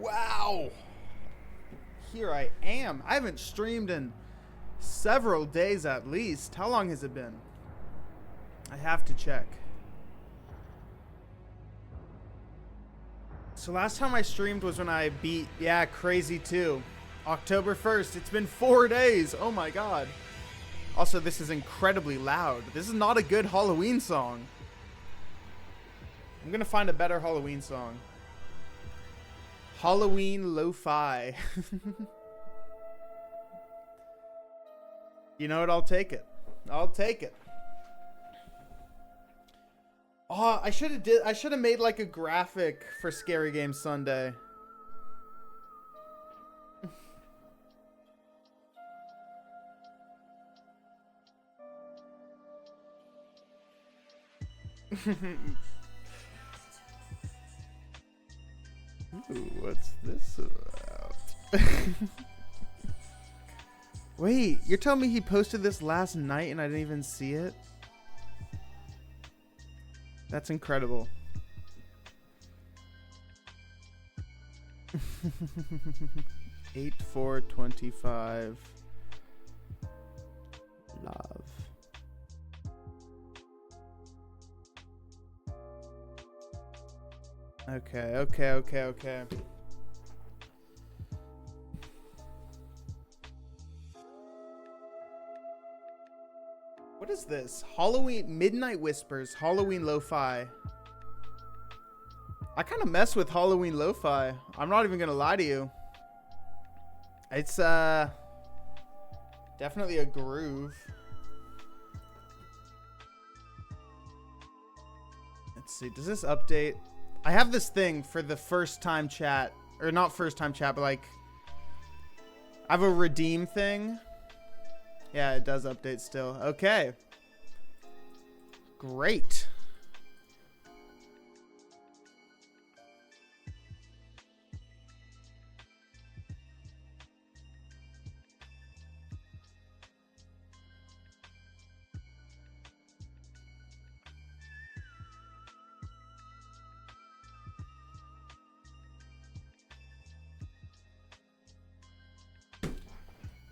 Wow. Here I am. I haven't streamed in several days at least. How long has it been? I have to check. So last time I streamed was when I beat, Crazy 2. October 1st. It's been 4 days. Oh my god. Also, this is incredibly loud. This is not a good Halloween song. I'm gonna find a better Halloween song. Halloween lo-fi. You know what? I'll take it. I'll take it. Oh, I should have made like a graphic for Scary Game Sunday. Ooh, what's this about? Wait, you're telling me he posted this last night and I didn't even see it? That's incredible. 8/4/25. Love. Okay. What is this? Halloween Midnight Whispers, Halloween Lo-Fi. I kind of mess with Halloween Lo-Fi. I'm not even gonna lie to you. It's definitely a groove. Let's see, does this update? I have this thing for the first time chat, or not first time chat, but like I have a redeem thing. Yeah, it does update still. Okay. Great.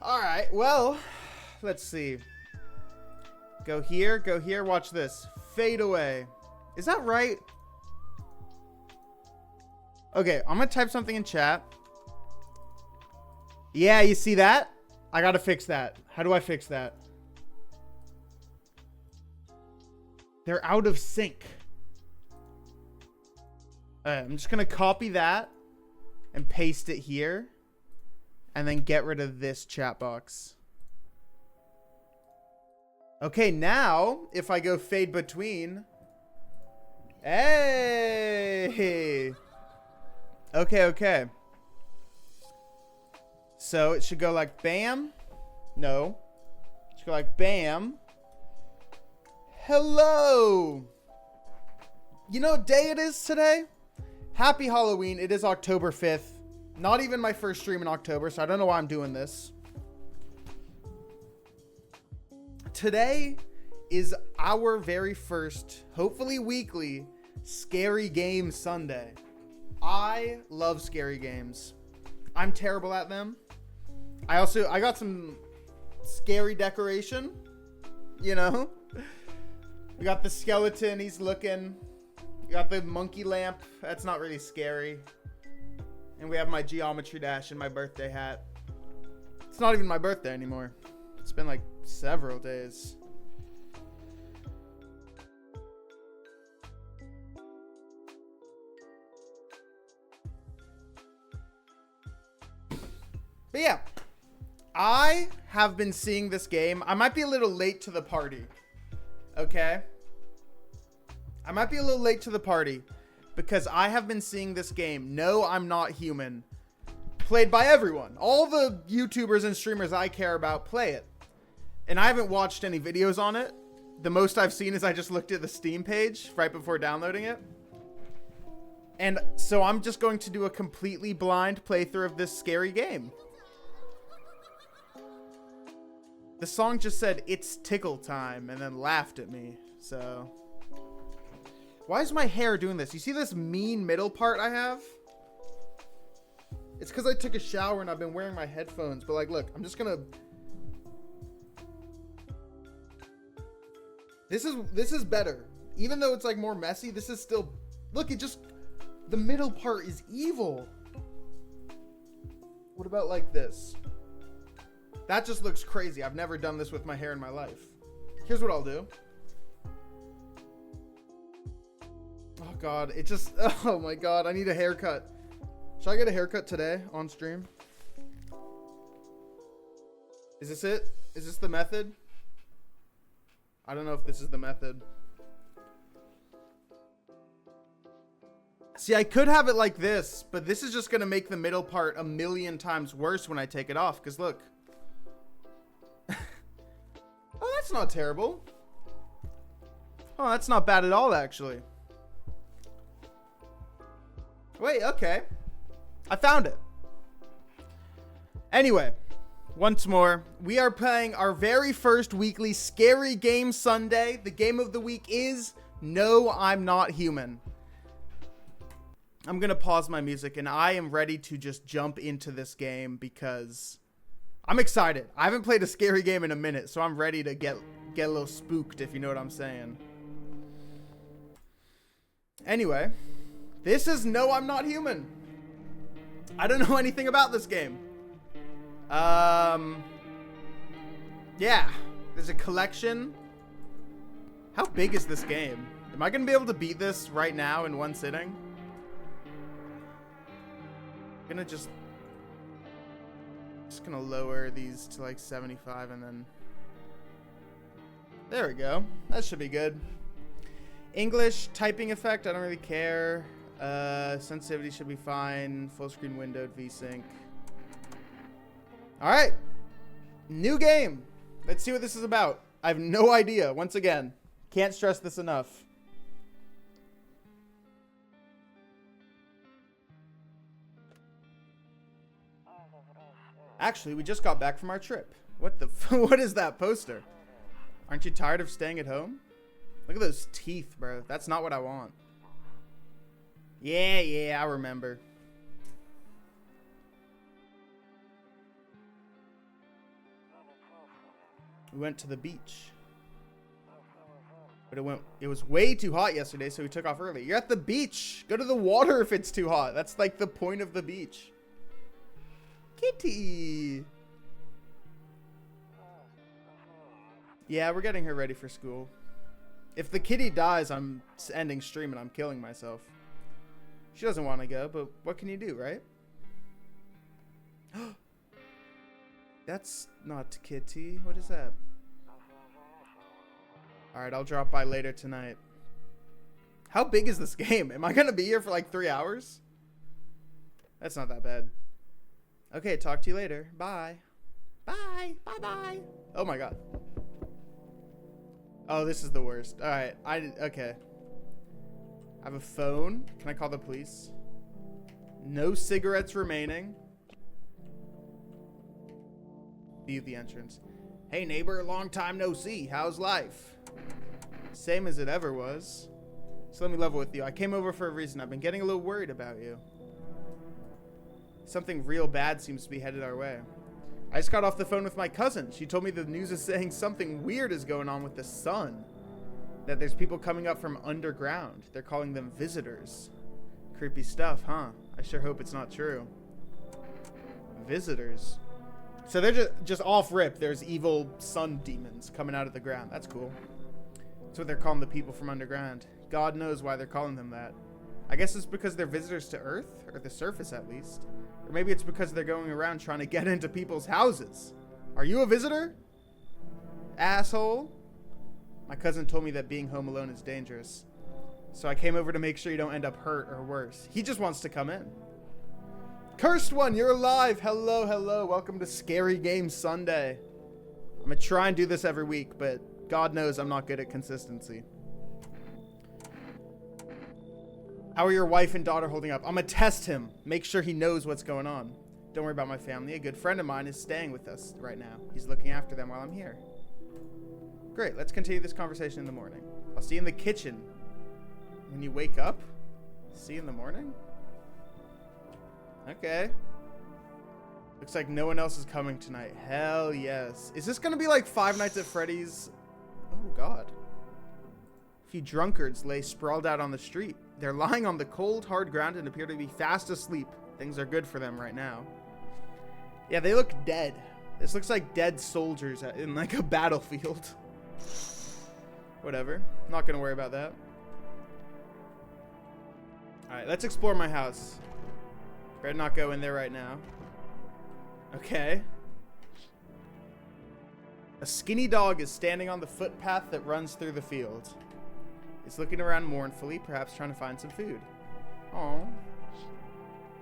All right, well, let's see. Go here, watch this. Fade away. Is that right? Okay, I'm gonna type something in chat. Yeah, you see that? I gotta fix that. How do I fix that? They're out of sync. Alright, I'm just gonna copy that and paste it here. And then get rid of this chat box. Okay, now, if I go fade between. Hey! Okay. So, it should go like bam. No. It should go like bam. Hello! You know what day it is today? Happy Halloween. It is October 5th. Not even my first stream in October, so I don't know why I'm doing this. Today is our very first, hopefully weekly, Scary Game Sunday. I love scary games. I'm terrible at them. I got some scary decoration, you know? We got the skeleton, he's looking. We got the monkey lamp, that's not really scary. And we have my Geometry Dash and my birthday hat. It's not even my birthday anymore. It's been like several days. But yeah, I have been seeing this game. I might be a little late to the party. Okay? I might be a little late to the party. Because I have been seeing this game, No, I'm Not Human, played by everyone. All the YouTubers and streamers I care about play it. And I haven't watched any videos on it. The most I've seen is I just looked at the Steam page right before downloading it. And so I'm just going to do a completely blind playthrough of this scary game. The song just said, "It's tickle time," and then laughed at me, so... Why is my hair doing this? You see this mean middle part I have? It's because I took a shower and I've been wearing my headphones. But like, look, I'm just gonna. This is better. Even though it's like more messy, this is still. Look, it just. The middle part is evil. What about like this? That just looks crazy. I've never done this with my hair in my life. Here's what I'll do. Oh God, it just, oh my God, I need a haircut. Should I get a haircut today on stream? Is this it? Is this the method? I don't know if this is the method. See, I could have it like this, but this is just going to make the middle part a million times worse when I take it off. Because look. Oh, that's not terrible. Oh, that's not bad at all, actually. Wait, okay. I found it. Anyway, once more, we are playing our very first weekly Scary Game Sunday. The game of the week is No, I'm Not Human. I'm going to pause my music, and I am ready to just jump into this game because I'm excited. I haven't played a scary game in a minute, so I'm ready to get a little spooked, if you know what I'm saying. Anyway, this is No, I'm Not Human. I don't know anything about this game. Yeah, there's a collection. How big is this game? Am I going to be able to beat this right now in one sitting? I'm gonna just gonna lower these to like 75 and then there we go. That should be good. English typing effect, I don't really care. Sensitivity should be fine. Full screen windowed VSync. All right, new game. Let's see what this is about. I have no idea. Once again, can't stress this enough. Actually, we just got back from our trip. What the what is that poster? Aren't you tired of staying at home? Look at those teeth, bro. That's not what I want. Yeah, I remember. We went to the beach. But it was way too hot yesterday, so we took off early. You're at the beach. Go to the water if it's too hot. That's like the point of the beach. Kitty. Yeah, we're getting her ready for school. If the kitty dies, I'm ending stream and I'm killing myself. She doesn't want to go, but what can you do, right? That's not Kitty. What is that? Alright, I'll drop by later tonight. How big is this game? Am I going to be here for like 3 hours? That's not that bad. Okay, talk to you later. Bye. Bye. Bye-bye. Oh my God. Oh, this is the worst. Alright, okay. I have a phone. Can I call the police? No cigarettes remaining. View the entrance. Hey neighbor, long time no see. How's life? Same as it ever was. So let me level with you. I came over for a reason. I've been getting a little worried about you. Something real bad seems to be headed our way. I just got off the phone with my cousin. She told me the news is saying something weird is going on with the sun. That there's people coming up from underground. They're calling them visitors. Creepy stuff, huh? I sure hope it's not true. Visitors. So they're just off rip. There's evil sun demons coming out of the ground. That's cool. That's what they're calling the people from underground. God knows why they're calling them that. I guess it's because they're visitors to Earth, or the surface at least. Or maybe it's because they're going around trying to get into people's houses. Are you a visitor? Asshole. My cousin told me that being home alone is dangerous. So I came over to make sure you don't end up hurt or worse. He just wants to come in. Cursed one, you're alive. Hello, hello. Welcome to Scary Game Sunday. I'm going to try and do this every week, but God knows I'm not good at consistency. How are your wife and daughter holding up? I'm going to test him. Make sure he knows what's going on. Don't worry about my family. A good friend of mine is staying with us right now. He's looking after them while I'm here. Great. Let's continue this conversation in the morning. I'll see you in the kitchen. When you wake up? See you in the morning? Okay. Looks like no one else is coming tonight. Hell yes. Is this gonna be like Five Nights at Freddy's? Oh god. A few drunkards lay sprawled out on the street. They're lying on the cold, hard ground and appear to be fast asleep. Things are good for them right now. Yeah, they look dead. This looks like dead soldiers in like a battlefield. Whatever. Not gonna worry about that. Alright, let's explore my house. Better not go in there right now. Okay. A skinny dog is standing on the footpath that runs through the field. It's looking around mournfully, perhaps trying to find some food. Aww.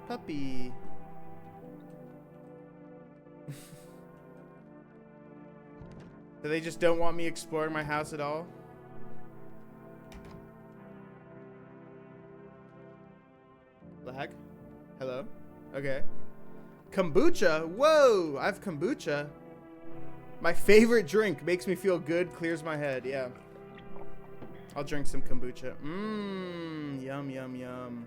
Puppy. So they just don't want me exploring my house at all? The heck? Hello? Okay. Kombucha? Whoa! I have kombucha. My favorite drink. Makes me feel good, clears my head. Yeah. I'll drink some kombucha. Mmm. Yum, yum, yum.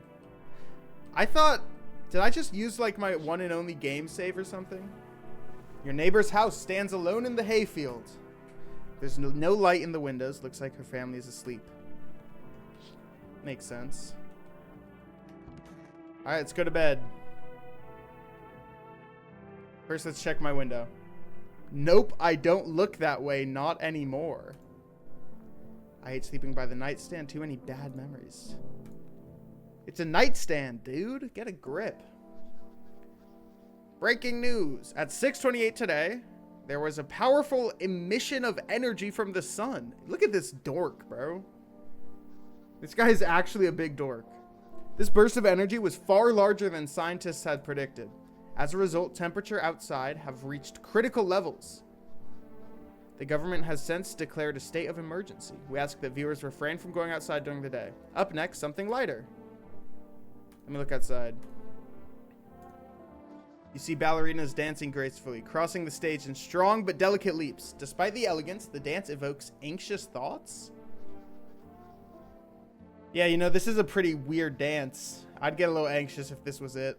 I thought... Did I just use like my one and only game save or something? Your neighbor's house stands alone in the hayfield. There's no light in the windows. Looks like her family is asleep. Makes sense. Alright, let's go to bed. First, let's check my window. Nope, I don't look that way. Not anymore. I hate sleeping by the nightstand. Too many bad memories. It's a nightstand, dude. Get a grip. Breaking news. At 6:28 today, there was a powerful emission of energy from the sun. Look at this dork, bro. This guy is actually a big dork. This burst of energy was far larger than scientists had predicted. As a result, temperature outside have reached critical levels. The government has since declared a state of emergency. We ask that viewers refrain from going outside during the day. Up next, something lighter. Let me look outside. You see ballerinas dancing gracefully, crossing the stage in strong but delicate leaps. Despite the elegance, the dance evokes anxious thoughts. Yeah, you know, this is a pretty weird dance. I'd get a little anxious if this was it.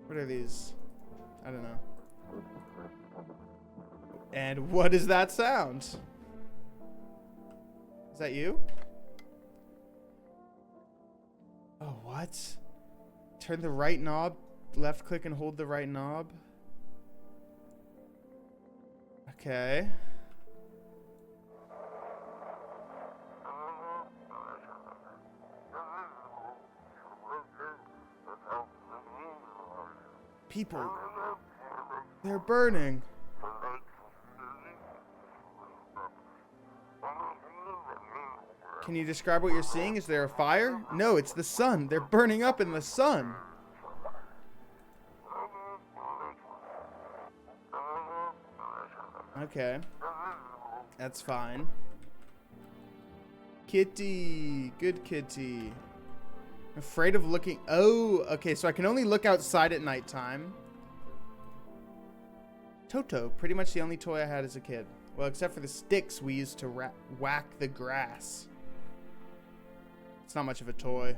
What are these? I don't know. And what is that sound? Is that you? Oh, what? Turn the right knob, left click and hold the right knob. Okay. People. They're burning. Can you describe what you're seeing? Is there a fire? No, it's the sun. They're burning up in the sun. Okay. That's fine. Kitty. Good kitty. Afraid of looking... Oh, okay. So I can only look outside at nighttime. Toto. Pretty much the only toy I had as a kid. Well, except for the sticks we used to whack the grass. It's not much of a toy.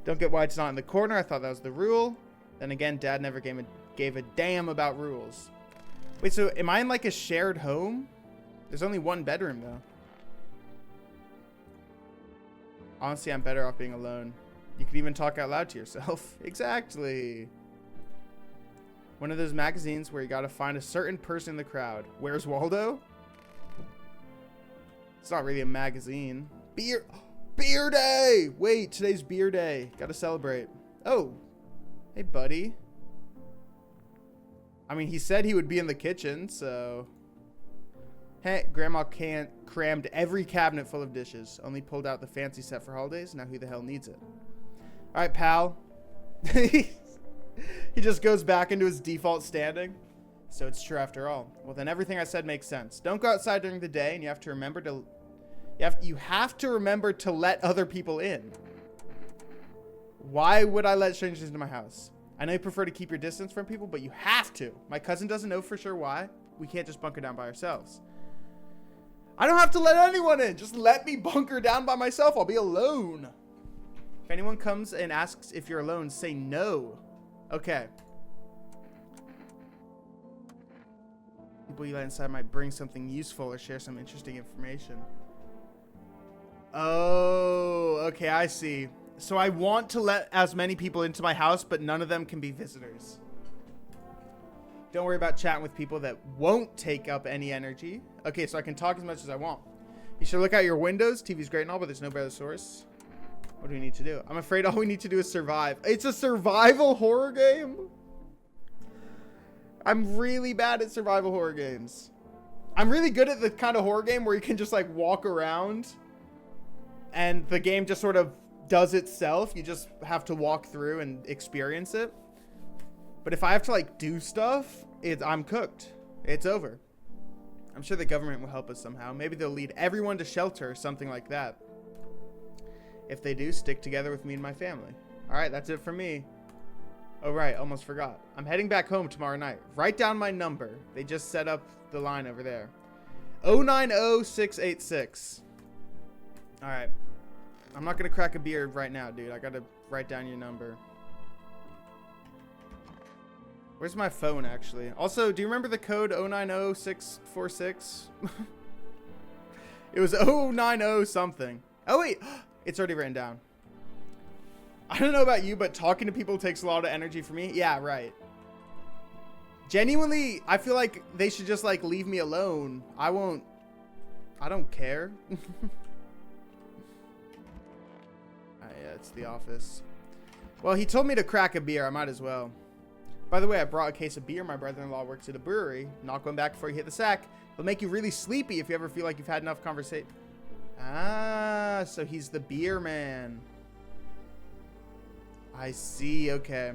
Don't get why it's not in the corner. I thought that was the rule. Then again, Dad never gave a damn about rules. Wait, so am I in like a shared home? There's only one bedroom though. Honestly, I'm better off being alone. You could even talk out loud to yourself. Exactly. One of those magazines where you gotta find a certain person in the crowd. Where's Waldo? It's not really a magazine. Beer day! Wait, today's beer day. Gotta celebrate. Oh. Hey, buddy. I mean, he said he would be in the kitchen, so... Hey, Grandma crammed every cabinet full of dishes. Only pulled out the fancy set for holidays. Now who the hell needs it? Alright, pal. He just goes back into his default standing. So it's true after all. Well, then everything I said makes sense. Don't go outside during the day, and you have to remember to... You have to remember to let other people in. Why would I let strangers into my house? I know you prefer to keep your distance from people, but you have to. My cousin doesn't know for sure why. We can't just bunker down by ourselves. I don't have to let anyone in. Just let me bunker down by myself. I'll be alone. If anyone comes and asks if you're alone, say no. Okay. People you let inside might bring something useful or share some interesting information. Oh, okay, I see. So I want to let as many people into my house, but none of them can be visitors. Don't worry about chatting with people that won't take up any energy. Okay, so I can talk as much as I want. You should look out your windows. TV's great and all, but there's no better source. What do we need to do? I'm afraid all we need to do is survive. It's a survival horror game? I'm really bad at survival horror games. I'm really good at the kind of horror game where you can just like walk around and the game just sort of does itself. You just have to walk through and experience it. But if I have to like do stuff, I'm cooked. It's over. I'm sure the government will help us somehow. Maybe they'll lead everyone to shelter or something like that. If they do, stick together with me and my family. All right, that's it for me. Oh, right, almost forgot. I'm heading back home tomorrow night. Write down my number. They just set up the line over there. 090686. All right. I'm not going to crack a beer right now, dude. I got to write down your number. Where's my phone, actually? Also, do you remember the code 090646? It was 090 something. Oh, wait. It's already written down. I don't know about you, but talking to people takes a lot of energy for me. Yeah, right. Genuinely, I feel like they should just, like, leave me alone. I don't care. Yeah, it's the office. Well, he told me to crack a beer. I might as well. By the way, I brought a case of beer. My brother-in-law works at a brewery. Not going back before you hit the sack. It'll make you really sleepy if you ever feel like you've had enough conversation. Ah, so he's the beer man. I see. Okay.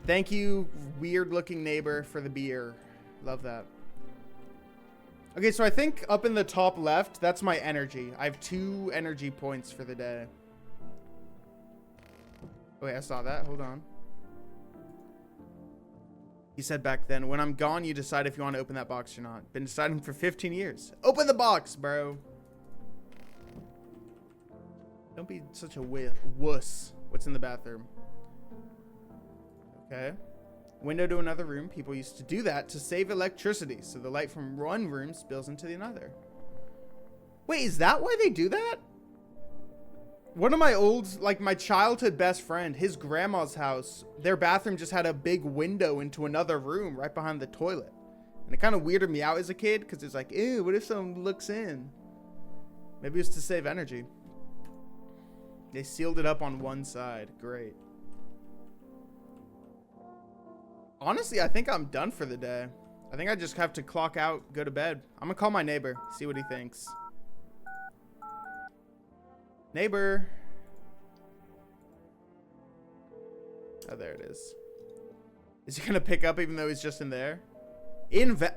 Thank you, weird-looking neighbor, for the beer. Love that. Okay, so I think up in the top left, that's my energy. I have 2 energy points for the day. Wait, I saw that. Hold on. He said back then, when I'm gone, you decide if you want to open that box or not. Been deciding for 15 years. Open the box, bro. Don't be such a wuss. What's in the bathroom? Okay. Window to another room. People used to do that to save electricity, so the light from one room spills into the another. Wait, is that why they do that? One of my my childhood best friend, his grandma's house, their bathroom just had a big window into another room right behind the toilet. And it kind of weirded me out as a kid because it's like, ew, what if someone looks in? Maybe it's to save energy. They sealed it up on one side. Great. Honestly, I think I'm done for the day. I think I just have to clock out, go to bed. I'm gonna call my neighbor, see what he thinks. Neighbor. Oh, there it is. Is he gonna pick up even though he's just in there? Neighbor?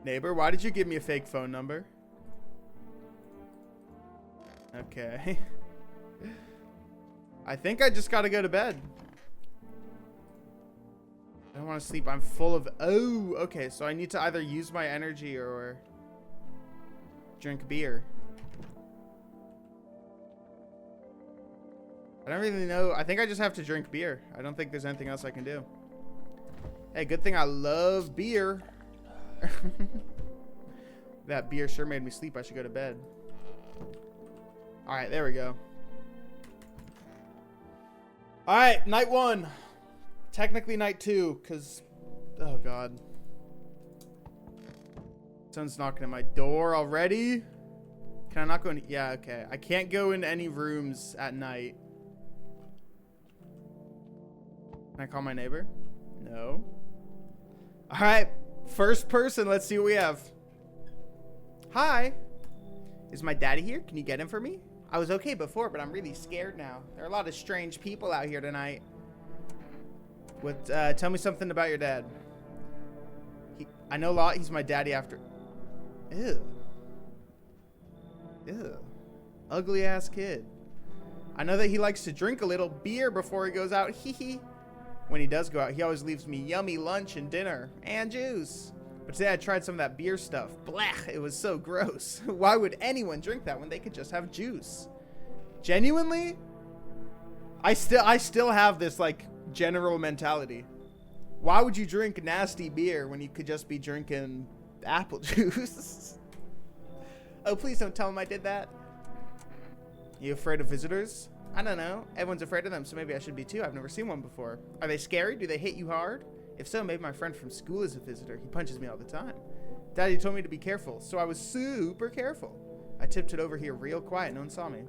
Neighbor, why did you give me a fake phone number? Okay. I think I just gotta go to bed. I don't want to sleep. I'm full of... Oh, okay. So I need to either use my energy or drink beer. I don't really know. I think I just have to drink beer. I don't think there's anything else I can do. Hey, good thing I love beer. That beer sure made me sleep. I should go to bed. All right, there we go. All right, night 1. Technically night 2, because... Oh, God. Someone's knocking at my door already. Can I not go in? Yeah, okay. I can't go in any rooms at night. Can I call my neighbor? No. All right. First person. Let's see what we have. Hi. Is my daddy here? Can you get him for me? I was okay before, but I'm really scared now. There are a lot of strange people out here tonight. What? Tell me something about your dad. I know a lot. He's my daddy after... Ew. Ew. Ugly ass kid. I know that he likes to drink a little beer before he goes out. Hee hee. When he does go out, he always leaves me yummy lunch and dinner and juice. But today I tried some of that beer stuff. Blech, it was so gross. Why would anyone drink that when they could just have juice? Genuinely, I still have this like general mentality. Why would you drink nasty beer when you could just be drinking apple juice? Oh, please don't tell him I did that. You afraid of visitors? I don't know. Everyone's afraid of them, so maybe I should be too. I've never seen one before. Are they scary? Do they hit you hard? If so, maybe my friend from school is a visitor. He punches me all the time. Daddy told me to be careful, so I was super careful. I tiptoed over here real quiet. No one saw me.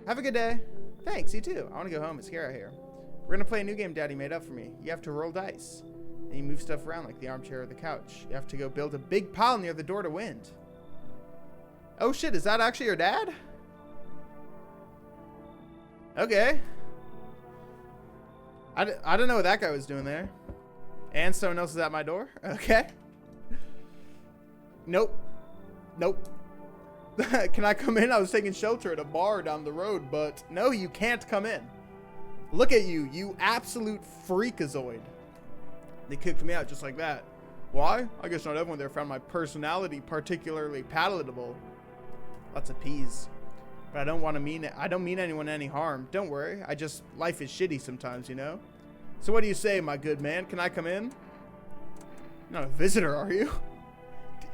Have a good day. Thanks, you too. I want to go home. It's scary out here. We're going to play a new game Daddy made up for me. You have to roll dice. And you move stuff around like the armchair or the couch. You have to go build a big pile near the door to win. Oh shit, is that actually your dad? Okay. I don't know what that guy was doing there. And someone else is at my door? Okay. Nope. Nope. Can I come in? I was taking shelter at a bar down the road, but no, you can't come in. Look at you, you absolute freakazoid. They kicked me out just like that. Why? I guess not everyone there found my personality particularly palatable. Lots of peas. But I don't mean anyone any harm. Don't worry. Life is shitty sometimes, you know? So what do you say, my good man? Can I come in? You're not a visitor, are you?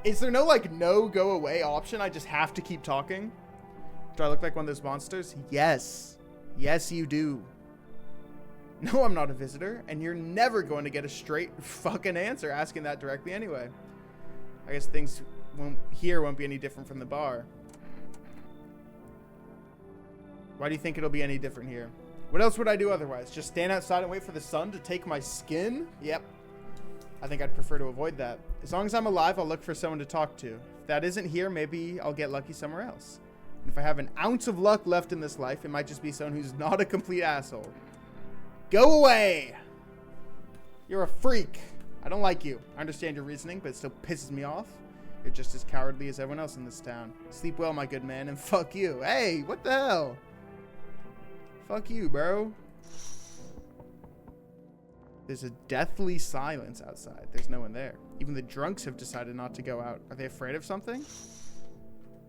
Is there no, like, no go away option? I just have to keep talking? Do I look like one of those monsters? Yes. Yes, you do. No, I'm not a visitor, and you're never going to get a straight fucking answer asking that directly anyway. I guess things won't be any different from the bar. Why do you think it'll be any different here? What else would I do otherwise? Just stand outside and wait for the sun to take my skin? Yep. I think I'd prefer to avoid that. As long as I'm alive, I'll look for someone to talk to. If that isn't here, maybe I'll get lucky somewhere else. And if I have an ounce of luck left in this life, it might just be someone who's not a complete asshole. Go away! You're a freak. I don't like you. I understand your reasoning, but it still pisses me off. You're just as cowardly as everyone else in this town. Sleep well, my good man, and fuck you. Hey, what the hell? Fuck you, bro. There's a deathly silence outside. There's no one there. Even the drunks have decided not to go out. Are they afraid of something?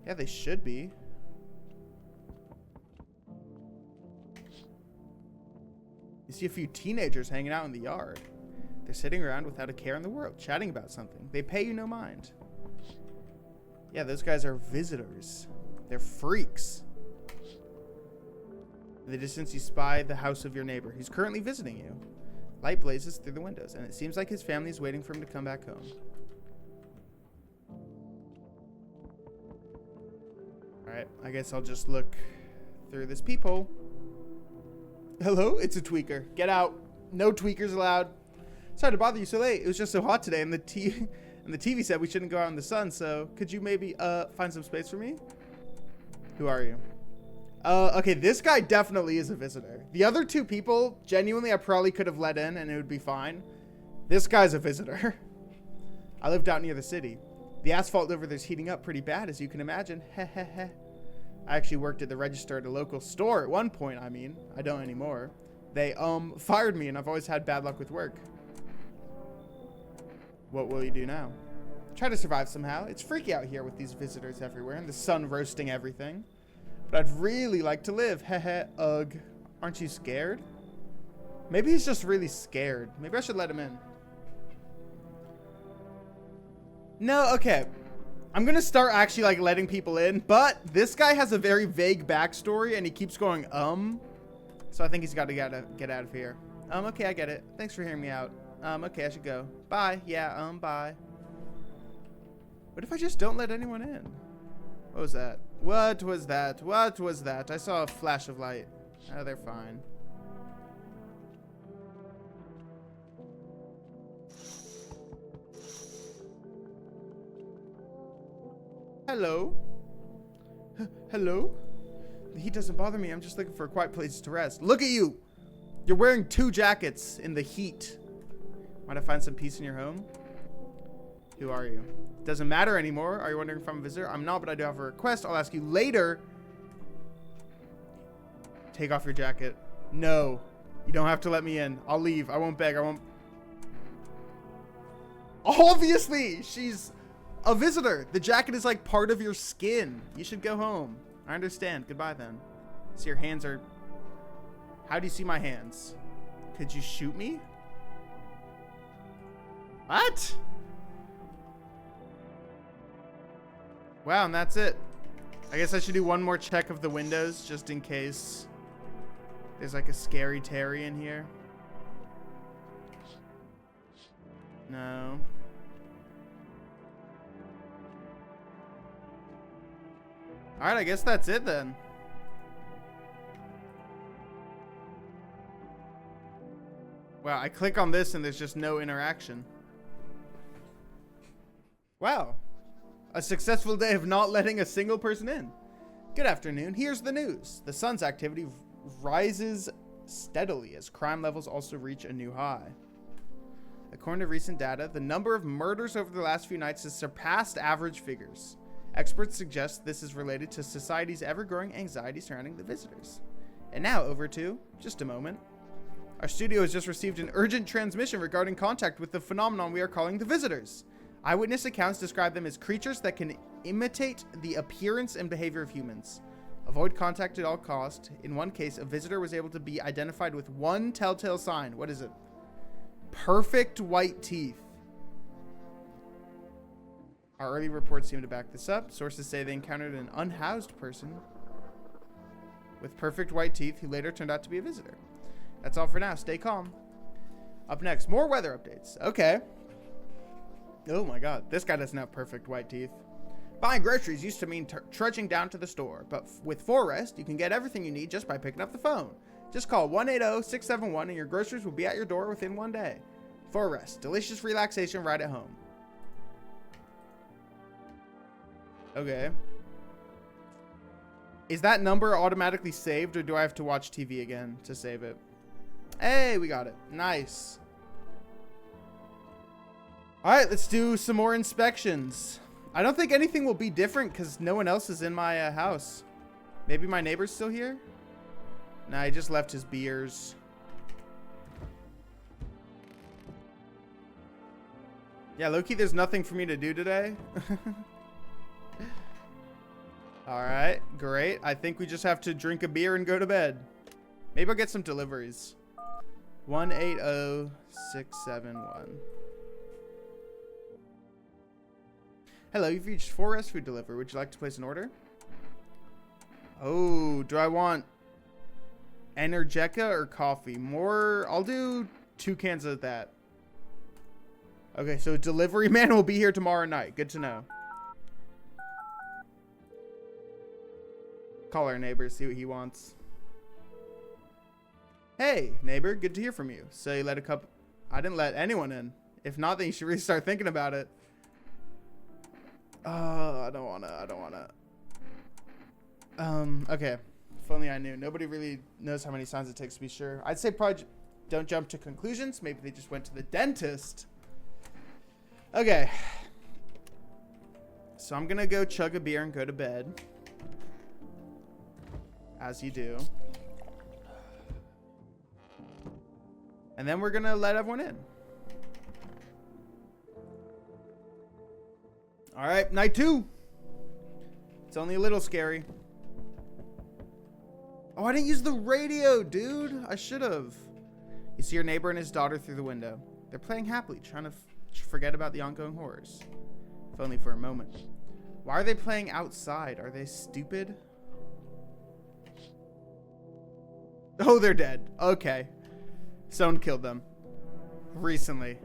Yeah, they should be. You see a few teenagers hanging out in the yard. They're sitting around without a care in the world, chatting about something. They pay you no mind. Yeah, those guys are visitors. They're freaks. In the distance, you spy the house of your neighbor. He's currently visiting you. Light blazes through the windows, and it seems like his family is waiting for him to come back home. Alright, I guess I'll just look through this peephole. Hello? It's a tweaker. Get out. No tweakers allowed. Sorry to bother you so late. It was just so hot today, and the TV said we shouldn't go out in the sun, so could you maybe find some space for me? Who are you? Okay, this guy definitely is a visitor. The other two people, genuinely, I probably could have let in and it would be fine. This guy's a visitor. I lived out near the city. The asphalt over there's heating up pretty bad, as you can imagine. Heh. I actually worked at the register at a local store at one point, I mean. I don't anymore. They, fired me and I've always had bad luck with work. What will you do now? Try to survive somehow. It's freaky out here with these visitors everywhere and the sun roasting everything. But I'd really like to live. Heh. Ugh. Aren't you scared? Maybe he's just really scared. Maybe I should let him in. No, okay. I'm gonna start actually like letting people in, but this guy has a very vague backstory and he keeps going, So I think he's got to get out of here. Okay, I get it. Thanks for hearing me out. Okay, I should go. Bye. Yeah, bye. What if I just don't let anyone in? What was that? What was that? What was that? I saw a flash of light. Oh, they're fine. Hello? Hello? The heat doesn't bother me. I'm just looking for a quiet place to rest. Look at you! You're wearing 2 jackets in the heat. Might I find some peace in your home? Who are you? Doesn't matter anymore. Are you wondering if I'm a visitor? I'm not, but I do have a request. I'll ask you later. Take off your jacket. No. You don't have to let me in. I'll leave. I won't beg. I won't. Obviously, she's A visitor. The jacket is like part of your skin. You should go home. I understand. Goodbye then. So your hands are... How do you see my hands? Could you shoot me? What? Wow, and that's it. I guess I should do one more check of the windows just in case there's like a scary Terry in here. No. Alright, I guess that's it then. Wow, I click on this and there's just no interaction. Wow. A successful day of not letting a single person in. Good afternoon. Here's the news. The sun's activity rises steadily as crime levels also reach a new high. According to recent data, the number of murders over the last few nights has surpassed average figures. Experts suggest this is related to society's ever-growing anxiety surrounding the visitors. And now over to, just a moment. Our studio has just received an urgent transmission regarding contact with the phenomenon we are calling the visitors. Eyewitness accounts describe them as creatures that can imitate the appearance and behavior of humans. Avoid contact at all costs. In one case, a visitor was able to be identified with one telltale sign. What is it? Perfect white teeth. Our early reports seem to back this up. Sources say they encountered an unhoused person with perfect white teeth who later turned out to be a visitor. That's all for now. Stay calm. Up next, more weather updates. Okay. Oh my god, this guy doesn't have perfect white teeth. Buying groceries used to mean trudging down to the store, but with Forrest, you can get everything you need just by picking up the phone. Just call 180-671 and your groceries will be at your door within one day. Forrest, delicious relaxation right at home. Okay. Is that number automatically saved or do I have to watch TV again to save it? Hey, we got it. Nice. All right, let's do some more inspections. I don't think anything will be different because no one else is in my house. Maybe my neighbor's still here? Nah, he just left his beers. Yeah, low-key, there's nothing for me to do today. All right, great. I think we just have to drink a beer and go to bed. Maybe I'll get some deliveries. 180-671. Hello, you've reached Forest Food Delivery. Would you like to place an order? Oh, do I want Energeca or coffee? More, I'll do 2 cans of that. Okay, so delivery man will be here tomorrow night. Good to know. Call our neighbor, see what he wants. Hey, neighbor, good to hear from you. So you let a couple... I didn't let anyone in. If not, then you should really start thinking about it. I don't wanna. Okay. If only I knew. Nobody really knows how many signs it takes to be sure. I'd say probably don't jump to conclusions. Maybe they just went to the dentist. Okay. So I'm gonna go chug a beer and go to bed. As you do. And then we're gonna let everyone in. All right, night 2. It's only a little scary. Oh, I didn't use the radio, dude. I should have. You see your neighbor and his daughter through the window. They're playing happily, trying to forget about the ongoing horrors. If only for a moment. Why are they playing outside? Are they stupid? Oh, they're dead. Okay. Someone killed them. Recently.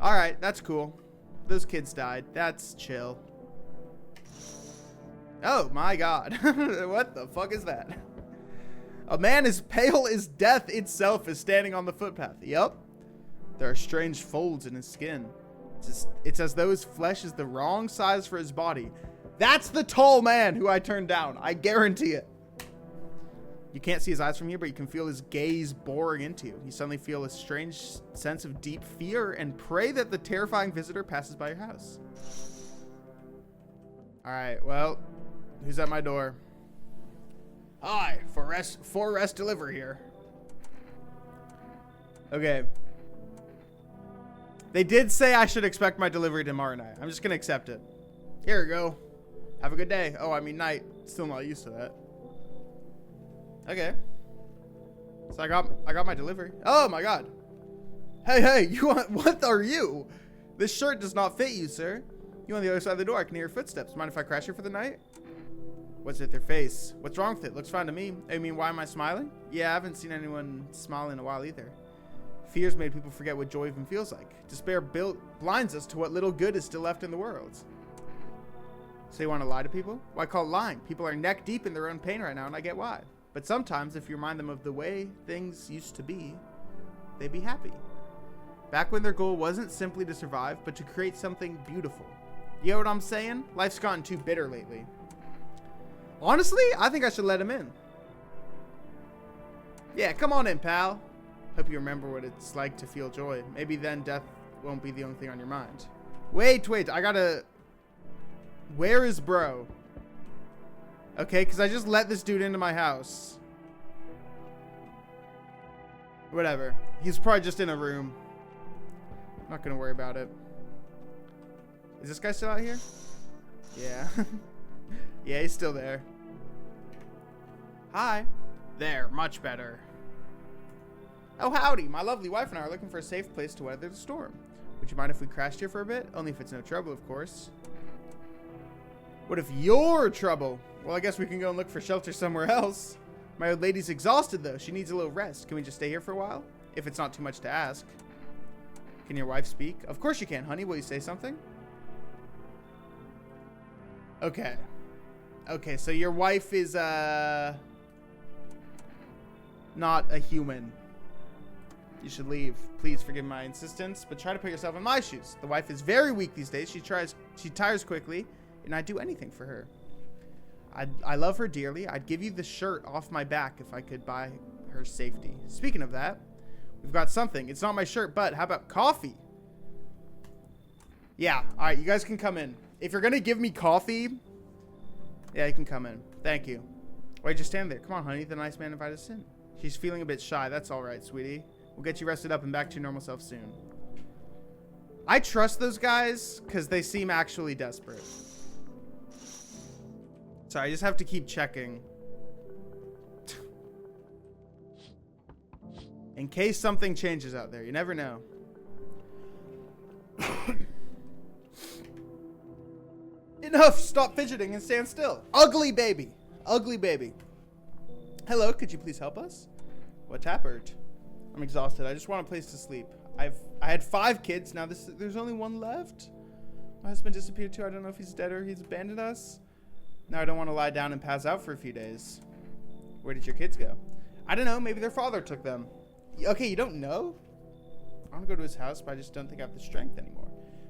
All right, that's cool. Those kids died. That's chill. Oh my god. What the fuck is that? A man as pale as death itself is standing on the footpath. Yup. There are strange folds in his skin. It's as though his flesh is the wrong size for his body. That's the tall man who I turned down. I guarantee it. You can't see his eyes from here, but you can feel his gaze boring into you. You suddenly feel a strange sense of deep fear and pray that the terrifying visitor passes by your house. All right, well, who's at my door? Hi, Forrest Delivery here. Okay. They did say I should expect my delivery tomorrow night. I'm just going to accept it. Here we go. Have a good day. Oh, I mean night. Still not used to that. Okay. So I got my delivery. Oh my god. Hey, you want, what are you? This shirt does not fit you, sir. You on the other side of the door. I can hear your footsteps. Mind if I crash here for the night? What's with your face? What's wrong with it? Looks fine to me. I mean, why am I smiling? Yeah, I haven't seen anyone smile in a while either. Fears made people forget what joy even feels like. Despair blinds us to what little good is still left in the world. So you want to lie to people? Why call it lying? People are neck deep in their own pain right now, and I get why. But sometimes, if you remind them of the way things used to be, they'd be happy. Back when their goal wasn't simply to survive, but to create something beautiful. You know what I'm saying? Life's gotten too bitter lately. Honestly, I think I should let him in. Yeah, come on in, pal. Hope you remember what it's like to feel joy. Maybe then death won't be the only thing on your mind. Wait, I gotta... Where is bro? Okay, because I just let this dude into my house. Whatever. He's probably just in a room. I'm not gonna worry about it. Is this guy still out here? Yeah. Yeah, he's still there. Hi. There, much better. Oh, howdy. My lovely wife and I are looking for a safe place to weather the storm. Would you mind if we crashed here for a bit? Only if it's no trouble, of course. What if you're trouble? Well, I guess we can go and look for shelter somewhere else. My old lady's exhausted, though. She needs a little rest. Can we just stay here for a while? If it's not too much to ask. Can your wife speak? Of course you can, honey. Will you say something? Okay. Okay, so your wife is, not a human. You should leave. Please forgive my insistence, but try to put yourself in my shoes. The wife is very weak these days. She tires quickly, and I'd do anything for her. I love her dearly. I'd give you the shirt off my back if I could buy her safety. Speaking of that, we've got something. It's not my shirt, but how about coffee? Yeah, all right, you guys can come in. If you're going to give me coffee, yeah, you can come in. Thank you. Wait, just stand there. Come on, honey. The nice man invited us in. She's feeling a bit shy. That's all right, sweetie. We'll get you rested up and back to your normal self soon. I trust those guys because they seem actually desperate. Sorry, I just have to keep checking. In case something changes out there. You never know. Enough! Stop fidgeting and stand still. Ugly baby. Ugly baby. Hello, could you please help us? What happened? I'm exhausted. I just want a place to sleep. I had 5 kids. Now there's only 1 left. My husband disappeared too. I don't know if he's dead or he's abandoned us. Now I don't want to lie down and pass out for a few days. Where did your kids go? I don't know. Maybe their father took them. Okay, you don't know? I want to go to his house, but I just don't think I have the strength anymore.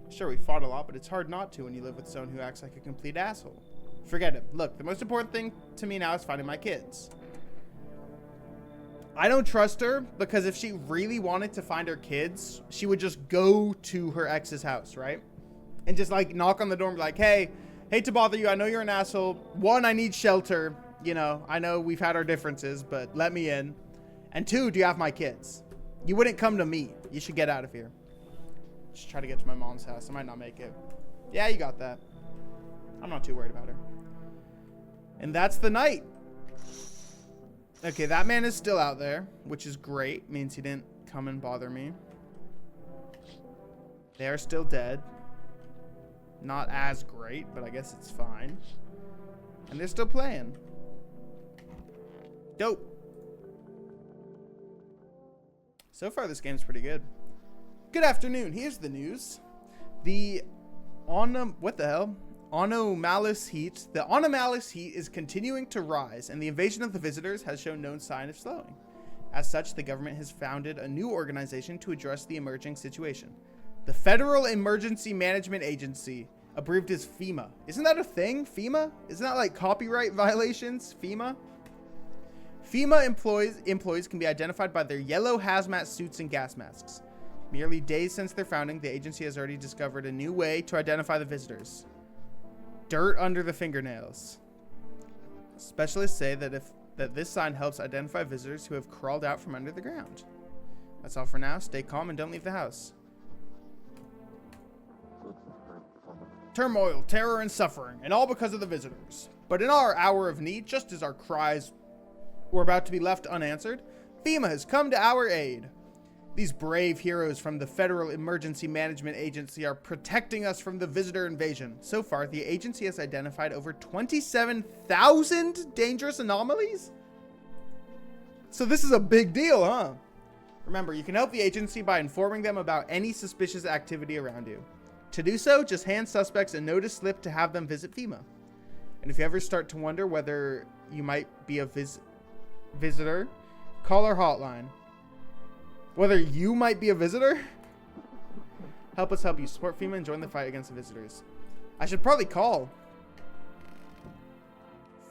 Sure, we fought a lot, but it's hard not to when you live with someone who acts like a complete asshole. Forget it. Look, the most important thing to me now is finding my kids. I don't trust her because if she really wanted to find her kids, she would just go to her ex's house, right? And just like knock on the door and be like, hey, hate to bother you. I know you're an asshole. 1, I need shelter. You know, I know we've had our differences, but let me in. And 2, do you have my kids? You wouldn't come to me. You should get out of here. Just try to get to my mom's house. I might not make it. Yeah, you got that. I'm not too worried about her. And that's the night. Okay, that man is still out there, which is great. Means he didn't come and bother me. They are still dead. Not as great, but I guess it's fine. And they're still playing. Dope. So far, this game's pretty good. Good afternoon. Here's the news. The anomalous heat. The anomalous heat is continuing to rise, and the invasion of the visitors has shown no sign of slowing. As such, the government has founded a new organization to address the emerging situation. The Federal Emergency Management Agency, abbreviated as FEMA. Isn't that a thing? FEMA? Isn't that like copyright violations? FEMA? FEMA employees can be identified by their yellow hazmat suits and gas masks. Merely days since their founding, the agency has already discovered a new way to identify the visitors. Dirt under the fingernails. Specialists say that this sign helps identify visitors who have crawled out from under the ground. That's all for now. Stay calm and don't leave the house. turmoil, terror, and suffering, and all because of the visitors. But in our hour of need, just as our cries were about to be left unanswered, FEMA has come to our aid. These brave heroes from the Federal Emergency Management Agency are protecting us from the visitor invasion. So far, the agency has identified over 27,000 dangerous anomalies? So this is a big deal, huh? Remember, you can help the agency by informing them about any suspicious activity around you. To do so, just hand suspects a notice slip to have them visit FEMA. And if you ever start to wonder whether you might be a visitor, call our hotline. Whether you might be a visitor? Help us help you. Support FEMA and join the fight against the visitors. I should probably call.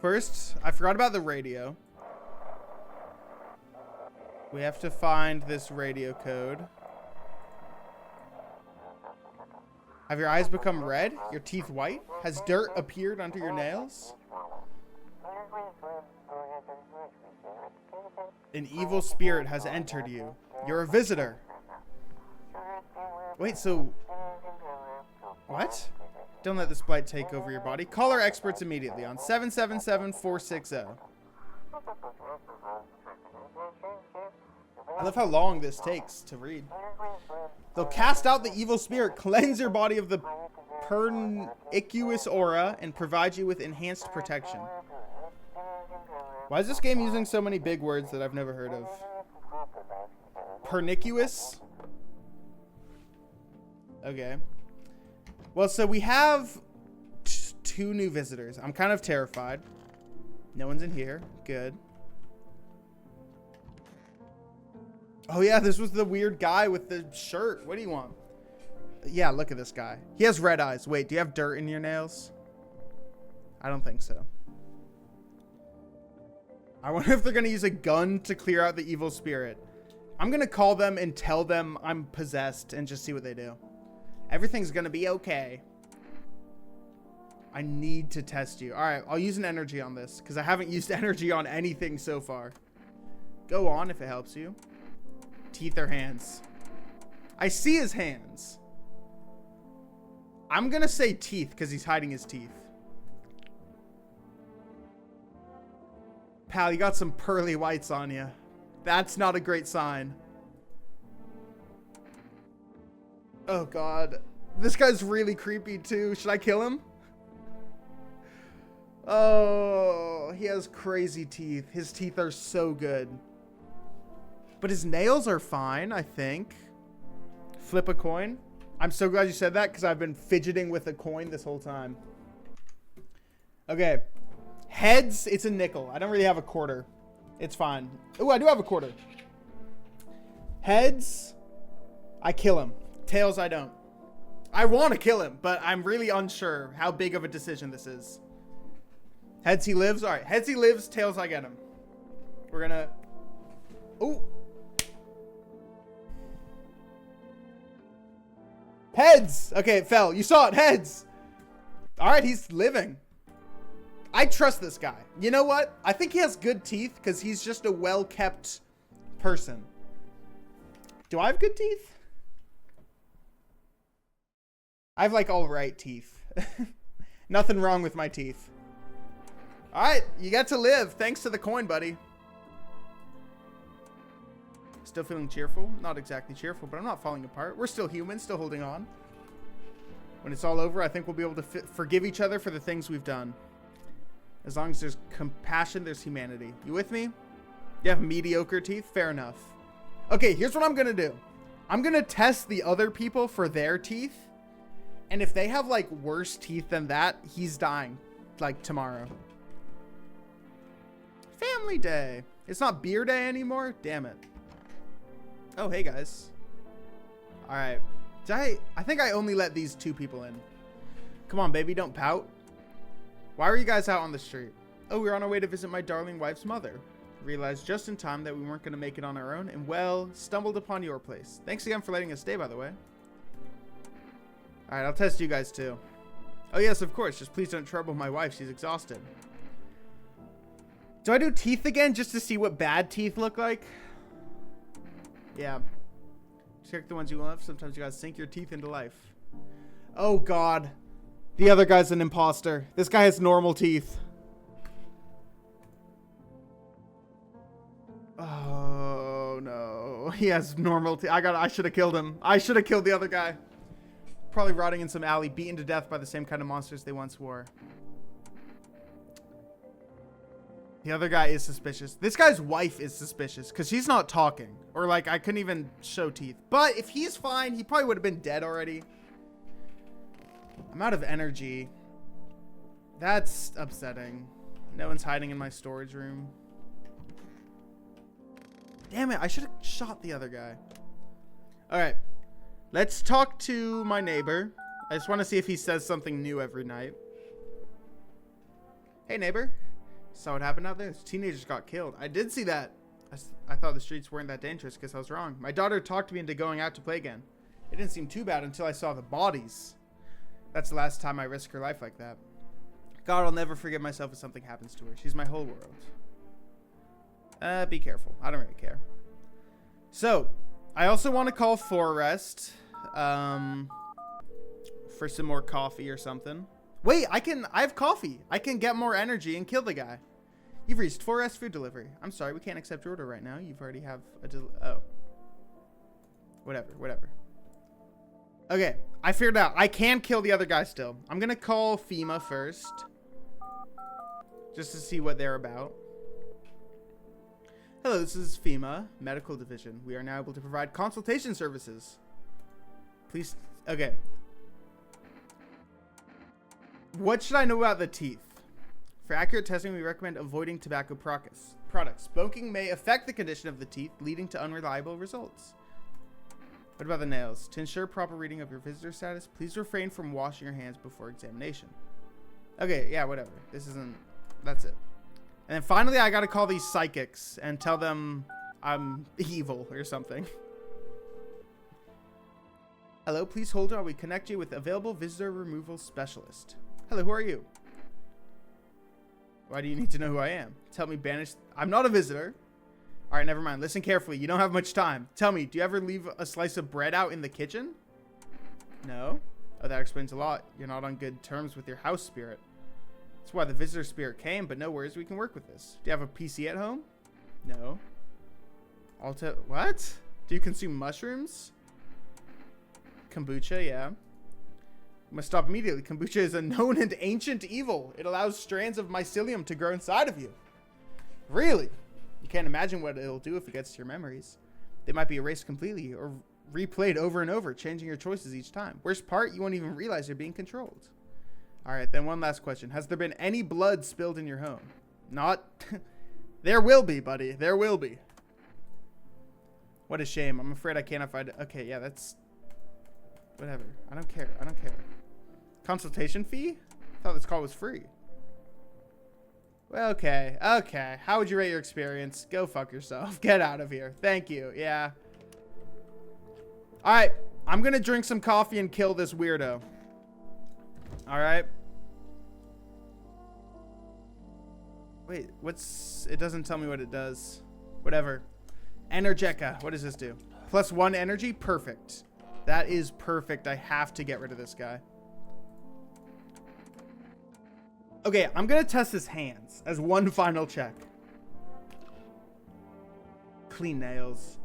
First, I forgot about the radio. We have to find this radio code. Have your eyes become red? Your teeth white? Has dirt appeared under your nails? An evil spirit has entered you. You're a visitor. Wait, so... What? Don't let this blight take over your body. Call our experts immediately on 777-460. I love how long this takes to read. They'll cast out the evil spirit, cleanse your body of the pernicious aura, and provide you with enhanced protection. Why is this game using so many big words that I've never heard of? Pernicious? Okay. Well, so we have two new visitors. I'm kind of terrified. No one's in here. Good. Oh, yeah, this was the weird guy with the shirt. What do you want? Yeah, look at this guy. He has red eyes. Wait, do you have dirt in your nails? I don't think so. I wonder if they're going to use a gun to clear out the evil spirit. I'm going to call them and tell them I'm possessed and just see what they do. Everything's going to be okay. I need to test you. All right, I'll use an energy on this because I haven't used energy on anything so far. Go on if it helps you. Teeth or hands? I see his hands. I'm going to say teeth because he's hiding his teeth. Pal, you got some pearly whites on you. That's not a great sign. Oh, God. This guy's really creepy, too. Should I kill him? Oh, he has crazy teeth. His teeth are so good. But his nails are fine, I think. Flip a coin. I'm so glad you said that because I've been fidgeting with a coin this whole time. Okay. Heads, it's a nickel. I don't really have a quarter. It's fine. Oh, I do have a quarter. Heads, I kill him. Tails, I don't. I want to kill him, but I'm really unsure how big of a decision this is. Heads, he lives. All right. Heads, he lives. Tails, I get him. We're going to... Oh. Heads. Okay, it fell. You saw it. Heads. All right, he's living. I trust this guy. You know what? I think he has good teeth because he's just a well-kept person. Do I have good teeth? I have like all right teeth. Nothing wrong with my teeth. All right, you get to live. Thanks to the coin, buddy. Still feeling cheerful? Not exactly cheerful, but I'm not falling apart. We're still human, still holding on. When it's all over, I think we'll be able to forgive each other for the things we've done. As long as there's compassion, there's humanity. You with me? You have mediocre teeth? Fair enough. Okay, here's what I'm going to do. I'm going to test the other people for their teeth. And if they have, like, worse teeth than that, he's dying, like, tomorrow. Family day. It's not beer day anymore? Damn it. Oh, hey, guys. All right. I think I only let these two people in. Come on, baby, don't pout. Why were you guys out on the street? Oh, we were on our way to visit my darling wife's mother. Realized just in time that we weren't going to make it on our own, and, well, stumbled upon your place. Thanks again for letting us stay, by the way. All right, I'll test you guys, too. Oh, yes, of course. Just please don't trouble my wife. She's exhausted. Do I do teeth again just to see what bad teeth look like? Yeah. Check the ones you love. Sometimes you gotta sink your teeth into life. Oh, God. The other guy's an imposter. This guy has normal teeth. Oh no. He has normal teeth. I should have killed him. I should have killed the other guy. Probably rotting in some alley, beaten to death by the same kind of monsters they once were. The other guy is suspicious. This guy's wife is suspicious because she's not talking. Or like, I couldn't even show teeth. But if he's fine, he probably would have been dead already. I'm out of energy. That's upsetting. No one's hiding in my storage room. Damn it, I should have shot the other guy. Alright. Let's talk to my neighbor. I just want to see if he says something new every night. Hey, neighbor. Saw what happened out there? Teenagers got killed. I did see that. I thought the streets weren't that dangerous. Guess I was wrong. My daughter talked me into going out to play again. It didn't seem too bad until I saw the bodies. That's the last time I risked her life like that. God, I'll never forgive myself if something happens to her. She's my whole world. Be careful. I don't really care. So, I also want to call Forrest for some more coffee or something. Wait, I have coffee. I can get more energy and kill the guy. You've reached 4S food delivery. I'm sorry, we can't accept your order right now. You've already have a oh. Whatever. Okay, I figured out. I can kill the other guy still. I'm gonna call FEMA first. Just to see what they're about. Hello, this is FEMA Medical Division. We are now able to provide consultation services. Please, okay. What should I know about the teeth? For accurate testing, we recommend avoiding tobacco products. Smoking may affect the condition of the teeth, leading to unreliable results. What about the nails? To ensure proper reading of your visitor status, please refrain from washing your hands before examination. Okay, yeah, whatever. That's it. And then finally, I gotta call these psychics and tell them I'm evil or something. Hello, please hold while we connect you with available visitor removal specialist. Hello, who are you? Why do you need to know who I am? Tell me banish. I'm not a visitor. All right, never mind. Listen carefully. You don't have much time. Tell me, do you ever leave a slice of bread out in the kitchen? No. Oh, that explains a lot. You're not on good terms with your house spirit. That's why the visitor spirit came, but no worries. We can work with this. Do you have a PC at home? No. What? Do you consume mushrooms? Kombucha, yeah. You must stop immediately. Kombucha is a known and ancient evil. It allows strands of mycelium to grow inside of you. Really? You can't imagine what it'll do if it gets to your memories. They might be erased completely or replayed over and over, changing your choices each time. Worst part, you won't even realize you're being controlled. All right, then one last question. Has there been any blood spilled in your home? Not. There will be, buddy. There will be. What a shame. I'm afraid I can't find it. Okay, yeah, that's... Whatever. I don't care. Consultation fee? I thought this call was free. Well, okay. How would you rate your experience? Go fuck yourself. Get out of here. Thank you. Yeah. All right. I'm going to drink some coffee and kill this weirdo. All right. Wait, it doesn't tell me what it does. Whatever. Energetica. What does this do? +1 energy? Perfect. That is perfect. I have to get rid of this guy. Okay, I'm going to test his hands as one final check. Clean nails.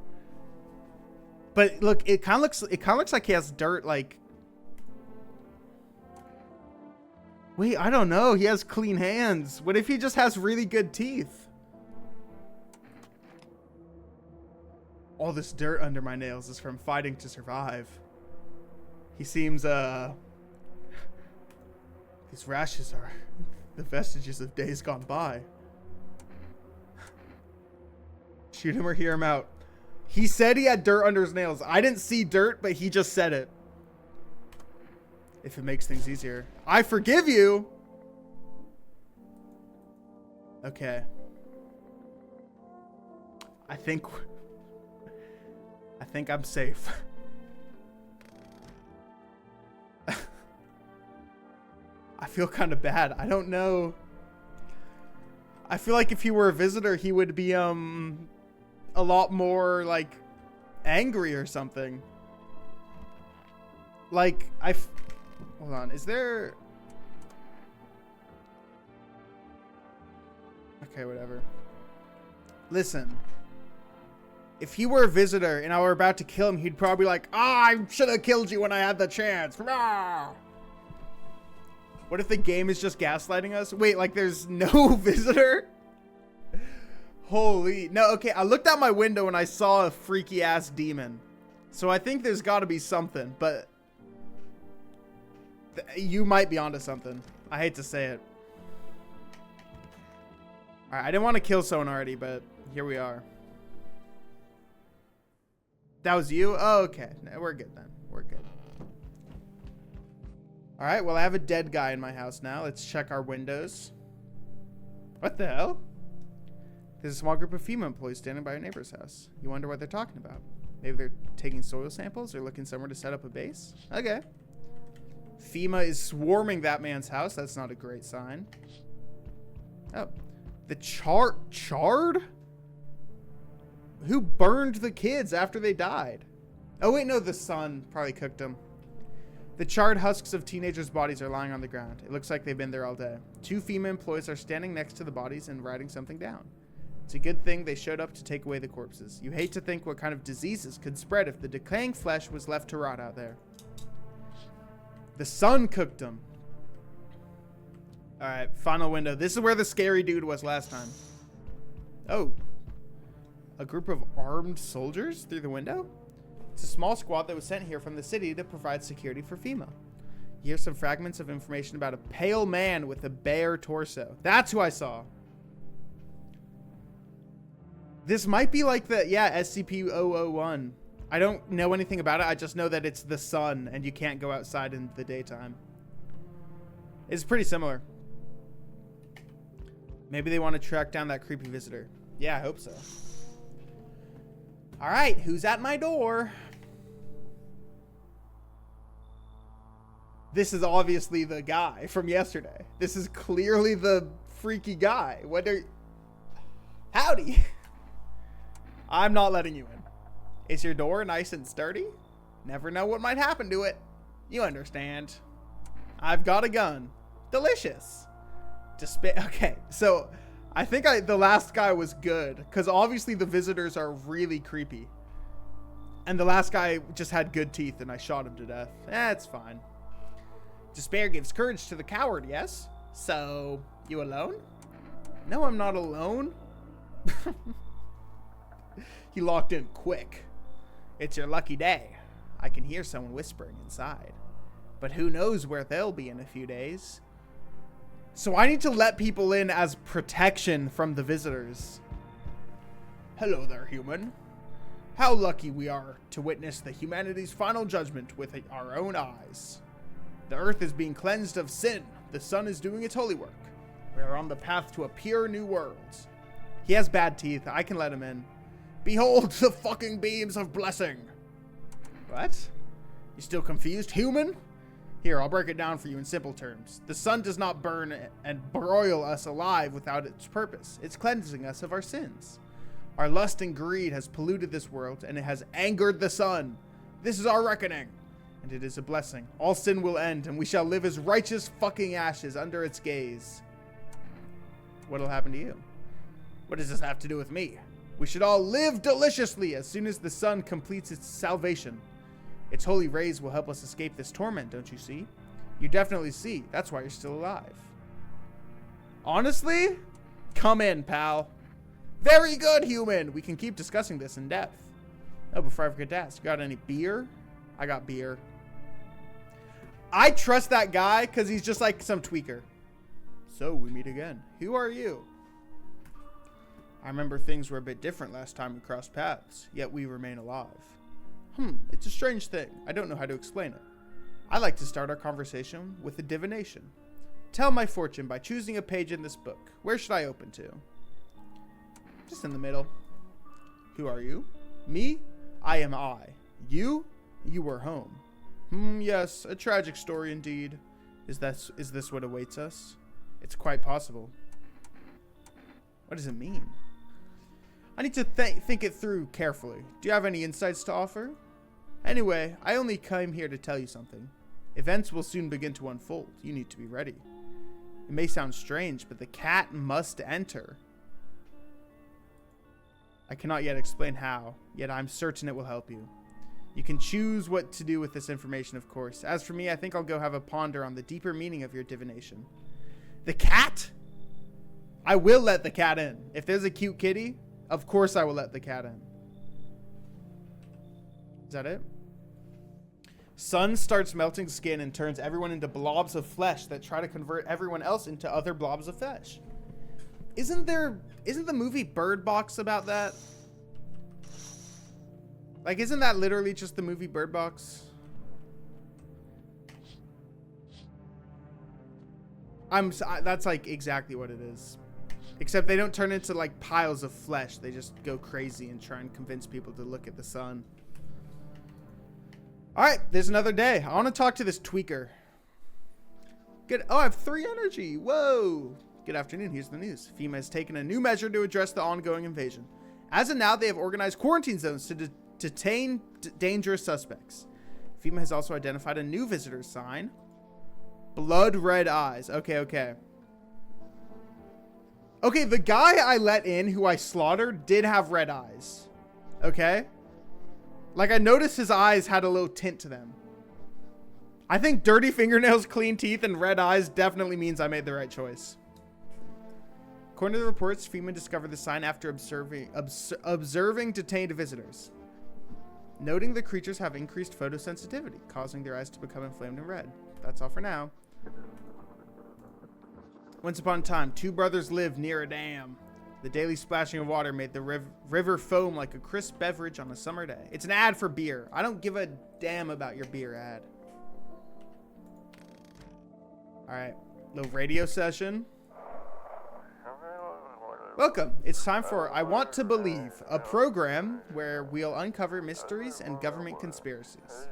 But look, it kind of looks like he has dirt, like... Wait, I don't know. He has clean hands. What if he just has really good teeth? All this dirt under my nails is from fighting to survive. He seems, These rashes are the vestiges of days gone by. Shoot him or hear him out. He said he had dirt under his nails. I didn't see dirt, but he just said it. If it makes things easier. I forgive you! Okay. I think I'm safe. I feel kind of bad. I don't know. I feel like if he were a visitor, he would be a lot more like angry or something. Like hold on. Is there Okay, whatever. Listen. If he were a visitor and I were about to kill him, he'd probably be like, I should have killed you when I had the chance. Rah! What if the game is just gaslighting us? Wait, like there's no visitor? Holy. No, okay, I looked out my window and I saw a freaky ass demon. So I think there's got to be something, but you might be onto something. I hate to say it. All right, I didn't want to kill someone already, but here we are. That was you? Oh, okay. No, we're good then. We're good. All right, well, I have a dead guy in my house now. Let's check our windows. What the hell? There's a small group of female employees standing by your neighbor's house. You wonder what they're talking about. Maybe they're taking soil samples or looking somewhere to set up a base? Okay. FEMA is swarming that man's house. That's not a great sign. Oh. The charred? Who burned the kids after they died? Oh, wait, no, the sun probably cooked them. The charred husks of teenagers' bodies are lying on the ground. It looks like they've been there all day. 2 FEMA employees are standing next to the bodies and writing something down. It's a good thing they showed up to take away the corpses. You hate to think what kind of diseases could spread if the decaying flesh was left to rot out there. The sun cooked them. All right, final window. This is where the scary dude was last time. Oh. A group of armed soldiers through the window? It's a small squad that was sent here from the city to provide security for FEMA. Here's some fragments of information about a pale man with a bare torso. That's who I saw. This might be like the, yeah, SCP-001. I don't know anything about it. I just know that it's the sun and you can't go outside in the daytime. It's pretty similar. Maybe they want to track down that creepy visitor. Yeah, I hope so. All right, who's at my door? This is obviously the guy from yesterday. This is clearly the freaky guy. Howdy. I'm not letting you in. Is your door nice and sturdy? Never know what might happen to it. You understand. I've got a gun. Delicious. Okay, so I think the last guy was good because obviously the visitors are really creepy. And the last guy just had good teeth and I shot him to death. It's fine. Despair gives courage to the coward, yes? So, you alone? No, I'm not alone. He locked in quick. It's your lucky day. I can hear someone whispering inside. But who knows where they'll be in a few days. So I need to let people in as protection from the visitors. Hello there, human. How lucky we are to witness humanity's final judgment with our own eyes. The earth is being cleansed of sin. The sun is doing its holy work. We are on the path to a pure new world. He has bad teeth. I can let him in. Behold the fucking beams of blessing. What? You still confused, human? Here, I'll break it down for you in simple terms. The sun does not burn and broil us alive without its purpose. It's cleansing us of our sins. Our lust and greed has polluted this world, and it has angered the sun. This is our reckoning, and it is a blessing. All sin will end, and we shall live as righteous fucking ashes under its gaze. What'll happen to you? What does this have to do with me? We should all live deliciously as soon as the sun completes its salvation. Its holy rays will help us escape this torment, don't you see? You definitely see. That's why you're still alive. Honestly? Come in, pal. Very good, human. We can keep discussing this in depth. Oh, before I forget to ask, you got any beer? I got beer. I trust that guy because he's just like some tweaker. So we meet again. Who are you? I remember things were a bit different last time we crossed paths, yet we remain alive. It's a strange thing. I don't know how to explain it. I like to start our conversation with a divination. Tell my fortune by choosing a page in this book. Where should I open to? Just in the middle. Who are you? Me? I am I. You? You were home. Yes, a tragic story indeed. Is this what awaits us? It's quite possible. What does it mean? I need to think it through carefully. Do you have any insights to offer? Anyway, I only came here to tell you something. Events will soon begin to unfold. You need to be ready. It may sound strange, but the cat must enter. I cannot yet explain how, yet I'm certain it will help you. You can choose what to do with this information, of course. As for me, I think I'll go have a ponder on the deeper meaning of your divination. The cat? I will let the cat in. If there's a cute kitty, of course I will let the cat in. Is that it? Sun starts melting skin and turns everyone into blobs of flesh that try to convert everyone else into other blobs of flesh. Isn't the movie Bird Box about that? Like, isn't that literally just the movie Bird Box? That's like exactly what it is. Except they don't turn into like piles of flesh. They just go crazy and try and convince people to look at the sun. All right, there's another day. I want to talk to this tweaker. Good. Oh, I have 3 energy. Whoa. Good afternoon. Here's the news. FEMA has taken a new measure to address the ongoing invasion. As of now, they have organized quarantine zones to detain dangerous suspects. FEMA has also identified a new visitor sign. Blood red eyes. Okay, okay. Okay, the guy I let in who I slaughtered did have red eyes. Okay? Like, I noticed his eyes had a little tint to them. I think dirty fingernails, clean teeth, and red eyes definitely means I made the right choice. According to the reports, FEMA discovered the sign after observing detained visitors. Noting the creatures have increased photosensitivity, causing their eyes to become inflamed and red. That's all for now. Once upon a time, 2 brothers lived near a dam. The daily splashing of water made the river foam like a crisp beverage on a summer day. It's an ad for beer. I don't give a damn about your beer ad. All right, little radio session. Welcome. It's time for I Want to Believe, a program where we'll uncover mysteries and government conspiracies.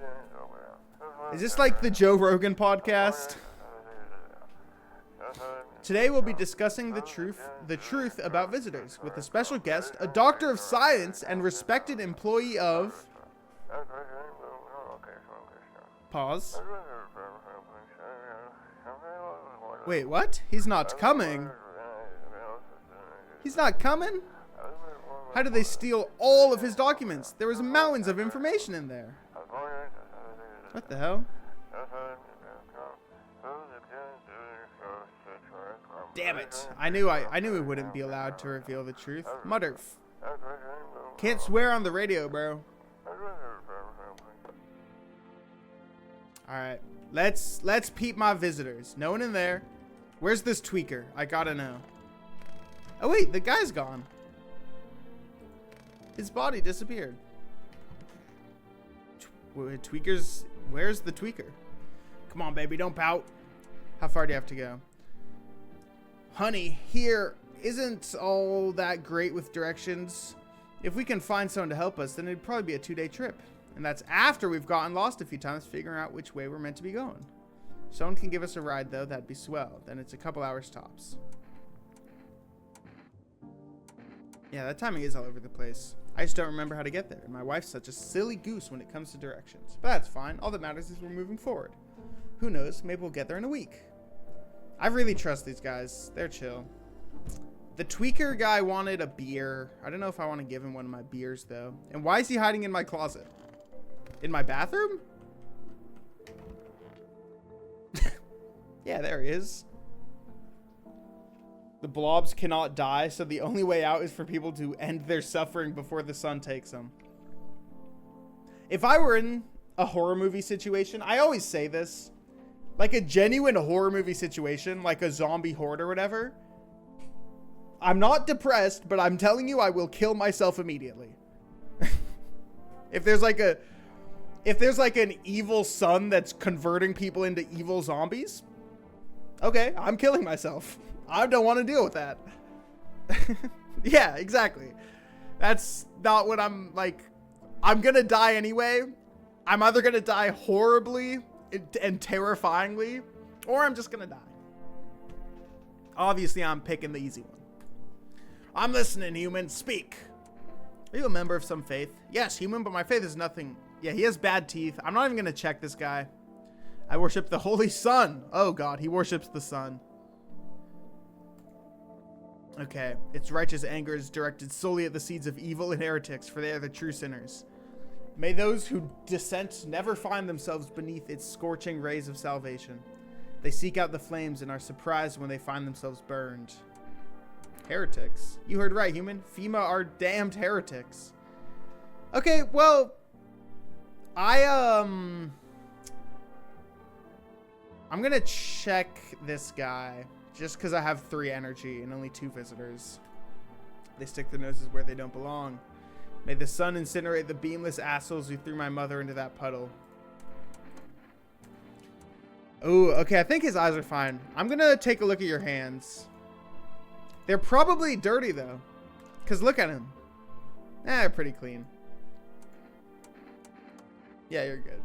Is this like the Joe Rogan podcast? Today we'll be discussing the truth about visitors with a special guest, a doctor of science and respected employee of... Pause. Wait, what? He's not coming. He's not coming? How did they steal all of his documents? There was mountains of information in there. What the hell? Damn it. I knew we wouldn't be allowed to reveal the truth. Mutterf. Can't swear on the radio, bro. Alright. Let's peep my visitors. No one in there. Where's this tweaker? I gotta know. Oh wait, the guy's gone. His body disappeared. Tweakers. Where's the tweaker? Come on, baby, don't pout. How far do you have to go? Honey, here isn't all that great with directions. If we can find someone to help us, then it'd probably be a 2-day trip. And that's after we've gotten lost a few times figuring out which way we're meant to be going. Someone can give us a ride, though. That'd be swell. Then it's a couple hours tops. Yeah, that timing is all over the place. I just don't remember how to get there. And my wife's such a silly goose when it comes to directions. But that's fine. All that matters is we're moving forward. Who knows? Maybe we'll get there in a week. I really trust these guys. They're chill. The tweaker guy wanted a beer. I don't know if I want to give him one of my beers, though. And why is he hiding in my closet? In my bathroom? Yeah, there he is. The blobs cannot die, so the only way out is for people to end their suffering before the sun takes them. If I were in a horror movie situation, I always say this, like a genuine horror movie situation, like a zombie horde or whatever, I'm not depressed, but I'm telling you I will kill myself immediately. If there's like an evil sun that's converting people into evil zombies, okay, I'm killing myself. I don't want to deal with that. Yeah, exactly. That's not what I'm like. I'm going to die anyway. I'm either going to die horribly and terrifyingly, or I'm just going to die. Obviously, I'm picking the easy one. I'm listening, human. Speak. Are you a member of some faith? Yes, human, but my faith is nothing. Yeah, he has bad teeth. I'm not even going to check this guy. I worship the holy sun. Oh, God, he worships the sun. Okay, its righteous anger is directed solely at the seeds of evil and heretics, for they are the true sinners. May those who dissent never find themselves beneath its scorching rays of salvation. They seek out the flames and are surprised when they find themselves burned. Heretics? You heard right, human. FEMA are damned heretics. Okay, well, I'm gonna check this guy just because I have 3 energy and only 2 visitors. They stick their noses where they don't belong. May the sun incinerate the beamless assholes who threw my mother into that puddle. Oh, okay, I think his eyes are fine. I'm gonna take a look at your hands. They're probably dirty though, because look at him. They're pretty clean. Yeah, you're good.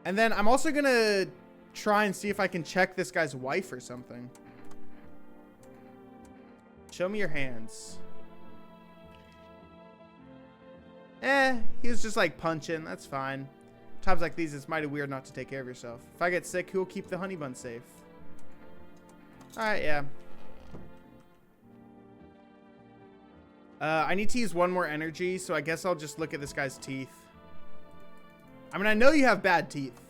And then I'm also gonna try and see if I can check this guy's wife or something. Show me your hands. He was just like punching. That's fine. Times like these, it's mighty weird not to take care of yourself. If I get sick, who will keep the honey bun safe? Alright, yeah. I need to use 1 more energy, so I guess I'll just look at this guy's teeth. I mean, I know you have bad teeth.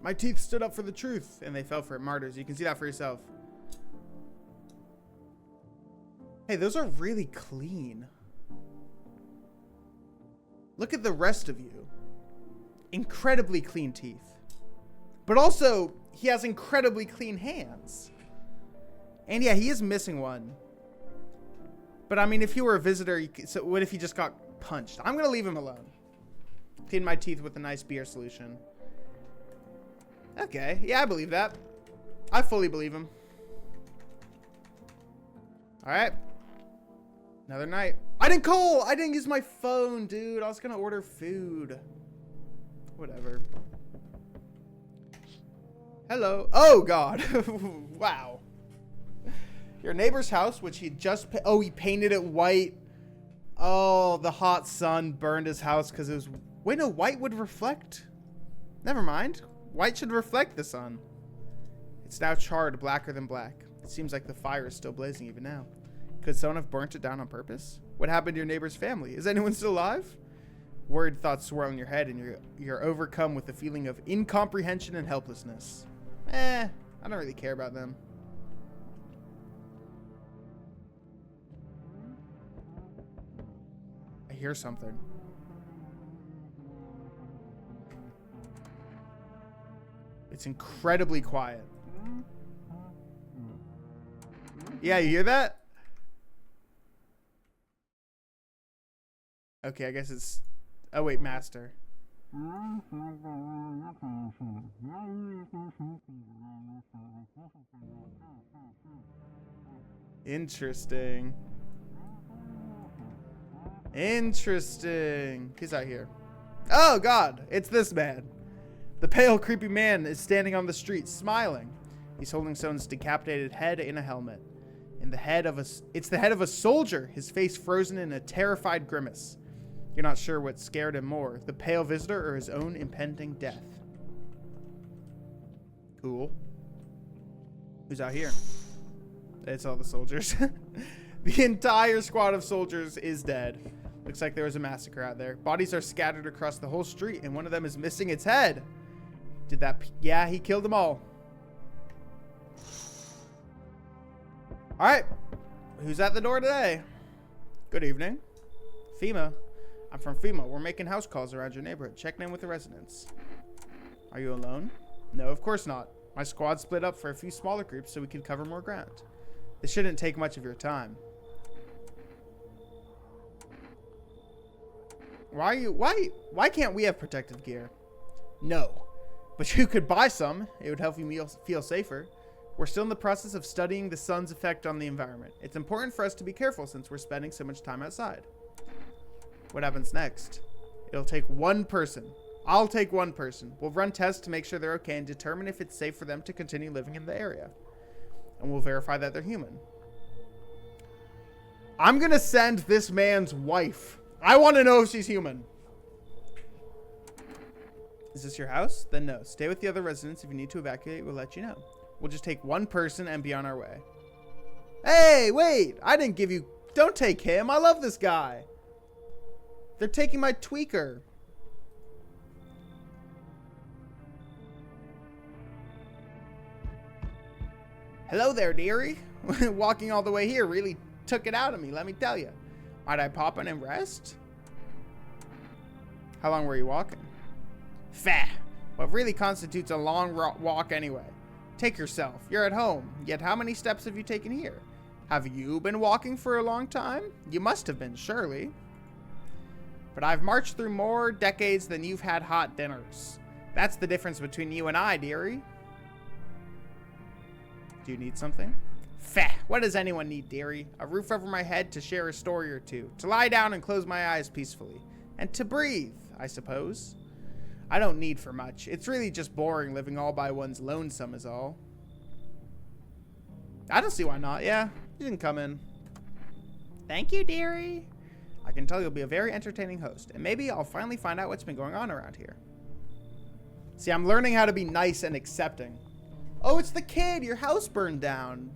My teeth stood up for the truth, and they fell for it, martyrs. You can see that for yourself. Hey, those are really clean. Look at the rest of you. Incredibly clean teeth. But also, he has incredibly clean hands. And yeah, he is missing one. But I mean, if he were a visitor, so what if he just got punched? I'm going to leave him alone. Clean my teeth with a nice beer solution. Okay, yeah, I believe that. I fully believe him. Alright. Another night. I didn't call! I didn't use my phone, dude. I was gonna order food. Whatever. Hello. Oh, God. Wow. Your neighbor's house, which he just... Oh, he painted it white. Oh, the hot sun burned his house because it was... Wait, no, white would reflect. Never mind. White should reflect the sun. It's now charred, blacker than black. It seems like the fire is still blazing even now. Could someone have burnt it down on purpose? What happened to your neighbor's family? Is anyone still alive? Worried thoughts swirl in your head, and you're overcome with a feeling of incomprehension and helplessness. I don't really care about them. I hear something. It's incredibly quiet. Yeah, you hear that? Okay, I guess it's... Oh, wait, master. Interesting. Interesting. Who's out here? Oh, God. It's this man. The pale, creepy man is standing on the street, smiling. He's holding someone's decapitated head in a helmet. It's the head of a soldier, his face frozen in a terrified grimace. You're not sure what scared him more, the pale visitor or his own impending death. Cool. Who's out here? It's all the soldiers. The entire squad of soldiers is dead. Looks like there was a massacre out there. Bodies are scattered across the whole street, and one of them is missing its head. Yeah, he killed them all. All right. Who's at the door today? Good evening. FEMA. I'm from FEMA. We're making house calls around your neighborhood. Checking in with the residents. Are you alone? No, of course not. My squad split up for a few smaller groups so we could cover more ground. This shouldn't take much of your time. Why can't we have protective gear? No. But you could buy some. It would help you feel safer. We're still in the process of studying the sun's effect on the environment. It's important for us to be careful since we're spending so much time outside. What happens next? It'll take one person. I'll take one person. We'll run tests to make sure they're okay and determine if it's safe for them to continue living in the area. And we'll verify that they're human. I'm gonna send this man's wife. I want to know if she's human. Is this your house? Then no. Stay with the other residents. If you need to evacuate, we'll let you know. We'll just take one person and be on our way. Hey, wait. I didn't give you... Don't take him. I love this guy. They're taking my tweaker. Hello there, dearie. Walking all the way here really took it out of me, let me tell you. Might I pop in and rest? How long were you walking? Fah. What really constitutes a long walk anyway? Take yourself. You're at home. Yet how many steps have you taken here? Have you been walking for a long time? You must have been, surely. But I've marched through more decades than you've had hot dinners. That's the difference between you and I, dearie. Do you need something? Fah! What does anyone need, dearie? A roof over my head to share a story or two, to lie down and close my eyes peacefully, and to breathe, I suppose. I don't need for much. It's really just boring living all by one's lonesome is all. I don't see why not. Yeah, you can come in. Thank you, dearie. I can tell you'll be a very entertaining host, and maybe I'll finally find out what's been going on around here. See, I'm learning how to be nice and accepting. Oh, it's the kid. Your house burned down.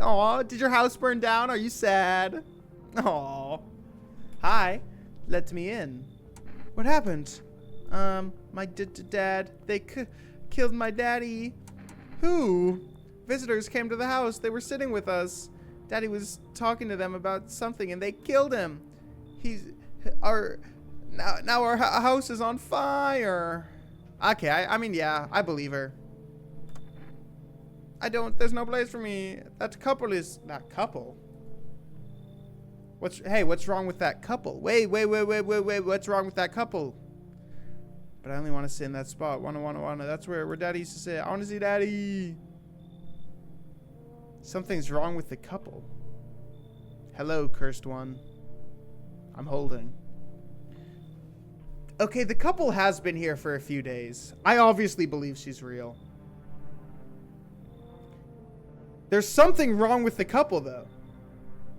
Aw, did your house burn down? Are you sad? Aw. Hi. Let me in. What happened? My dad. They killed my daddy. Who? Visitors came to the house. They were sitting with us. Daddy was talking to them about something and they killed him. Now our house is on fire. Okay, I mean, yeah, I believe her. There's no place for me. That couple? What's wrong with that couple? Wait, what's wrong with that couple? But I only want to sit in that spot. Wanna. That's where Daddy used to sit. I want to see Daddy. Something's wrong with the couple. Hello, cursed one. I'm holding. Okay, the couple has been here for a few days. I obviously believe she's real. There's something wrong with the couple, though.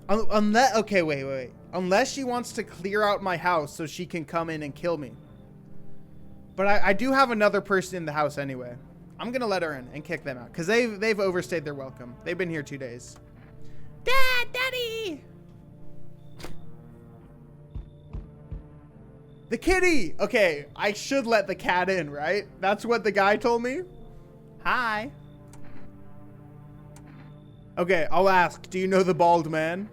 Okay, wait. Unless she wants to clear out my house so she can come in and kill me. But I do have another person in the house anyway. I'm gonna let her in and kick them out because they've overstayed their welcome. They've been here 2 days. Daddy! The kitty! Okay, I should let the cat in, right? That's what the guy told me. Hi. Okay, I'll ask. Do you know the bald man?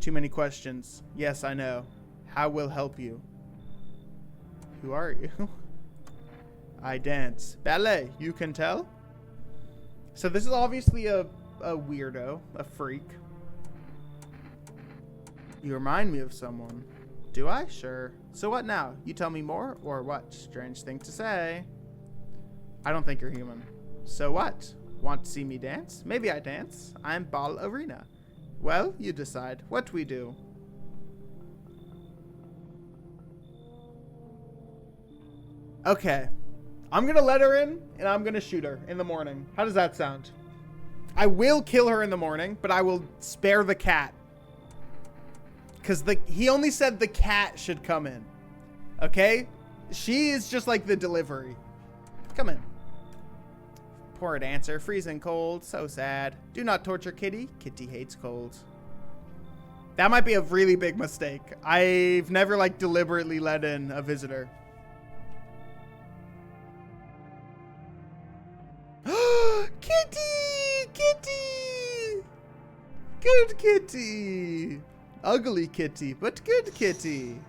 Too many questions. Yes, I know. How will help you? Who are you? I dance. Ballet, you can tell? So this is obviously a weirdo, a freak. You remind me of someone. Do I? Sure. So what now? You tell me more, or what? Strange thing to say. I don't think you're human. So what? Want to see me dance? Maybe I dance. I'm Ball Arena. Well, you decide. What we do? Okay. I'm gonna let her in, and I'm gonna shoot her in the morning. How does that sound? I will kill her in the morning, but I will spare the cat. Because he only said the cat should come in. Okay? She is just like the delivery. Come in. Poor dancer, freezing cold, so sad. Do not torture Kitty. Kitty hates cold. That might be a really big mistake. I've never like deliberately let in a visitor. Kitty! Kitty! Good kitty! Ugly kitty, but good kitty.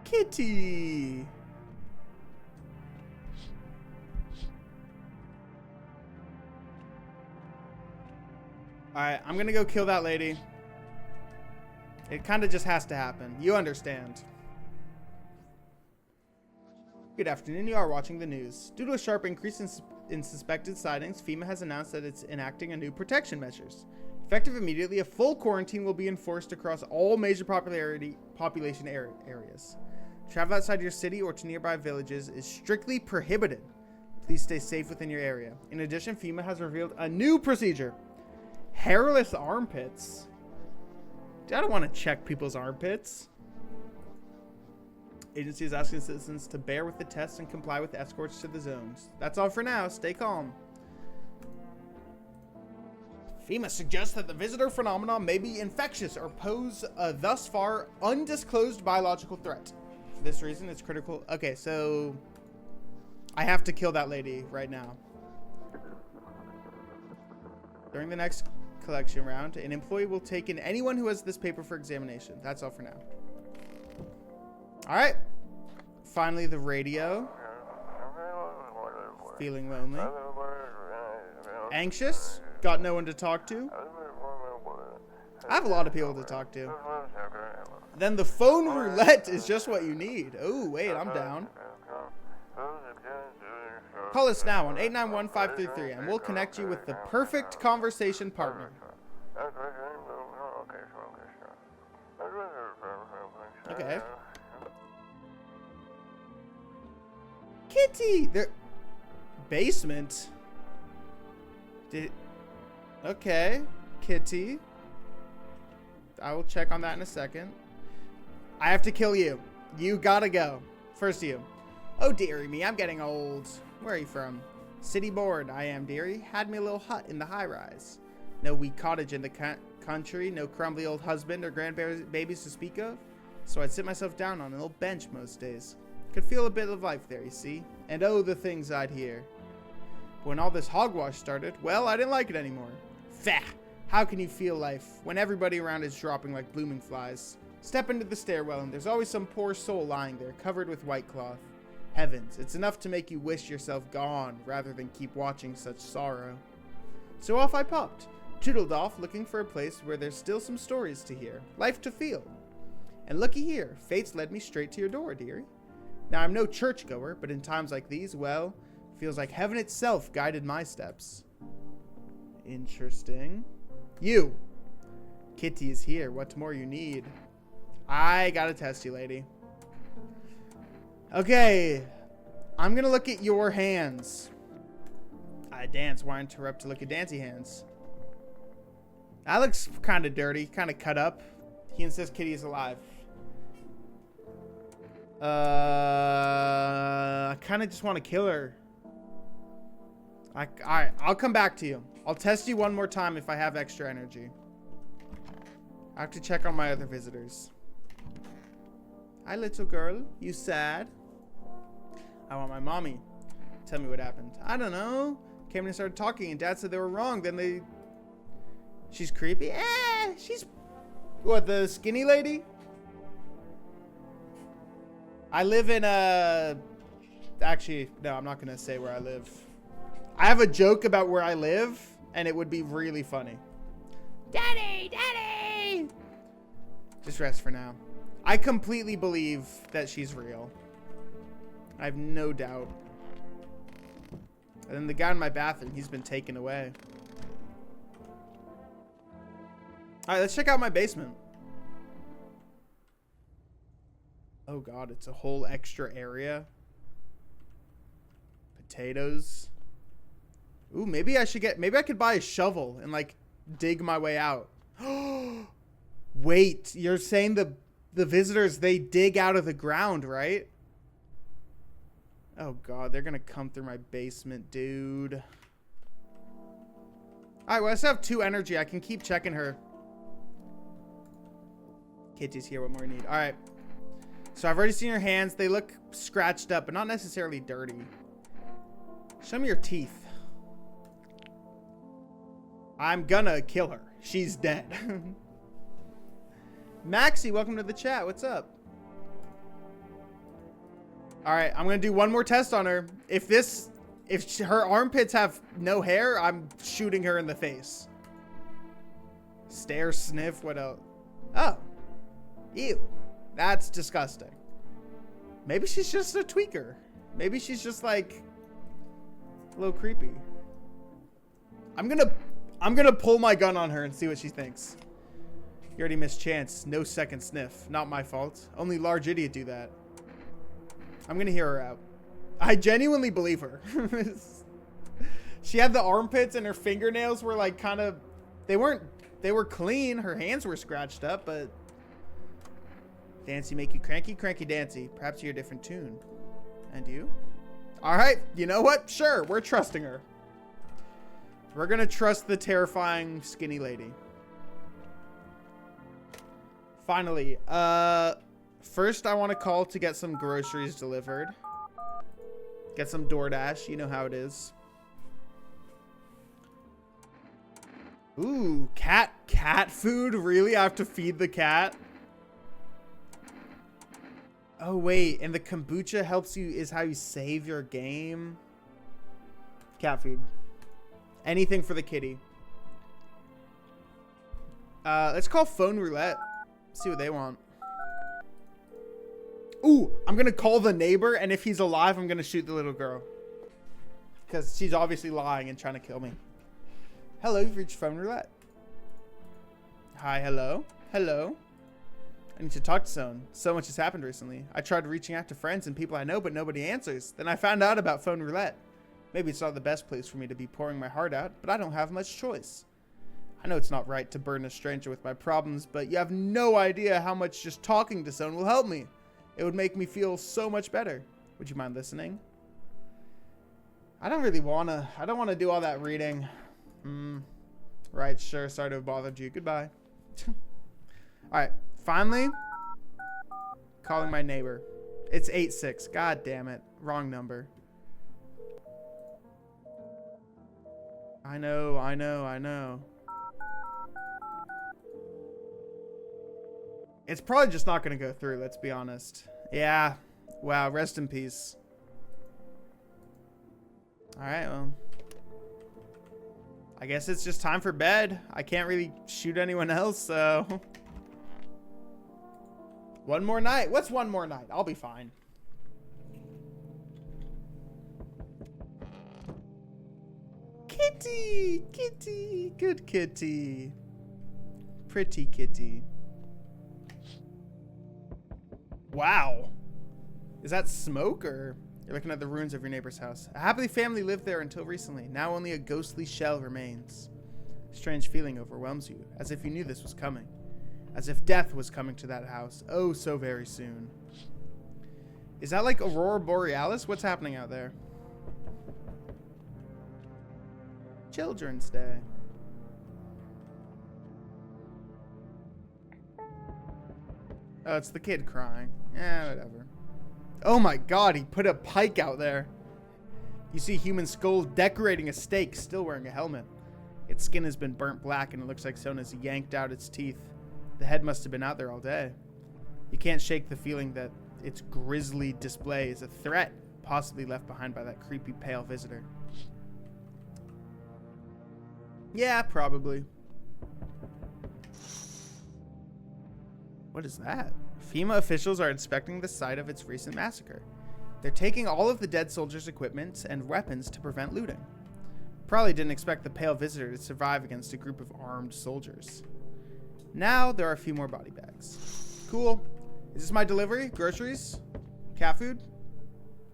Kitty! Alright, I'm gonna go kill that lady. It kind of just has to happen. You understand. Good afternoon, you are watching the news. Due to a sharp increase in suspected sightings, FEMA has announced that it's enacting a new protection measures. Effective immediately, a full quarantine will be enforced across all major population areas. Travel outside your city or to nearby villages is strictly prohibited. Please stay safe within your area. In addition, FEMA has revealed a new procedure. Hairless armpits. I don't want to check people's armpits. Agency is asking citizens to bear with the tests and comply with escorts to the zones. That's all for now. Stay calm. FEMA suggests that the visitor phenomenon may be infectious or pose a thus far undisclosed biological threat. For this reason, it's critical. Okay, so I have to kill that lady right now. During the next collection round, an employee will take in anyone who has this paper for examination. That's all for now. All right. Finally, the radio. Feeling lonely. Anxious. Got no one to talk to. I have a lot of people to talk to. Then the phone roulette is just what you need. Oh, wait, I'm down. Call us now on 891-533 and we'll connect you with the perfect conversation partner. Okay. Kitty! Basement? Okay. Kitty. I will check on that in a second. I have to kill you. You gotta go. First you. Oh, dearie me, I'm getting old. Where are you from? City bored, I am, dearie. Had me a little hut in the high-rise. No wee cottage in the country, no crumbly old husband or grandbabies to speak of. So I'd sit myself down on an old bench most days. Could feel a bit of life there, you see. And oh, the things I'd hear. When all this hogwash started, well, I didn't like it anymore. Fah! How can you feel life when everybody around is dropping like blooming flies? Step into the stairwell and there's always some poor soul lying there, covered with white cloth. Heavens, it's enough to make you wish yourself gone, rather than keep watching such sorrow. So off I popped, tootled off, looking for a place where there's still some stories to hear, life to feel. And looky here, fate's led me straight to your door, dearie. Now I'm no churchgoer, but in times like these, well, feels like heaven itself guided my steps. Interesting. You! Kitty is here, what more you need? I gotta test you, lady. Okay, I'm gonna look at your hands. I dance. Why interrupt to look at dancy hands? That looks kind of dirty, kind of cut up. He insists Kitty is alive. I kind of just want to kill her. Alright, I'll come back to you. I'll test you one more time if I have extra energy. I have to check on my other visitors. Hi, little girl. You sad? I want my mommy. Tell me what happened. I don't know. Came in and started talking, and Dad said they were wrong. Then she's creepy. She's... What, the skinny lady? I live in a... Actually, no, I'm not going to say where I live. I have a joke about where I live, and it would be really funny. Daddy! Daddy! Just rest for now. I completely believe that she's real. I have no doubt. And then the guy in my bathroom, he's been taken away. Alright, let's check out my basement. Oh god, it's a whole extra area. Potatoes. Ooh, maybe I could buy a shovel and like dig my way out. Wait, you're saying the visitors, they dig out of the ground, right? Oh god, they're gonna come through my basement, dude. Alright, well, I still have 2 energy. I can keep checking her. Kitty's here. What more you need? Alright. So I've already seen her hands. They look scratched up, but not necessarily dirty. Show me your teeth. I'm gonna kill her. She's dead. Maxie, welcome to the chat. What's up? Alright, I'm gonna do one more test on her. If her armpits have no hair, I'm shooting her in the face. Stare, sniff, what else? Oh. Ew. That's disgusting. Maybe she's just a tweaker. Maybe she's just like a little creepy. I'm gonna pull my gun on her and see what she thinks. You already missed chance. No second sniff. Not my fault. Only large idiot do that. I'm gonna hear her out. I genuinely believe her. She had the armpits and her fingernails were like kind of... They were clean. Her hands were scratched up, but... Dancy make you cranky? Cranky Dancy. Perhaps you're a different tune. And you? Alright, you know what? Sure, we're trusting her. We're gonna trust the terrifying skinny lady. Finally, first I want to call to get some groceries delivered. Get some DoorDash, you know how it is. Ooh, cat food? Really? I have to feed the cat? Oh wait, and the kombucha helps you, is how you save your game. Cat food. Anything for the kitty. Let's call phone roulette. See what they want. Ooh, I'm gonna call the neighbor, and if he's alive, I'm gonna shoot the little girl. Because she's obviously lying and trying to kill me. Hello, you've reached phone roulette. Hi, hello? Hello? I need to talk to someone. So much has happened recently. I tried reaching out to friends and people I know, but nobody answers. Then I found out about phone roulette. Maybe it's not the best place for me to be pouring my heart out, but I don't have much choice. I know it's not right to burden a stranger with my problems, but you have no idea how much just talking to someone will help me. It would make me feel so much better. Would you mind listening? I don't want to do all that reading. Right, sure. Sorry to have bothered you. Goodbye. Alright, finally, calling my neighbor. It's 86. God damn it. Wrong number. I know. It's probably just not going to go through, let's be honest. Yeah. Wow, rest in peace. Alright, well. I guess it's just time for bed. I can't really shoot anyone else, so. One more night. What's one more night? I'll be fine. Kitty! Kitty! Good kitty. Pretty kitty. Wow. Is that smoke, or you're looking at the ruins of your neighbor's house? A happy family lived there until recently. Now only a ghostly shell remains. A strange feeling overwhelms you, as if you knew this was coming. As if death was coming to that house, oh so very soon. Is that like Aurora Borealis? What's happening out there? Children's Day. Oh, it's the kid crying. Yeah, whatever. Oh my god, he put a pike out there. You see human skull decorating a stake, still wearing a helmet. Its skin has been burnt black and it looks like someone has yanked out its teeth. The head must have been out there all day. You can't shake the feeling that its grisly display is a threat, possibly left behind by that creepy pale visitor. Yeah, probably. What is that? FEMA officials are inspecting the site of its recent massacre. They're taking all of the dead soldiers' equipment and weapons to prevent looting. Probably didn't expect the pale visitor to survive against a group of armed soldiers. Now there are a few more body bags. Cool. Is this my delivery? Groceries? Cat food?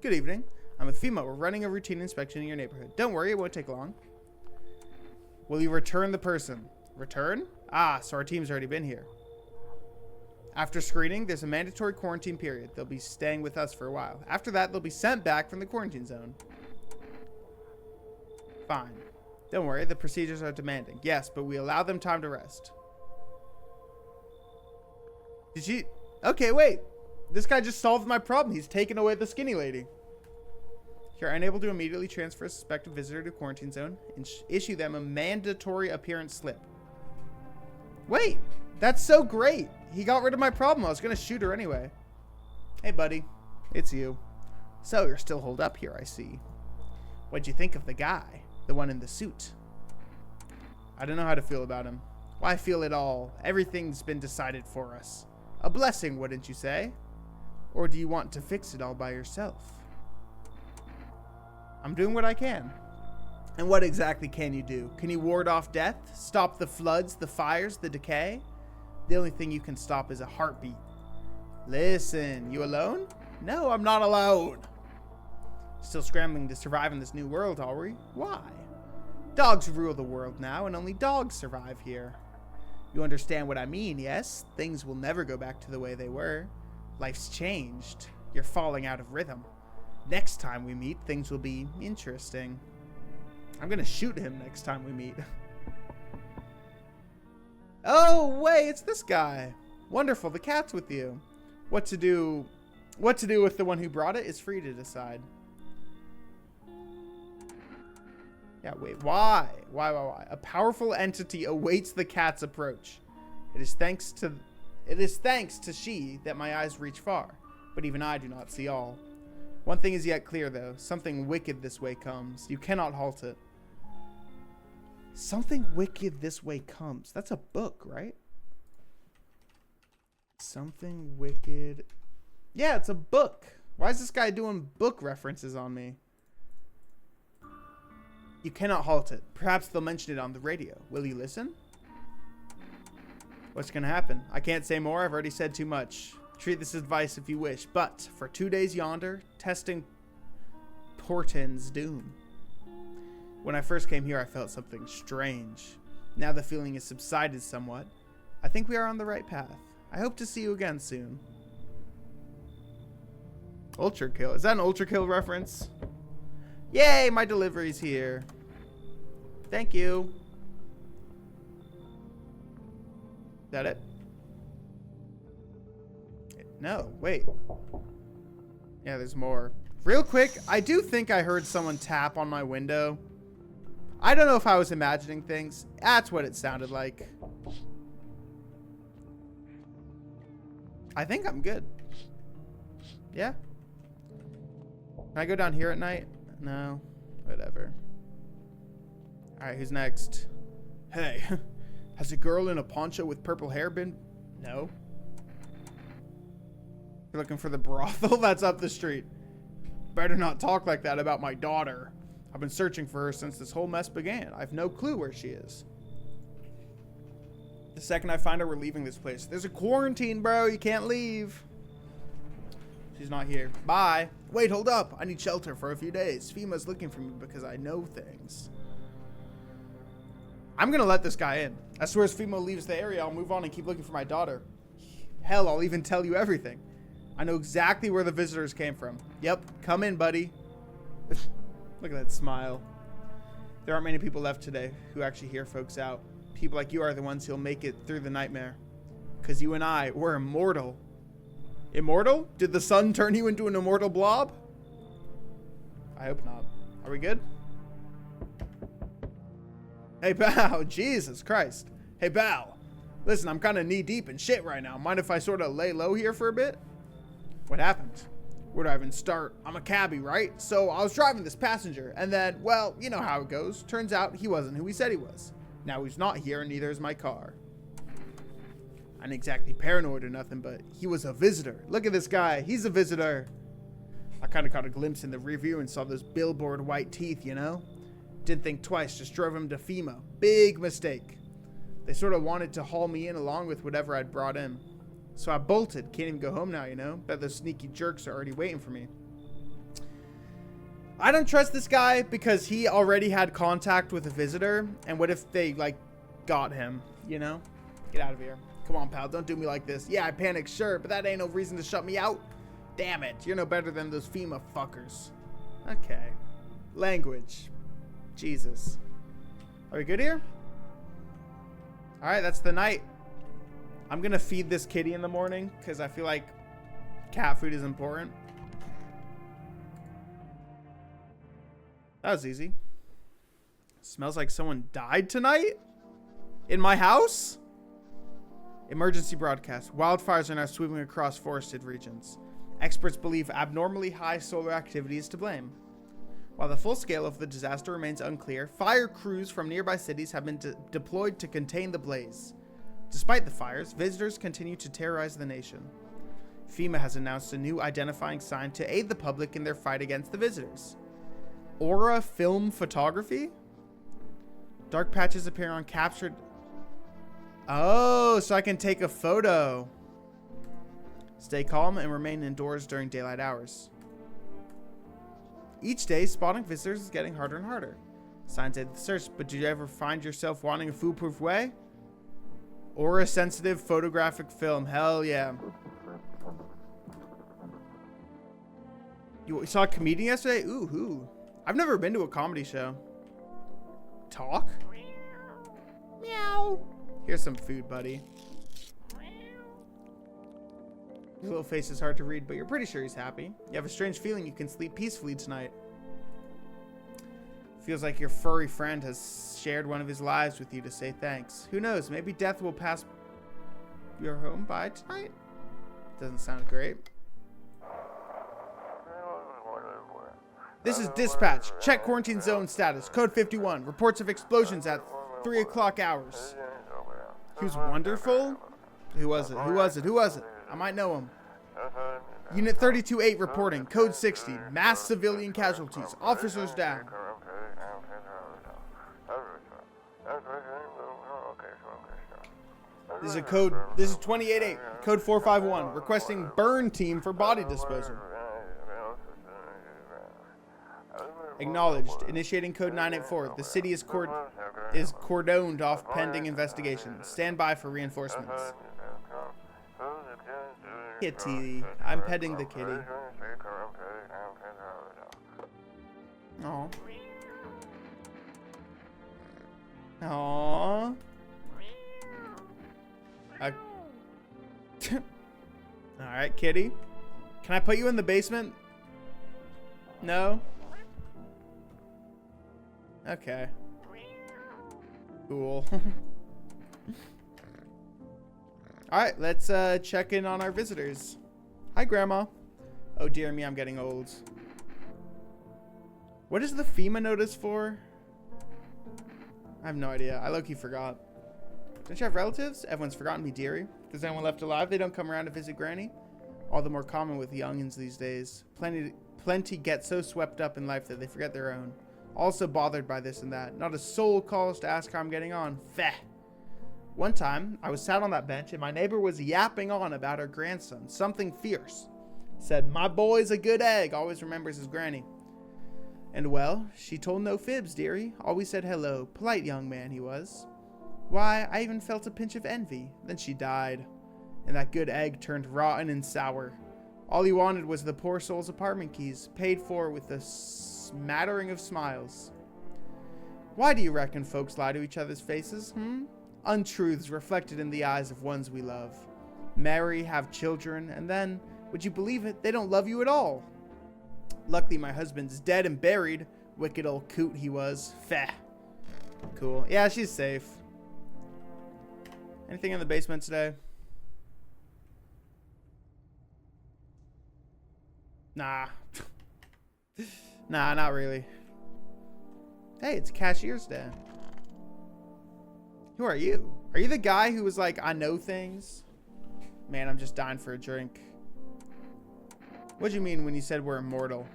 Good evening. I'm with FEMA. We're running a routine inspection in your neighborhood. Don't worry, it won't take long. Will you return the person? Return? Ah, so our team's already been here. After screening, there's a mandatory quarantine period. They'll be staying with us for a while. After that, they'll be sent back from the quarantine zone. Fine. Don't worry, the procedures are demanding. Yes, but we allow them time to rest. Did she... Okay, wait. This guy just solved my problem. He's taken away the skinny lady. You're unable to immediately transfer a suspected visitor to quarantine zone and issue them a mandatory appearance slip. Wait, that's so great. He got rid of my problem. I was going to shoot her anyway. Hey, buddy. It's you. So you're still holed up here, I see. What'd you think of the guy? The one in the suit? I don't know how to feel about him. Why feel it all? Everything's been decided for us. A blessing, wouldn't you say? Or do you want to fix it all by yourself? I'm doing what I can. And what exactly can you do? Can you ward off death? Stop the floods, the fires, the decay? The only thing you can stop is a heartbeat. Listen, you alone? No, I'm not alone. Still scrambling to survive in this new world, are we? Why? Dogs rule the world now, and only dogs survive here. You understand what I mean, yes? Things will never go back to the way they were. Life's changed. You're falling out of rhythm. Next time we meet, things will be interesting. I'm gonna shoot him next time we meet. Oh, wait, it's this guy. Wonderful, the cat's with you. What to do with the one who brought it is free to decide. Yeah, wait, why? Why? A powerful entity awaits the cat's approach. It is thanks to she that my eyes reach far, but even I do not see all. One thing is yet clear, though. Something wicked this way comes. You cannot halt it. Something wicked this way comes. That's a book, right? Something wicked. Yeah, it's a book. Why is this guy doing book references on me? You cannot halt it. Perhaps they'll mention it on the radio. Will you listen? What's going to happen? I can't say more. I've already said too much. Treat this advice if you wish. But for 2 days yonder, testing portends doom. When I first came here, I felt something strange. Now the feeling has subsided somewhat. I think we are on the right path. I hope to see you again soon. Ultra Kill. Is that an Ultra Kill reference? Yay, my delivery's here. Thank you. Is that it? No, wait. Yeah, there's more. Real quick, I do think I heard someone tap on my window. I don't know if I was imagining things. That's what it sounded like. I think I'm good. Yeah. Can I go down here at night? No. Whatever. Alright, who's next? Hey, has a girl in a poncho with purple hair been? No. You're looking for the brothel that's up the street. Better not talk like that about my daughter. I've been searching for her since this whole mess began. I have no clue where she is. The second I find her, we're leaving this place. There's a quarantine, bro. You can't leave. She's not here. Bye. Wait, hold up. I need shelter for a few days. FEMA's looking for me because I know things. I'm going to let this guy in. I swear as FEMA leaves the area, I'll move on and keep looking for my daughter. Hell, I'll even tell you everything. I know exactly where the visitors came from. Yep, come in, buddy. Look at that smile. There aren't many people left today who actually hear folks out. People like you are the ones who'll make it through the nightmare. Because you and I, we're immortal. Immortal? Did the sun turn you into an immortal blob? I hope not. Are we good? Hey, pal. Jesus Christ. Hey, pal. Listen, I'm kind of knee deep in shit right now. Mind if I sort of lay low here for a bit? What happened? Where do I even start? I'm a cabbie, right? So I was driving this passenger, and then, well, you know how it goes. Turns out he wasn't who he said he was. Now he's not here, and neither is my car. I ain't exactly paranoid or nothing, but he was a visitor. Look at this guy. He's a visitor. I kind of caught a glimpse in the rearview and saw those billboard white teeth, you know? Didn't think twice, just drove him to FEMA. Big mistake. They sort of wanted to haul me in along with whatever I'd brought in. So I bolted. Can't even go home now, you know? Bet those sneaky jerks are already waiting for me. I don't trust this guy because he already had contact with a visitor. And what if they, like, got him, you know? Get out of here. Come on, pal. Don't do me like this. Yeah, I panicked, sure, but that ain't no reason to shut me out. Damn it. You're no better than those FEMA fuckers. Okay. Language. Jesus. Are we good here? Alright, that's the night. I'm gonna feed this kitty in the morning because I feel like cat food is important. That was easy. Smells like someone died tonight? In my house? Emergency broadcast. Wildfires are now sweeping across forested regions. Experts believe abnormally high solar activity is to blame. While the full scale of the disaster remains unclear, fire crews from nearby cities have been deployed to contain the blaze. Despite the fires, visitors continue to terrorize the nation. FEMA has announced a new identifying sign to aid the public in their fight against the visitors. Aura film photography? Dark patches appear on captured... Oh, so I can take a photo. Stay calm and remain indoors during daylight hours. Each day, spotting visitors is getting harder and harder. Signs aid the search, but do you ever find yourself wanting a foolproof way? Aura-sensitive photographic film. Hell yeah. You saw a comedian yesterday? Ooh, who? I've never been to a comedy show. talk? Meow. Here's some food, buddy. His little face is hard to read, but you're pretty sure he's happy. You have a strange feeling you can sleep peacefully tonight. Feels like your furry friend has shared one of his lives with you to say thanks. Who knows, maybe death will pass your home by tonight? Doesn't sound great. This is dispatch. Check quarantine zone status. Code 51. Reports of explosions at 3 o'clock hours. He was wonderful? Who was it? Who was it? Who was it? I might know him. Unit 32-8 reporting. Code 60. Mass civilian casualties. Officers down. This is 28-8. Code 451. Requesting burn team for body disposal. Acknowledged. Initiating code 984. The city is cordoned off pending investigation. Stand by for reinforcements. Kitty. I'm petting the kitty. Aww. Aww. Alright, kitty. Can I put you in the basement? No? Okay. Cool. Alright, let's check in on our visitors. Hi, Grandma. Oh, dear me, I'm getting old. What is the FEMA notice for? I have no idea. I low-key forgot. Don't you have relatives? Everyone's forgotten me, dearie. If there's anyone left alive, they don't come around to visit Granny. All the more common with youngins these days. Plenty get so swept up in life that they forget their own. Also bothered by this and that. Not a soul calls to ask how I'm getting on. Feh. One time, I was sat on that bench and my neighbor was yapping on about her grandson. Something fierce. Said, my boy's a good egg. Always remembers his granny. And well, she told no fibs, dearie. Always said hello. Polite young man he was. Why, I even felt a pinch of envy. Then she died. And that good egg turned rotten and sour. All he wanted was the poor soul's apartment keys, paid for with a smattering of smiles. Why do you reckon folks lie to each other's faces, Untruths reflected in the eyes of ones we love. Marry, have children, and then, would you believe it, they don't love you at all. Luckily, my husband's dead and buried. Wicked old coot he was. Feh. Cool. Yeah, she's safe. Anything in the basement today? Nah. Nah, not really. Hey, it's Cashier's Day. Who are you? Are you the guy who was like, I know things? Man, I'm just dying for a drink. What'd you mean when you said we're immortal?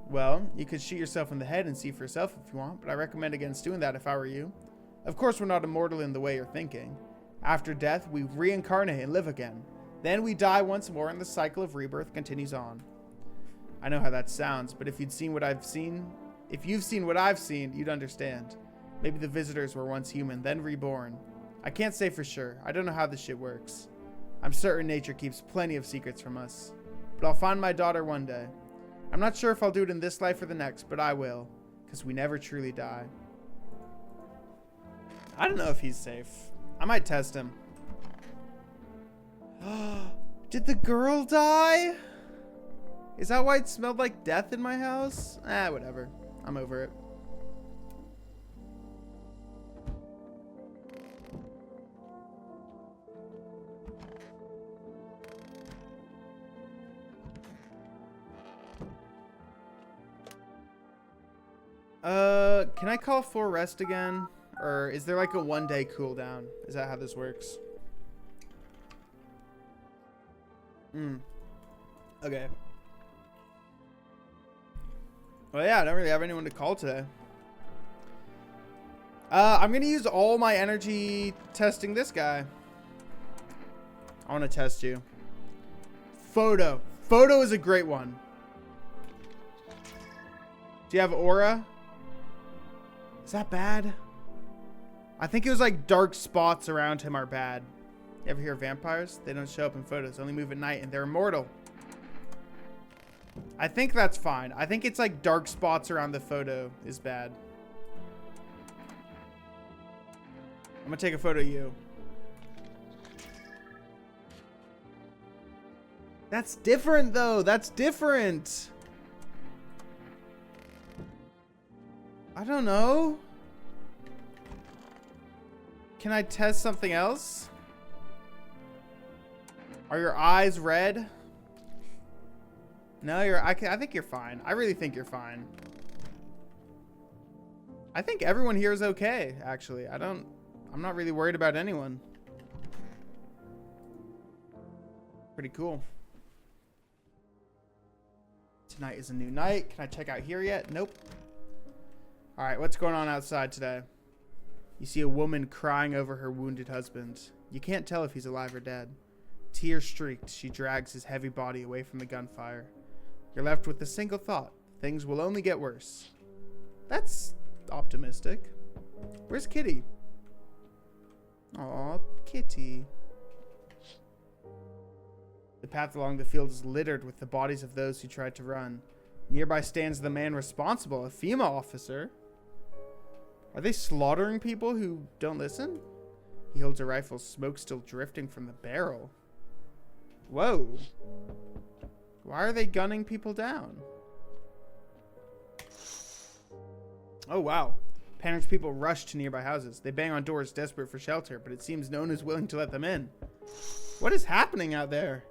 Well, you could shoot yourself in the head and see for yourself if you want, but I recommend against doing that if I were you. Of course, we're not immortal in the way you're thinking. After death, we reincarnate and live again. Then we die once more and the cycle of rebirth continues on. I know how that sounds, but if you've seen what I've seen, you'd understand. Maybe the visitors were once human, then reborn. I can't say for sure. I don't know how this shit works. I'm certain nature keeps plenty of secrets from us. But I'll find my daughter one day. I'm not sure if I'll do it in this life or the next, but I will. Because we never truly die. I don't know if he's safe. I might test him. Did the girl die? Is that why it smelled like death in my house? Whatever. I'm over it. Can I call for rest again? Or is there like a 1-day cooldown? Is that how this works? Okay. Well, yeah, I don't really have anyone to call today. I'm gonna use all my energy testing this guy. I want to test you. Photo. Photo is a great one. Do you have aura? Is that bad? I think it was like dark spots around him are bad. You ever hear of vampires? They don't show up in photos. Only move at night and they're immortal. I think that's fine. I think it's like dark spots around the photo is bad. I'm gonna take a photo of you. That's different, though. That's different. I don't know. Can I test something else? Are your eyes red? No, I think you're fine. I really think you're fine. I think everyone here is okay, actually. I'm not really worried about anyone. Pretty cool. Tonight is a new night. Can I check out here yet? Nope. All right, what's going on outside today? You see a woman crying over her wounded husband. You can't tell if he's alive or dead. Tears streaked, she drags his heavy body away from the gunfire. You're left with a single thought. Things will only get worse. That's optimistic. Where's Kitty? Aw, Kitty. The path along the field is littered with the bodies of those who tried to run. Nearby stands the man responsible, a female officer. Are they slaughtering people who don't listen? He holds a rifle, smoke still drifting from the barrel. Whoa. Why are they gunning people down? Oh, wow. Panicked people rush to nearby houses. They bang on doors, desperate for shelter, but it seems no one is willing to let them in. What is happening out there?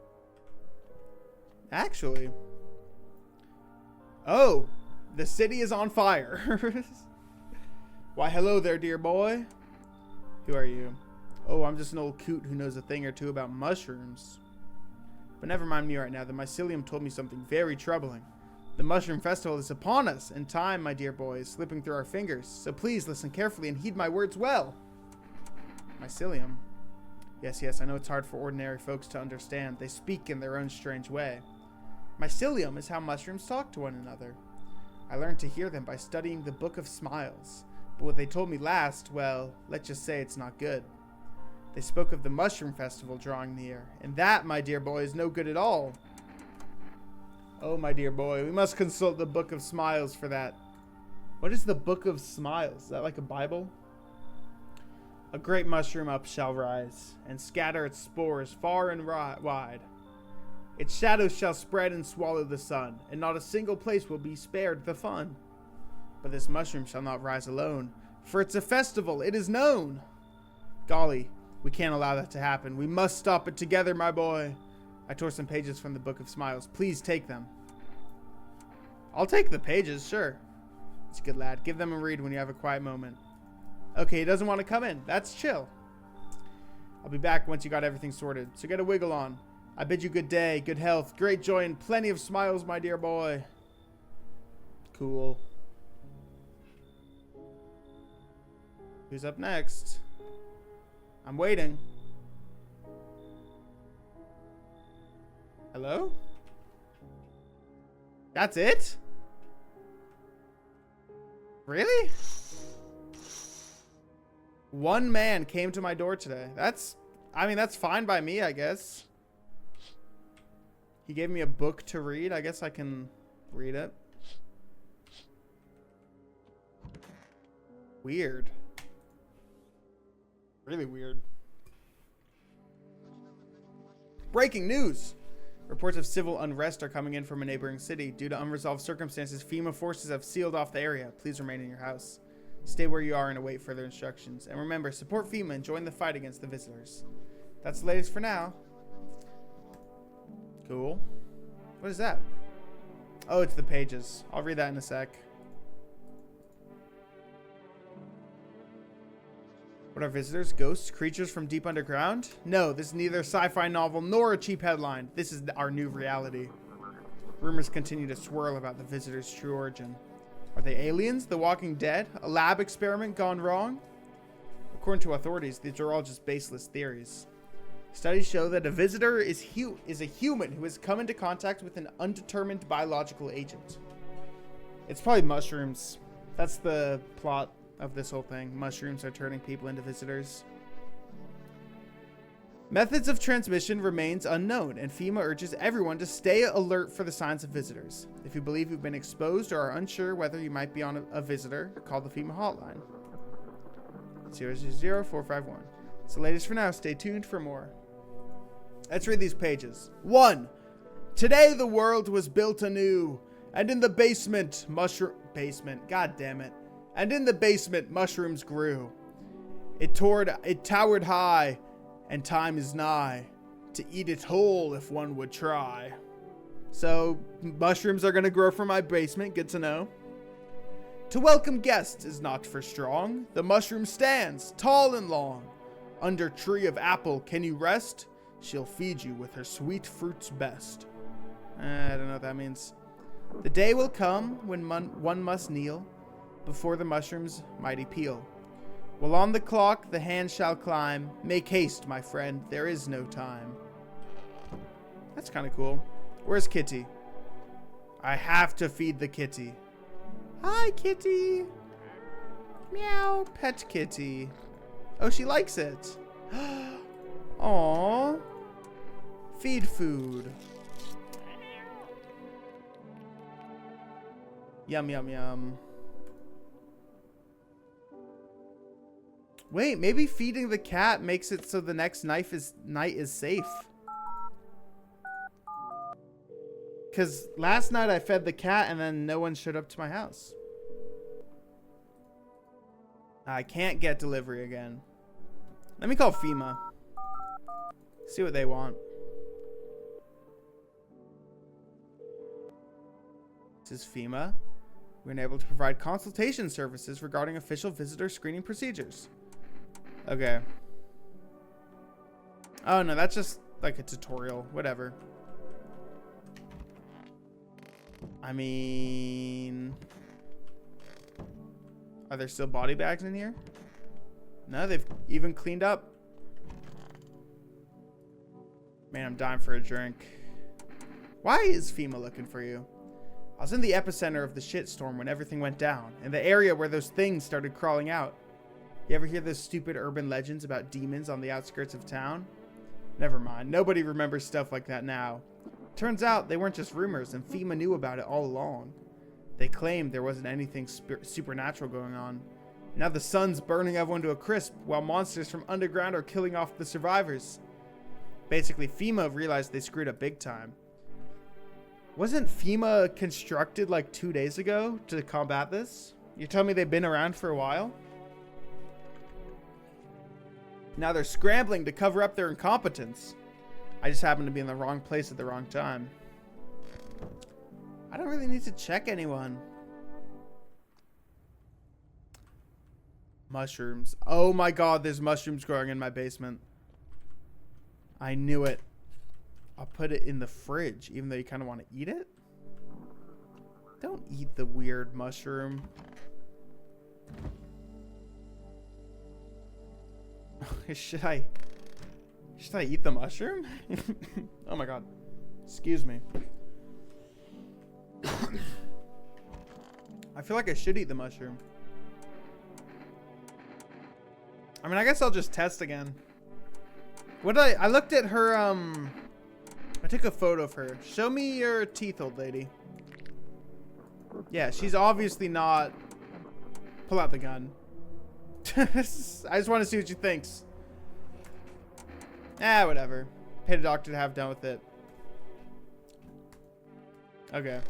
Actually. Oh, the city is on fire. Why, hello there, dear boy. Who are you? Oh, I'm just an old coot who knows a thing or two about mushrooms. But never mind me right now. The mycelium told me something very troubling. The mushroom festival is upon us, and time, my dear boy, is slipping through our fingers. So please listen carefully and heed my words well. Mycelium. Yes, I know it's hard for ordinary folks to understand. They speak in their own strange way. Mycelium is how mushrooms talk to one another. I learned to hear them by studying the Book of Smiles. But what they told me last, well, let's just say it's not good. They spoke of the mushroom festival drawing near, and that, my dear boy, is no good at all. Oh, my dear boy, we must consult the Book of Smiles for that. What is the Book of Smiles? Is that like a Bible? A great mushroom up shall rise, and scatter its spores far and wide. Its shadows shall spread and swallow the sun, and not a single place will be spared the fun. But this mushroom shall not rise alone, for it's a festival, it is known. Golly, we can't allow that to happen. We must stop it together, my boy. I tore some pages from the Book of Smiles. Please take them. I'll take the pages, sure. It's a good lad. Give them a read when you have a quiet moment. Okay, he doesn't want to come in. That's chill. I'll be back once you got everything sorted, so get a wiggle on. I bid you good day, good health, great joy, and plenty of smiles, my dear boy. Cool. Who's up next? I'm waiting. Hello? That's it? Really? One man came to my door today. That's fine by me, I guess. He gave me a book to read. I guess I can read it. Weird. Really weird. Breaking news! Reports of civil unrest are coming in from a neighboring city. Due to unresolved circumstances, FEMA forces have sealed off the area. Please remain in your house. Stay where you are and await further instructions. And remember, support FEMA and join the fight against the visitors. That's the latest for now. Cool. What is that? Oh, it's the pages. I'll read that in a sec. What are visitors? Ghosts? Creatures from deep underground? No, this is neither a sci-fi novel nor a cheap headline. This is our new reality. Rumors continue to swirl about the visitors' true origin. Are they aliens? The Walking Dead? A lab experiment gone wrong? According to authorities, these are all just baseless theories. Studies show that a visitor is a human who has come into contact with an undetermined biological agent. It's probably mushrooms. That's the plot of this whole thing. Mushrooms are turning people into visitors. Methods of transmission remains unknown, and FEMA urges everyone to stay alert for the signs of visitors. If you believe you've been exposed or are unsure whether you might be on a visitor, call the FEMA hotline. 000451. It's the latest for now. Stay tuned for more. Let's read these pages. 1. Today the world was built anew, and in the basement, God damn it. And in the basement, mushrooms grew. It towered high, and time is nigh to eat it whole if one would try. So, mushrooms are gonna grow from my basement, good to know. To welcome guests is not for strong. The mushroom stands, tall and long. Under tree of apple can you rest? She'll feed you with her sweet fruits best. I don't know what that means. The day will come when one must kneel before the mushroom's mighty peel. While on the clock the hand shall climb. Make haste, my friend, there is no time. That's kind of cool. Where's Kitty? I have to feed the kitty. Hi, kitty. Meow, pet kitty. Oh, she likes it. Aww. Feed food. Yum, yum, yum. Wait, maybe feeding the cat makes it so the next night is safe. Because last night I fed the cat and then no one showed up to my house. I can't get delivery again. Let me call FEMA. See what they want. This is FEMA. We're unable to provide consultation services regarding official visitor screening procedures. Okay. Oh no, that's just like a tutorial. Whatever. I mean... Are there still body bags in here? No, they've even cleaned up. Man, I'm dying for a drink. Why is FEMA looking for you? I was in the epicenter of the shitstorm when everything went down, in the area where those things started crawling out. You ever hear those stupid urban legends about demons on the outskirts of town? Never mind, nobody remembers stuff like that now. Turns out they weren't just rumors, and FEMA knew about it all along. They claimed there wasn't anything supernatural going on. Now the sun's burning everyone to a crisp, while monsters from underground are killing off the survivors. Basically, FEMA realized they screwed up big time. Wasn't FEMA constructed like 2 days ago to combat this? You're telling me they've been around for a while? Now they're scrambling to cover up their incompetence. I just happened to be in the wrong place at the wrong time. I don't really need to check anyone. Mushrooms. Oh my god, there's mushrooms growing in my basement. I knew it. I'll put it in the fridge, even though you kind of want to eat it. Don't eat the weird mushroom. Should I eat the mushroom? Oh my god. Excuse me. I feel like I should eat the mushroom. I mean, I guess I'll just test again. What did I looked at her, I took a photo of her. Show me your teeth, old lady. Yeah, she's obviously not. Pull out the gun. I just want to see what she thinks. Whatever. Pay the doctor to have done with it. Okay.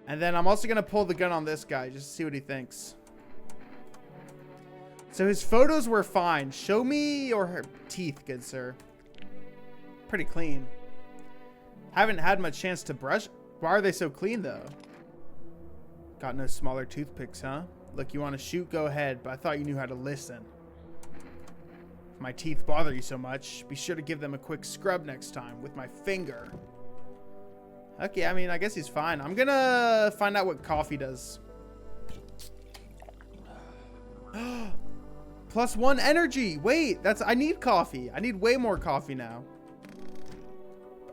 And then I'm also going to pull the gun on this guy just to see what he thinks. So his photos were fine. Show me your teeth, good sir. Pretty clean. Haven't had much chance to brush. Why are they so clean, though? Got no smaller toothpicks, huh? Look, you want to shoot? Go ahead, but I thought you knew how to listen. If my teeth bother you so much, be sure to give them a quick scrub next time with my finger. Okay, I mean, I guess he's fine. I'm gonna find out what coffee does. +1 energy. Wait, I need coffee. I need way more coffee now.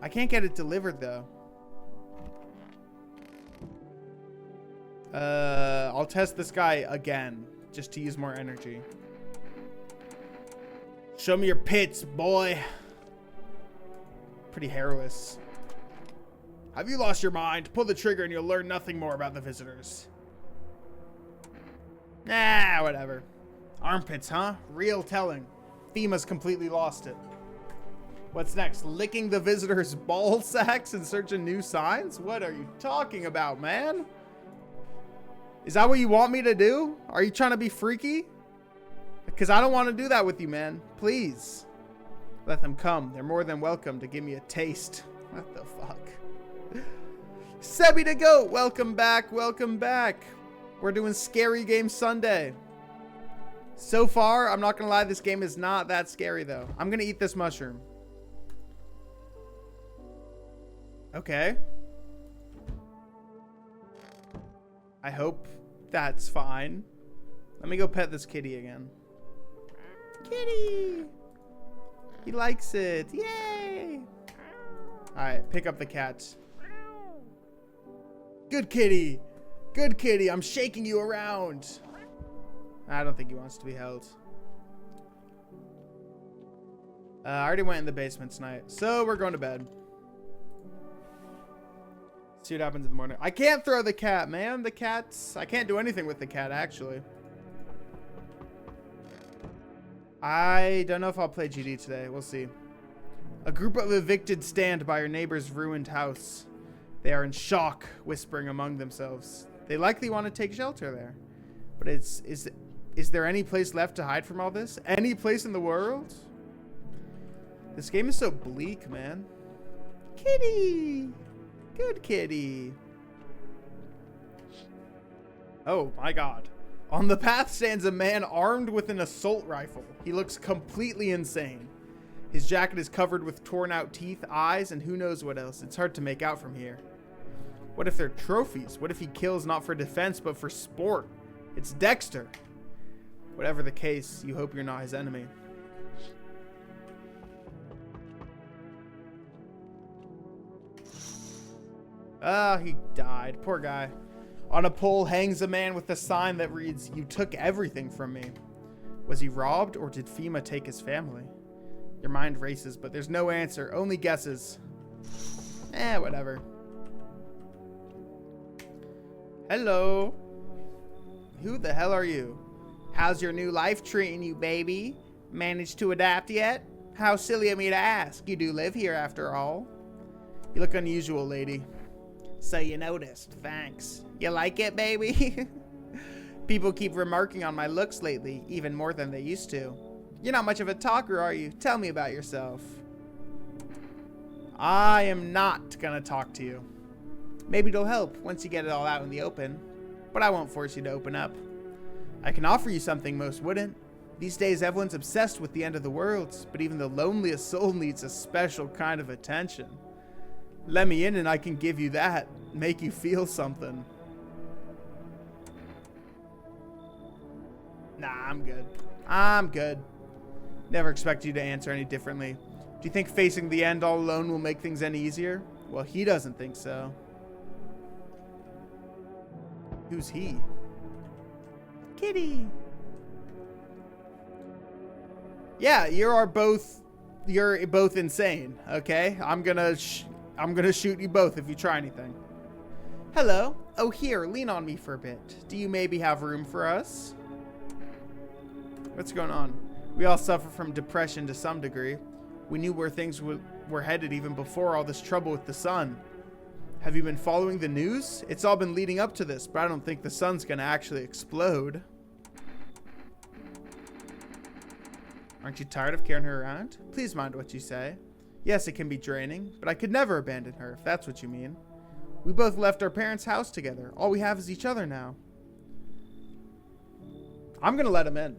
I can't get it delivered though. I'll test this guy again just to use more energy. Show me your pits, boy. Pretty hairless. Have you lost your mind? Pull the trigger and you'll learn nothing more about the visitors. Nah, whatever. Armpits, huh? Real telling. FEMA's completely lost it. What's next? Licking the visitor's ball sacks in search of new signs? What are you talking about, man? Is that what you want me to do? Are you trying to be freaky? Because I don't want to do that with you, man. Please. Let them come. They're more than welcome to give me a taste. What the fuck? Sebi the Goat, welcome back. Welcome back. We're doing Scary Game Sunday. So far, I'm not going to lie, this game is not that scary, though. I'm going to eat this mushroom. Okay. I hope that's fine. Let me go pet this kitty again. Kitty! He likes it. Yay! Alright, pick up the cat. Good kitty! Good kitty, I'm shaking you around. I don't think he wants to be held. I already went in the basement tonight, so we're going to bed. See what happens in the morning. I can't throw the cat, man. The cat's... I can't do anything with the cat, actually. I don't know if I'll play GD today. We'll see. A group of evicted stand by your neighbor's ruined house. They are in shock, whispering among themselves. They likely want to take shelter there. But is there any place left to hide from all this? Any place in the world? This game is so bleak, man. Kitty! Good kitty. Oh my god. On the path stands a man armed with an assault rifle. He looks completely insane. His jacket is covered with torn out teeth, eyes, and who knows what else. It's hard to make out from here. What if they're trophies? What if he kills not for defense but for sport? It's Dexter. Whatever the case, you hope you're not his enemy. Ah, he died. Poor guy. On a pole hangs a man with a sign that reads, "You took everything from me." Was he robbed, or did FEMA take his family? Your mind races, but there's no answer. Only guesses. Whatever. Hello. Who the hell are you? How's your new life treating you, baby? Managed to adapt yet? How silly of me to ask. You do live here after all. You look unusual, lady. So you noticed. Thanks. You like it, baby? People keep remarking on my looks lately, even more than they used to. You're not much of a talker, are you? Tell me about yourself. I am not gonna talk to you. Maybe it'll help once you get it all out in the open, but I won't force you to open up. I can offer you something most wouldn't. These days, everyone's obsessed with the end of the world, but even the loneliest soul needs a special kind of attention. Let me in and I can give you that. Make you feel something. Nah, I'm good. I'm good. Never expect you to answer any differently. Do you think facing the end all alone will make things any easier? Well, he doesn't think so. Who's he? Kitty. Yeah, you're both insane, okay? I'm gonna shoot you both if you try anything. Hello. Oh, here, lean on me for a bit. Do you maybe have room for us? What's going on? We all suffer from depression to some degree. We knew where things were headed even before all this trouble with the sun. Have you been following the news? It's all been leading up to this, but I don't think the sun's gonna actually explode. Aren't you tired of carrying her around? Please mind what you say. Yes, it can be draining, but I could never abandon her, if that's what you mean. We both left our parents' house together. All we have is each other now. I'm gonna let him in.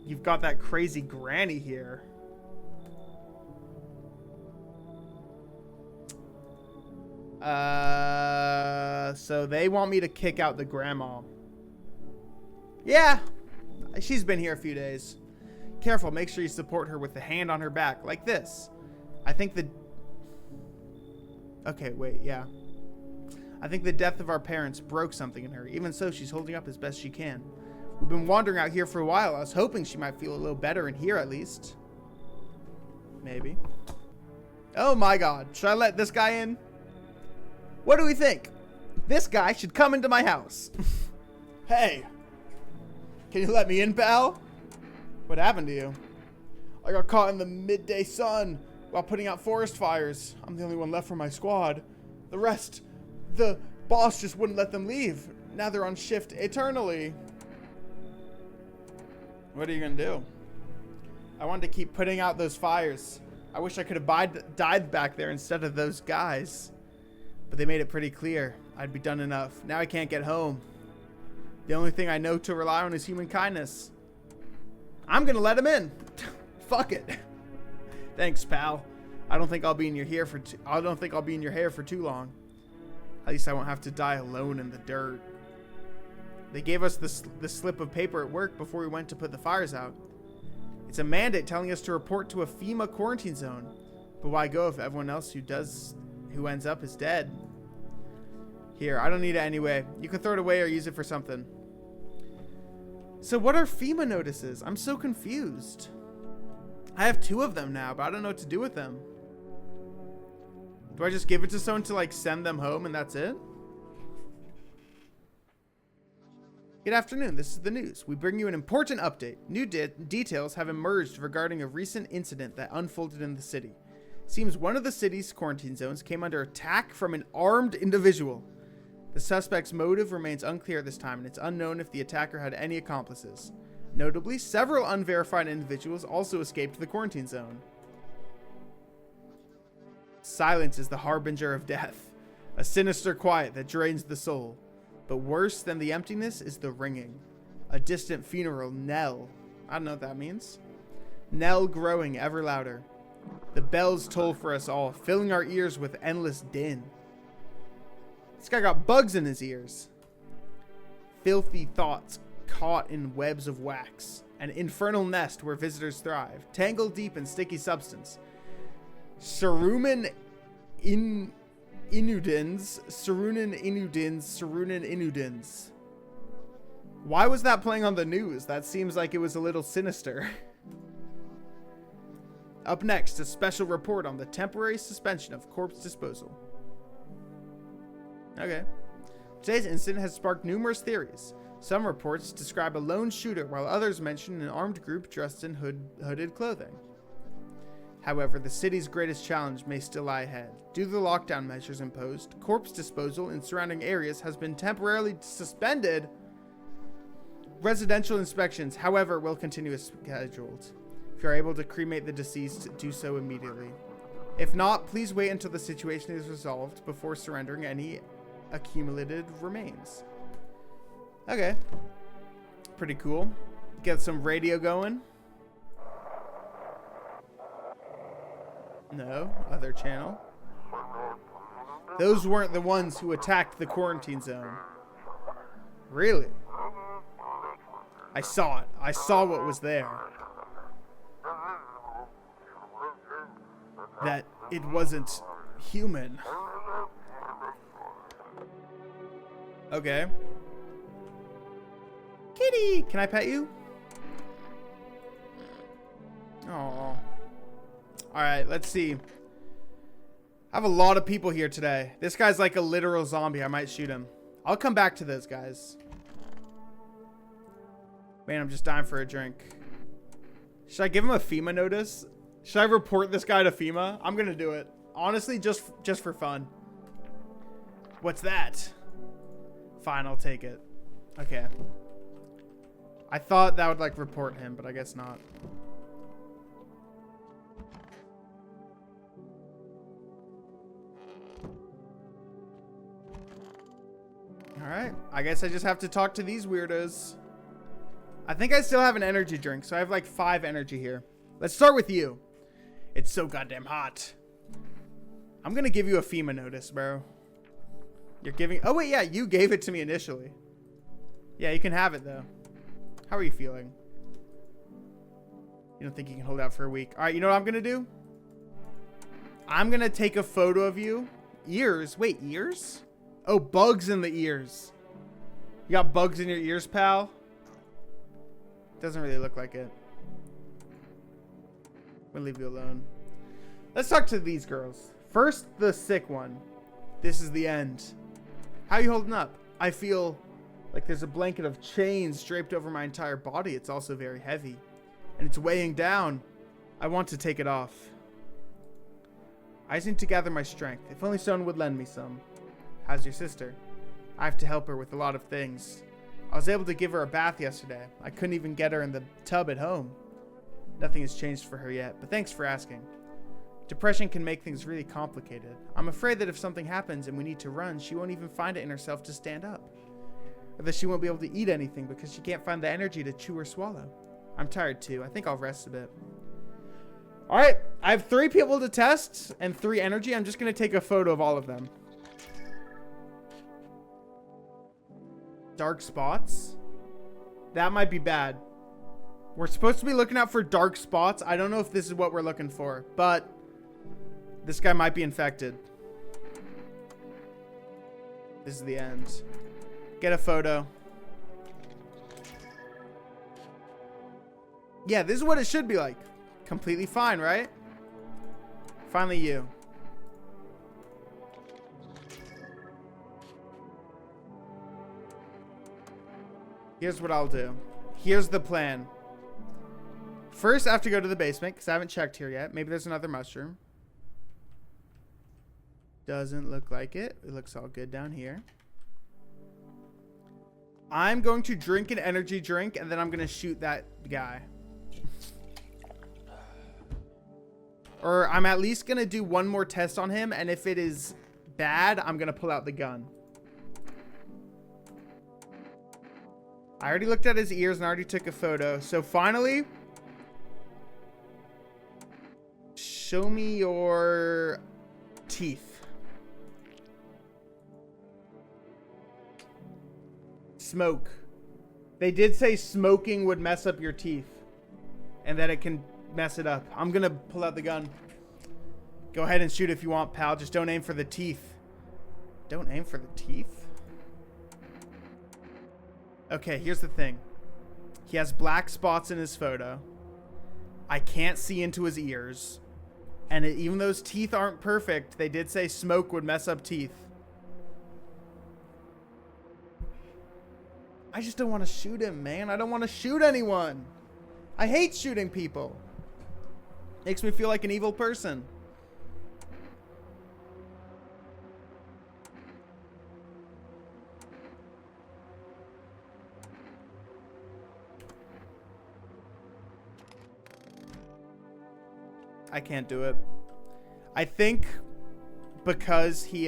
You've got that crazy granny here. So they want me to kick out the grandma. Yeah, she's been here a few days. Careful, make sure you support her with the hand on her back, like this. I think the death of our parents broke something in her. Even so, she's holding up as best she can. We've been wandering out here for a while. I was hoping she might feel a little better in here at least. Maybe. Oh my god. Should I let this guy in? What do we think? This guy should come into my house. Hey. Can you let me in, pal? What happened to you? I got caught in the midday sun while putting out forest fires. I'm the only one left from my squad. The rest, the boss just wouldn't let them leave. Now they're on shift eternally. What are you gonna do? I wanted to keep putting out those fires. I wish I could have died back there instead of those guys. But they made it pretty clear I'd be done enough. Now I can't get home. The only thing I know to rely on is human kindness. I'm gonna let him in. Fuck it. Thanks, pal. I don't think I'll be in your hair for too long. At least I won't have to die alone in the dirt. They gave us the slip of paper at work before we went to put the fires out. It's a mandate telling us to report to a FEMA quarantine zone. But why go if everyone else who ends up is dead? Here, I don't need it anyway. You can throw it away or use it for something. So what are FEMA notices? I'm so confused. I have 2 of them now, but I don't know what to do with them. Do I just give it to someone to like send them home and that's it? Good afternoon, this is the news. We bring you an important update. New details have emerged regarding a recent incident that unfolded in the city. Seems one of the city's quarantine zones came under attack from an armed individual. The suspect's motive remains unclear at this time, and it's unknown if the attacker had any accomplices. Notably, several unverified individuals also escaped the quarantine zone. Silence is the harbinger of death, a sinister quiet that drains the soul. But worse than the emptiness is the ringing. A distant funeral knell. I don't know what that means. Knell growing ever louder. The bells toll for us all, filling our ears with endless din. This guy got bugs in his ears. Filthy thoughts caught in webs of wax. An infernal nest where visitors thrive. Tangled deep in sticky substance. Saruman Inudins. Why was that playing on the news? That seems like it was a little sinister. Up next, a special report on the temporary suspension of corpse disposal. Okay. Today's incident has sparked numerous theories. Some reports describe a lone shooter, while others mention an armed group dressed in hooded clothing. However, the city's greatest challenge may still lie ahead. Due to the lockdown measures imposed, corpse disposal in surrounding areas has been temporarily suspended. Residential inspections, however, will continue as scheduled. If you are able to cremate the deceased, do so immediately. If not, please wait until the situation is resolved before surrendering any accumulated remains. Okay. Pretty cool. Get some radio going. No, other channel. Those weren't the ones who attacked the quarantine zone. Really? I saw it. I saw what was there. That it wasn't human. Okay. Kitty! Can I pet you? Aww. Alright, let's see. I have a lot of people here today. This guy's like a literal zombie. I might shoot him. I'll come back to those guys. Man, I'm just dying for a drink. Should I give him a FEMA notice? Should I report this guy to FEMA? I'm gonna do it. Honestly, just for fun. What's that? Fine, I'll take it. Okay. I thought that would like report him, but I guess not. Alright, I guess I just have to talk to these weirdos. I think I still have an energy drink, so I have like 5 energy here. Let's start with you. It's so goddamn hot. I'm gonna give you a FEMA notice, bro. You're giving... Oh, wait, yeah, you gave it to me initially. Yeah, you can have it, though. How are you feeling? You don't think you can hold out for a week? Alright, you know what I'm gonna do? I'm gonna take a photo of you. Ears? Wait, ears? Oh, bugs in the ears. You got bugs in your ears, pal? Doesn't really look like it. I'm gonna leave you alone. Let's talk to these girls. First, the sick one. This is the end. How you holding up? I feel Like there's a blanket of chains draped over my entire body. It's also very heavy. And it's weighing down. I want to take it off. I just need to gather my strength. If only someone would lend me some. How's your sister? I have to help her with a lot of things. I was able to give her a bath yesterday. I couldn't even get her in the tub at home. Nothing has changed for her yet, but thanks for asking. Depression can make things really complicated. I'm afraid that if something happens and we need to run, she won't even find it in herself to stand up. Or that she won't be able to eat anything because she can't find the energy to chew or swallow. I'm tired too. I think I'll rest a bit. Alright, I have 3 people to test and 3 energy. I'm just going to take a photo of all of them. Dark spots. That might be bad. We're supposed to be looking out for dark spots. I don't know if this is what we're looking for, but this guy might be infected. This is the end. Get a photo. Yeah, this is what it should be like. Completely fine, right? Finally you. Here's what I'll do. Here's the plan. First, I have to go to the basement because I haven't checked here yet. Maybe there's another mushroom. Doesn't look like it. It looks all good down here. I'm going to drink an energy drink and then I'm going to shoot that guy. Or I'm at least going to do one more test on him. And if it is bad, I'm going to pull out the gun. I already looked at his ears and I already took a photo. So finally, show me your teeth. Smoke. They did say smoking would mess up your teeth and that it can mess it up. I'm gonna pull out the gun. Go ahead and shoot if you want, pal. Just don't aim for the teeth. Don't aim for the teeth? Okay, here's the thing. He has black spots in his photo. I can't see into his ears. And even though his teeth aren't perfect, they did say smoke would mess up teeth. I just don't want to shoot him, man. I don't want to shoot anyone. I hate shooting people. Makes me feel like an evil person. I can't do it. I think because he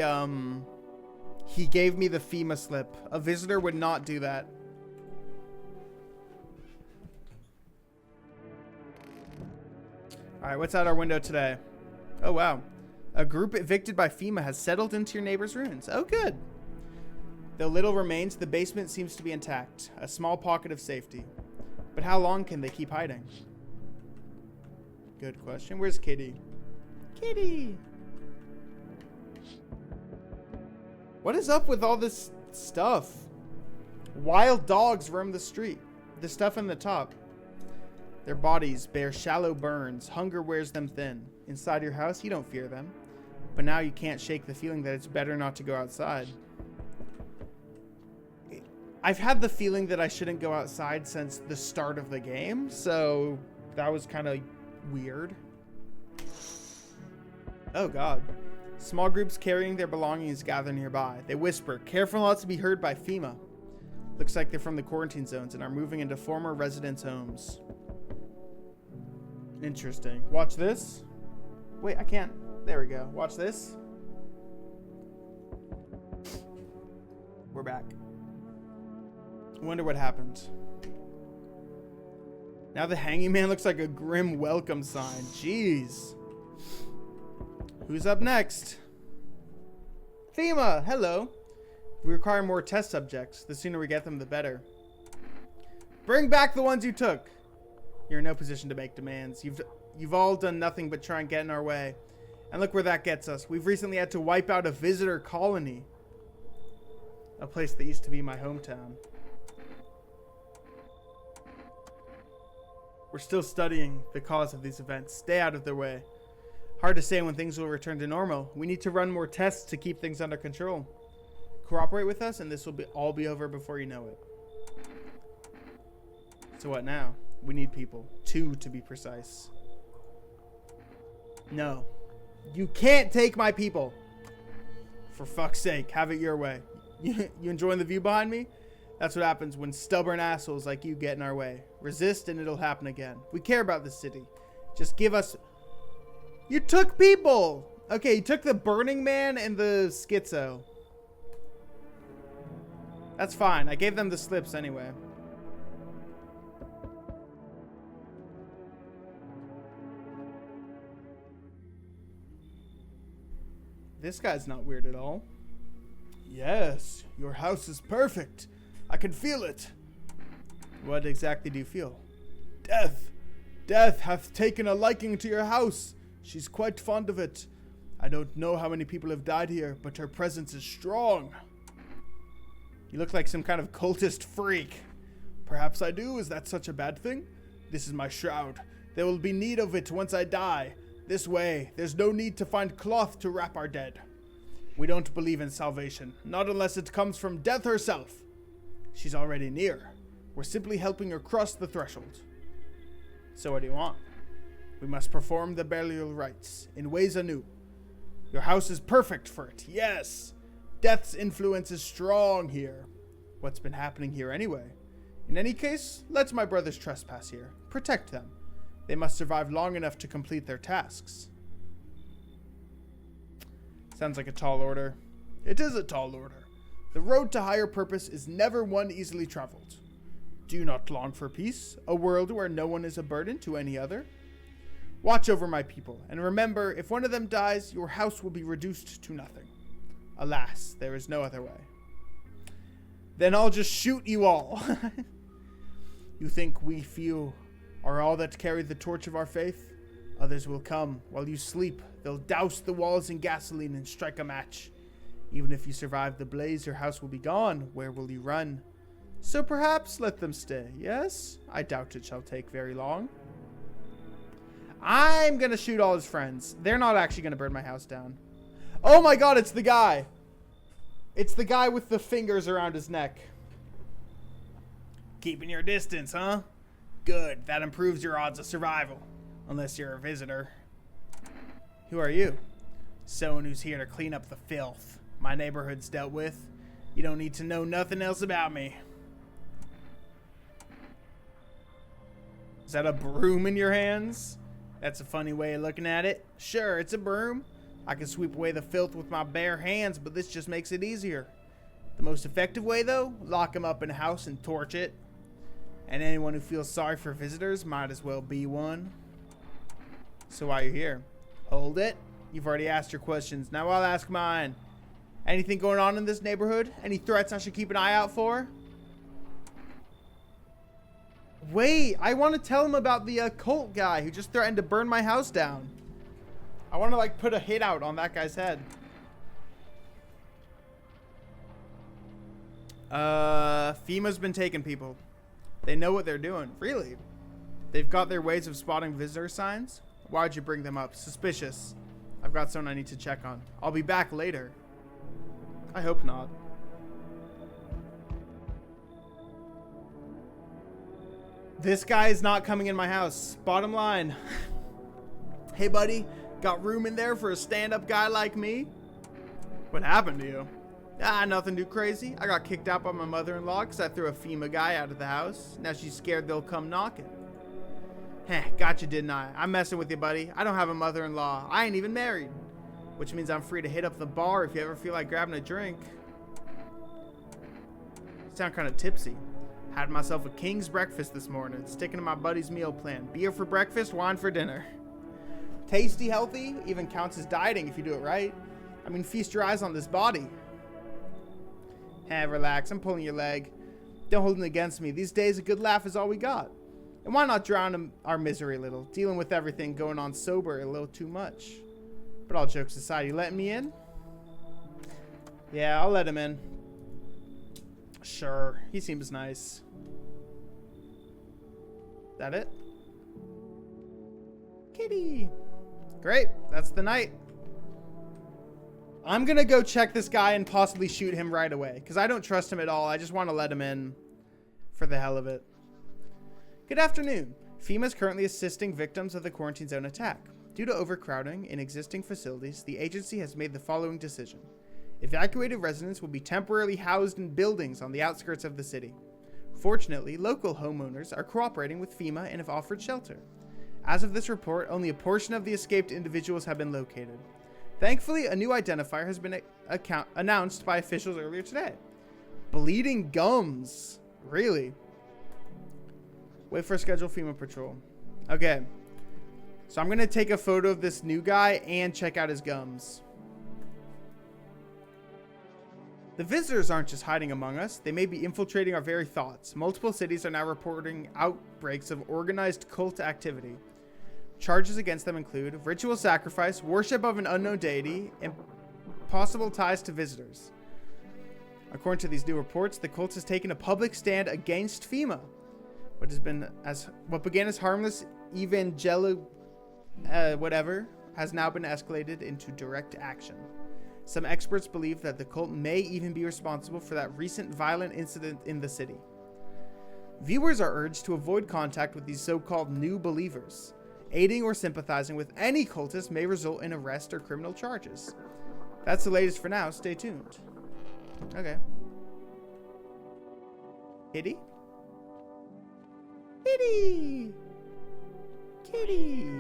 gave me the FEMA slip. A visitor would not do that. All right, what's out our window today? Oh, wow. A group evicted by FEMA has settled into your neighbor's ruins. Oh, good. Though little remains, the basement seems to be intact. A small pocket of safety. But how long can they keep hiding? Good question. Where's Kitty? Kitty! What is up with all this stuff? Wild dogs roam the street. The stuff in the top. Their bodies bear shallow burns. Hunger wears them thin. Inside your house, you don't fear them. But now you can't shake the feeling that it's better not to go outside. I've had the feeling that I shouldn't go outside since the start of the game, so that was kind of weird. Oh god. Small groups carrying their belongings gather nearby. They whisper, careful not to be heard by FEMA. Looks like they're from the quarantine zones and are moving into former residents' homes. Interesting. Watch this. Wait, I can't. There we go. Watch this. We're back. I wonder what happened. Now the hanging man looks like a grim welcome sign. Jeez. Who's up next? FEMA, hello. We require more test subjects. The sooner we get them, the better. Bring back the ones you took. You're in no position to make demands. You've all done nothing but try and get in our way. And look where that gets us. We've recently had to wipe out a visitor colony. A place that used to be my hometown. We're still studying the cause of these events. Stay out of their way. Hard to say when things will return to normal. We need to run more tests to keep things under control. Cooperate with us, and this will all be over before you know it. So what now? We need people. 2 to be precise. No. You can't take my people. For fuck's sake, have it your way. You enjoying the view behind me? That's what happens when stubborn assholes like you get in our way. Resist and it'll happen again. We care about this city. Just give us... You took people! Okay, you took the Burning Man and the Schizo. That's fine. I gave them the slips anyway. This guy's not weird at all. Yes, your house is perfect. I can feel it. What exactly do you feel? Death. Death hath taken a liking to your house. She's quite fond of it. I don't know how many people have died here, but her presence is strong. You look like some kind of cultist freak. Perhaps I do. Is that such a bad thing? This is my shroud. There will be need of it once I die. This way. There's no need to find cloth to wrap our dead. We don't believe in salvation, not unless it comes from death herself. She's already near. We're simply helping her cross the threshold. So what do you want? We must perform the burial rites in ways anew. Your house is perfect for it, yes. Death's influence is strong here. What's been happening here anyway? In any case, let my brothers trespass here. Protect them. They must survive long enough to complete their tasks. Sounds like a tall order. It is a tall order. The road to higher purpose is never one easily traveled. Do you not long for peace? A world where no one is a burden to any other? Watch over my people, and remember, if one of them dies, your house will be reduced to nothing. Alas, there is no other way. Then I'll just shoot you all. You think we few are all that carry the torch of our faith? Others will come. While you sleep, they'll douse the walls in gasoline and strike a match. Even if you survive the blaze, your house will be gone. Where will you run? So perhaps let them stay, yes? I doubt it shall take very long. I'm gonna shoot all his friends. They're not actually gonna burn my house down. Oh my god, it's the guy. It's the guy with the fingers around his neck. Keeping your distance, huh? Good, that improves your odds of survival. Unless you're a visitor. Who are you? Someone who's here to clean up the filth my neighborhood's dealt with. You don't need to know nothing else about me. Is that a broom in your hands? That's a funny way of looking at it. Sure, it's a broom. I can sweep away the filth with my bare hands, but this just makes it easier. The most effective way, though, lock him up in a house and torch it. And anyone who feels sorry for visitors might as well be one. So why are you here? Hold it. You've already asked your questions. Now I'll ask mine. Anything going on in this neighborhood? Any threats I should keep an eye out for? Wait, I want to tell him about the cult guy who just threatened to burn my house down. I want to like put a hit out on that guy's head. FEMA's been taking people. They know what they're doing. Really? They've got their ways of spotting visitor signs? Why'd you bring them up? Suspicious. I've got someone I need to check on. I'll be back later. I hope not. This guy is not coming in my house. Bottom line. Hey, buddy. Got room in there for a stand-up guy like me? What happened to you? Nothing too crazy. I got kicked out by my mother-in-law because I threw a FEMA guy out of the house. Now she's scared they'll come knocking. Heh, gotcha, didn't I? I'm messing with you, buddy. I don't have a mother-in-law. I ain't even married. Which means I'm free to hit up the bar if you ever feel like grabbing a drink. Sound kind of tipsy. Had myself a king's breakfast this morning. Sticking to my buddy's meal plan. Beer for breakfast, wine for dinner. Tasty, healthy, even counts as dieting if you do it right. I mean, feast your eyes on this body. Relax, I'm pulling your leg. Don't hold it against me. These days, a good laugh is all we got. And why not drown our misery a little? Dealing with everything going on sober a little too much. But all jokes aside, you letting me in? Yeah, I'll let him in. Sure, he seems nice. That it? Kitty. Great, that's the night. I'm going to go check this guy and possibly shoot him right away because I don't trust him at all. I just want to let him in for the hell of it. Good afternoon. FEMA is currently assisting victims of the quarantine zone attack. Due to overcrowding in existing facilities, the agency has made the following decision. Evacuated residents will be temporarily housed in buildings on the outskirts of the city. Fortunately, local homeowners are cooperating with FEMA and have offered shelter. As of this report, only a portion of the escaped individuals have been located. Thankfully, a new identifier has been announced by officials earlier today. Bleeding gums. Really? Wait for a scheduled FEMA patrol. Okay. So I'm going to take a photo of this new guy and check out his gums. The visitors aren't just hiding among us. They may be infiltrating our very thoughts. Multiple cities are now reporting outbreaks of organized cult activity. Charges against them include ritual sacrifice, worship of an unknown deity, and possible ties to visitors. According to these new reports, the cult has taken a public stand against FEMA. What began as harmless whatever has now been escalated into direct action. Some experts believe that the cult may even be responsible for that recent violent incident in the city. Viewers are urged to avoid contact with these so-called new believers. Aiding or sympathizing with any cultist may result in arrest or criminal charges. That's the latest for now. Stay tuned. Okay. Kitty? Kitty! Kitty!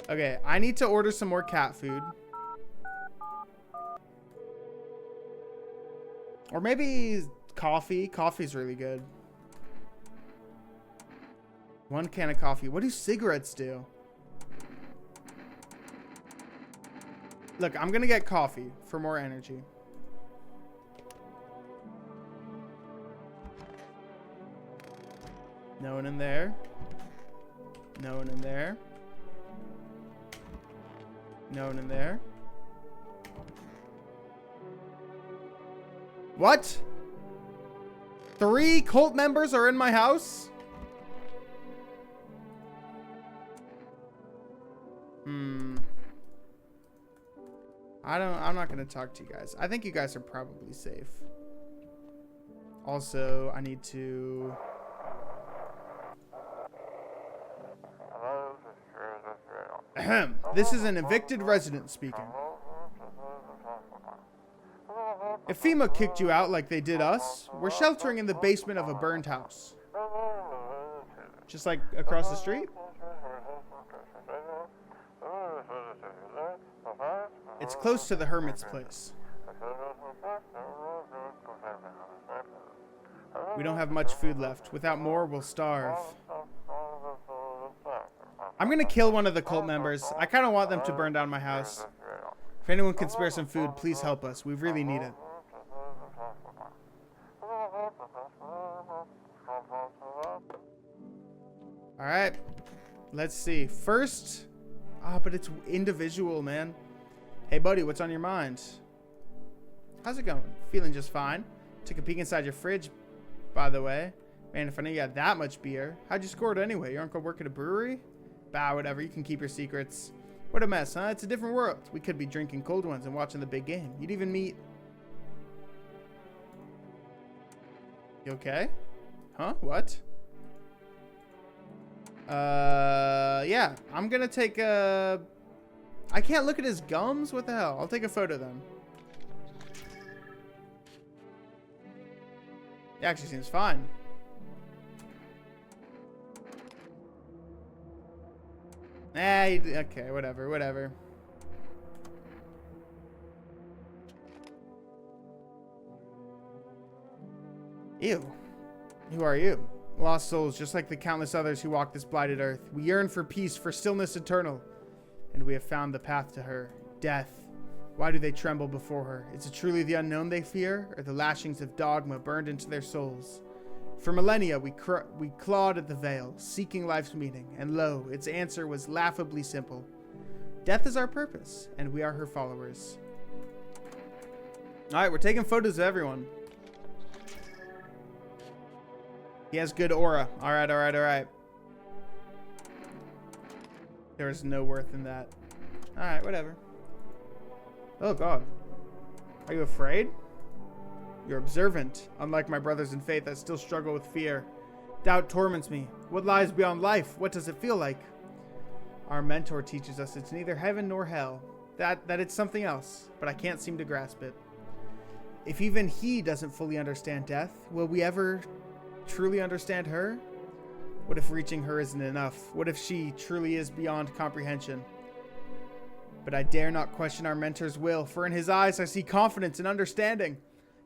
Okay, I need to order some more cat food. Or maybe coffee. Coffee's really good. 1 can of coffee. What do cigarettes do? Look, I'm gonna get coffee for more energy. No one in there. No one in there. No one in there. What? 3 cult members are in my house? I'm not gonna talk to you guys. I think you guys are probably safe. Also, I need to... Ahem. This is an evicted resident speaking. If FEMA kicked you out like they did us, we're sheltering in the basement of a burned house. Just like across the street? It's close to the hermit's place. We don't have much food left. Without more, we'll starve. I'm gonna kill one of the cult members. I kind of want them to burn down my house. If anyone can spare some food, please help us. We really need it. Alright. Let's see. First... but it's individual, man. Hey, buddy, what's on your mind? How's it going? Feeling just fine. Took a peek inside your fridge, by the way. Man, if I knew you had that much beer. How'd you score it anyway? Your uncle work at a brewery? Bah, whatever. You can keep your secrets. What a mess, huh? It's a different world. We could be drinking cold ones and watching the big game. You'd even meet... You okay? Huh? What? Yeah. I'm gonna take a... I can't look at his gums? What the hell? I'll take a photo then. He actually seems fine. Okay, whatever. Ew. Who are you? Lost souls, just like the countless others who walk this blighted earth. We yearn for peace, for stillness eternal. And we have found the path to her. Death. Why do they tremble before her? Is it truly the unknown they fear, or the lashings of dogma burned into their souls? For millennia, we clawed at the veil, seeking life's meaning, and lo, its answer was laughably simple. Death is our purpose, and we are her followers. Alright, we're taking photos of everyone. He has good aura. Alright. There is no worth in that. Alright, whatever. Oh god. Are you afraid? You're observant. Unlike my brothers in faith, I still struggle with fear. Doubt torments me. What lies beyond life? What does it feel like? Our mentor teaches us it's neither heaven nor hell. That it's something else, but I can't seem to grasp it. If even he doesn't fully understand death, will we ever truly understand her? What if reaching her isn't enough? What if she truly is beyond comprehension? But I dare not question our mentor's will, for in his eyes I see confidence and understanding.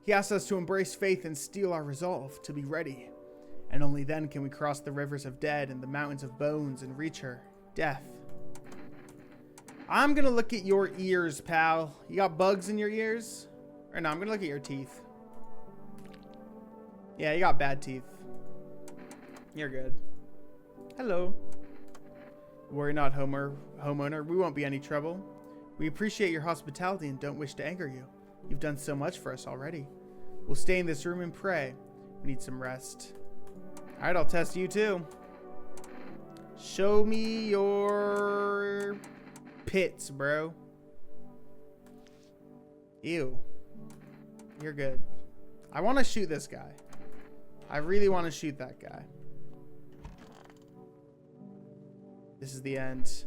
He asks us to embrace faith and steel our resolve to be ready. And only then can we cross the rivers of dead and the mountains of bones and reach her, death. I'm gonna look at your ears, pal. You got bugs in your ears? Or no, I'm gonna look at your teeth. Yeah, you got bad teeth. You're good. Hello. Worry not, homeowner. We won't be any trouble. We appreciate your hospitality and don't wish to anger you. You've done so much for us already. We'll stay in this room and pray. We need some rest. Alright, I'll test you too. Show me your pits, bro. Ew. You're good. I want to shoot this guy. I really want to shoot that guy. This is the end.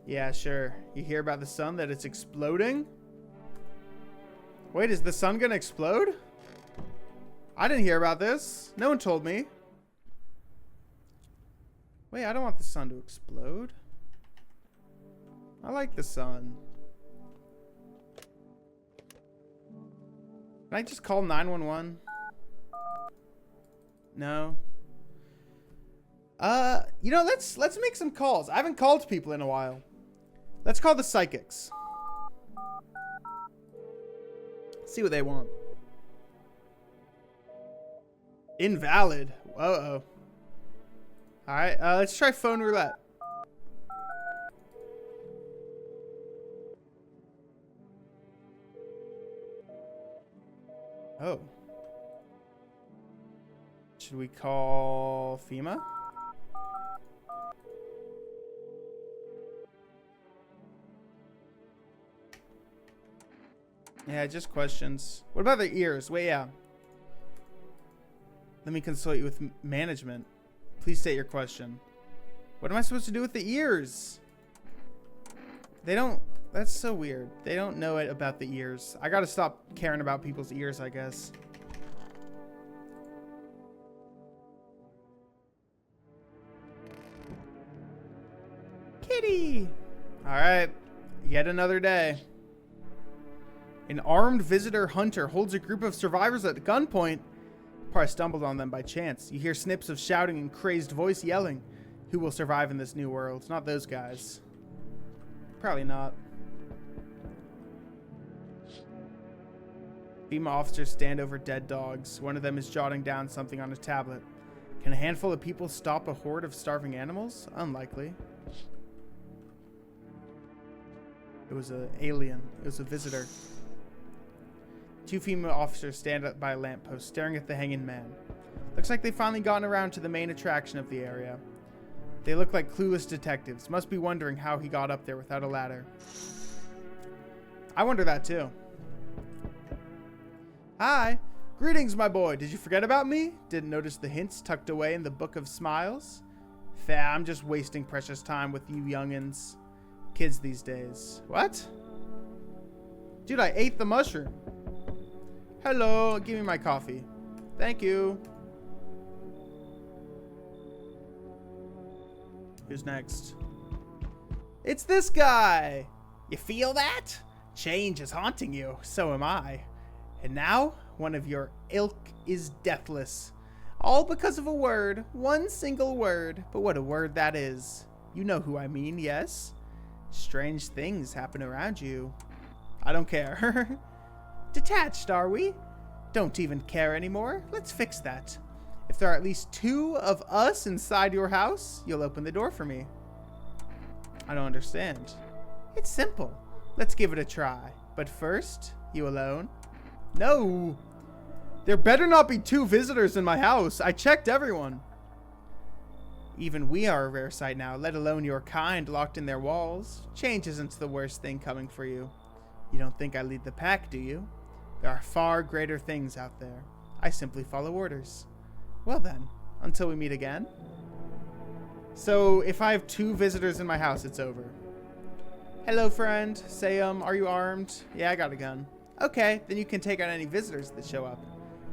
Yeah, sure. You hear about the sun, that it's exploding? Wait, is the sun gonna explode? I didn't hear about this. No one told me. Wait, I don't want the sun to explode. I like the sun. Can I just call 911? No. You know, let's make some calls. I haven't called people in a while. Let's call the psychics. See what they want. Invalid. Uh-oh. Alright, let's try phone roulette. Oh. Should we call FEMA? Yeah, just questions. What about the ears? Wait, yeah. Let me consult you with management. Please state your question. What am I supposed to do with the ears? They don't... That's so weird. They don't know it about the ears. I gotta stop caring about people's ears, I guess. Kitty! Alright. Yet another day. An armed visitor hunter holds a group of survivors at gunpoint. Probably stumbled on them by chance. You hear snips of shouting and crazed voice yelling. Who will survive in this new world? Not those guys. Probably not. FEMA officers stand over dead dogs. One of them is jotting down something on a tablet. Can a handful of people stop a horde of starving animals? Unlikely. It was an alien. It was a visitor. Two female officers stand up by a lamppost, staring at the hanging man. Looks like they've finally gotten around to the main attraction of the area. They look like clueless detectives. Must be wondering how he got up there without a ladder. I wonder that too. Hi. Greetings, my boy. Did you forget about me? Didn't notice the hints tucked away in the Book of Smiles? Fair, I'm just wasting precious time with you youngins. Kids these days. What? Dude, I ate the mushroom. Hello, give me my coffee. Thank you. Who's next? It's this guy. You feel that? Change is haunting you. So am I. And now, one of your ilk is deathless. All because of a word. One single word. But what a word that is. You know who I mean, yes? Strange things happen around you. I don't care. Detached, are we? Don't even care anymore. Let's fix that. If there are at least 2 of us inside your house, you'll open the door for me. I don't understand. It's simple. Let's give it a try. But first, you alone? No. There better not be 2 visitors in my house. I checked everyone. Even we are a rare sight now, let alone your kind locked in their walls. Change isn't the worst thing coming for you. You don't think I lead the pack, do you? There are far greater things out there. I simply follow orders. Well then, until we meet again. So, if I have 2 visitors in my house, it's over. Hello, friend. Say, are you armed? Yeah, I got a gun. Okay, then you can take out any visitors that show up.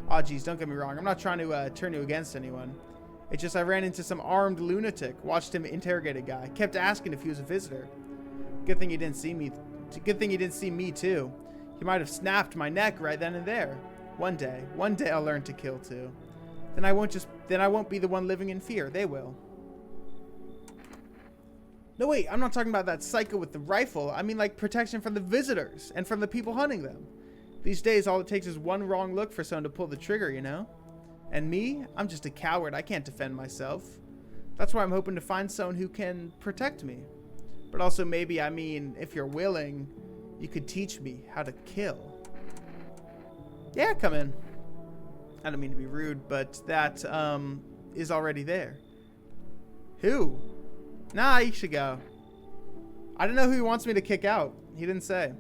Aw, geez, don't get me wrong. I'm not trying to turn you against anyone. It's just I ran into some armed lunatic, watched him interrogate a guy, kept asking if he was a visitor. Good thing he didn't see me. Good thing he didn't see me too. He might have snapped my neck right then and there. One day I'll learn to kill too. Then I won't be the one living in fear. They will. No, wait, I'm not talking about that psycho with the rifle. I mean like protection from the visitors and from the people hunting them. These days, all it takes is one wrong look for someone to pull the trigger, you know? And me? I'm just a coward. I can't defend myself. That's why I'm hoping to find someone who can protect me. But also maybe, I mean, if you're willing, you could teach me how to kill. Yeah, come in. I don't mean to be rude, but that is already there. Who? Nah, you should go. I don't know who he wants me to kick out. He didn't say.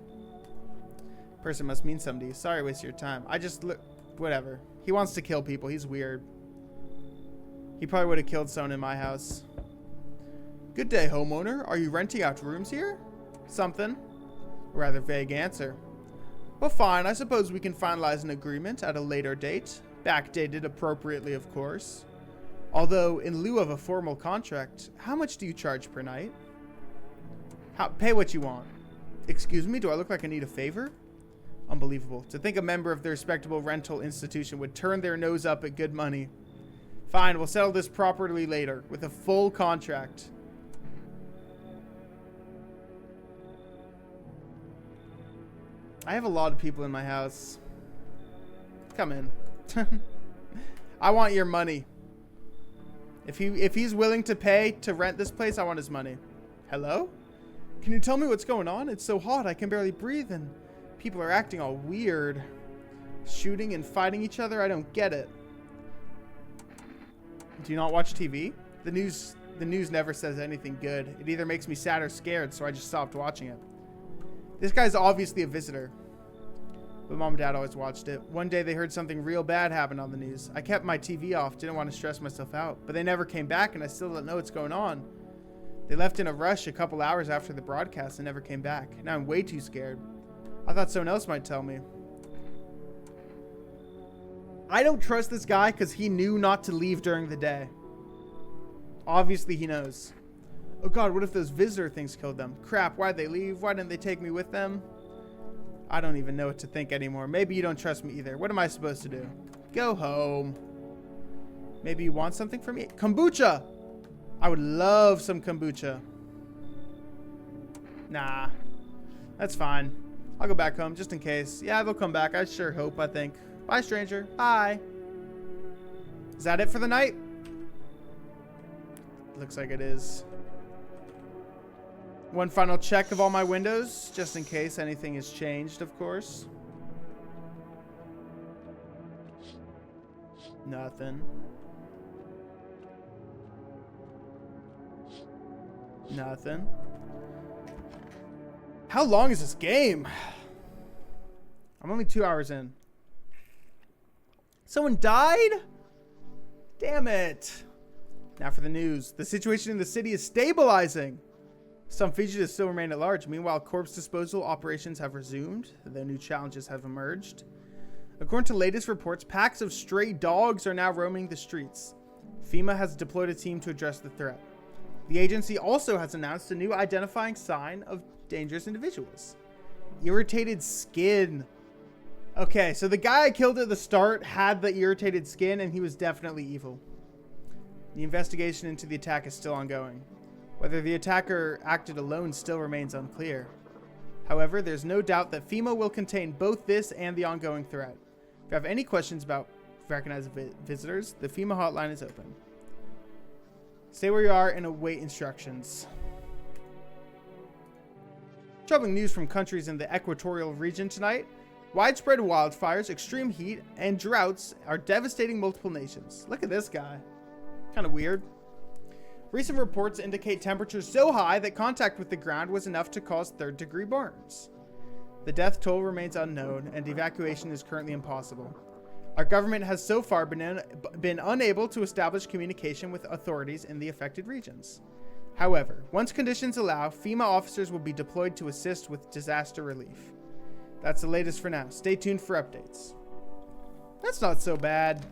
Person must mean something to you. Sorry, waste your time. I just look. Whatever. He wants to kill people. He's weird. He probably would have killed someone in my house. Good day, homeowner. Are you renting out rooms here? Something. A rather vague answer. Well, fine. I suppose we can finalize an agreement at a later date. Backdated appropriately, of course. Although, in lieu of a formal contract, how much do you charge per night? Pay what you want. Excuse me, do I look like I need a favor? Unbelievable. To think a member of the respectable rental institution would turn their nose up at good money. Fine, we'll settle this properly later, with a full contract. I have a lot of people in my house. Come in. I want your money. If he's willing to pay to rent this place, I want his money. Hello? Can you tell me what's going on? It's so hot, I can barely breathe, and people are acting all weird. Shooting and fighting each other? I don't get it. Do you not watch TV? The news never says anything good. It either makes me sad or scared, so I just stopped watching it. This guy's obviously a visitor. But Mom and Dad always watched it. One day they heard something real bad happen on the news. I kept my TV off, didn't want to stress myself out. But they never came back, and I still don't know what's going on. They left in a rush a couple hours after the broadcast and never came back. Now I'm way too scared. I thought someone else might tell me. I don't trust this guy because he knew not to leave during the day. Obviously he knows. Oh god, what if those visitor things killed them? Crap, why'd they leave? Why didn't they take me with them? I don't even know what to think anymore. Maybe you don't trust me either. What am I supposed to do? Go home. Maybe you want something from me? Kombucha! I would love some kombucha. Nah. That's fine. I'll go back home just in case. Yeah, they'll come back. I sure hope, I think. Bye, stranger. Bye. Is that it for the night? Looks like it is. One final check of all my windows, just in case anything has changed, of course. Nothing. Nothing. How long is this game? I'm only 2 hours in. Someone died? Damn it. Now for the news. The situation in the city is stabilizing. Some fugitives still remain at large. Meanwhile, corpse disposal operations have resumed, though new challenges have emerged. According to latest reports, packs of stray dogs are now roaming the streets. FEMA has deployed a team to address the threat. The agency also has announced a new identifying sign of dangerous individuals. Irritated skin. Okay, so the guy I killed at the start had the irritated skin, and he was definitely evil. The investigation into the attack is still ongoing. Whether the attacker acted alone still remains unclear. However, there's no doubt that FEMA will contain both this and the ongoing threat. If you have any questions about recognized visitors, the FEMA hotline is open. Stay where you are and await instructions. Troubling news from countries in the equatorial region tonight. Widespread wildfires, extreme heat, and droughts are devastating multiple nations. Look at this guy. Kind of weird. Recent reports indicate temperatures so high that contact with the ground was enough to cause third-degree burns. The death toll remains unknown, and evacuation is currently impossible. Our government has so far been unable to establish communication with authorities in the affected regions. However, once conditions allow, FEMA officers will be deployed to assist with disaster relief. That's the latest for now. Stay tuned for updates. That's not so bad.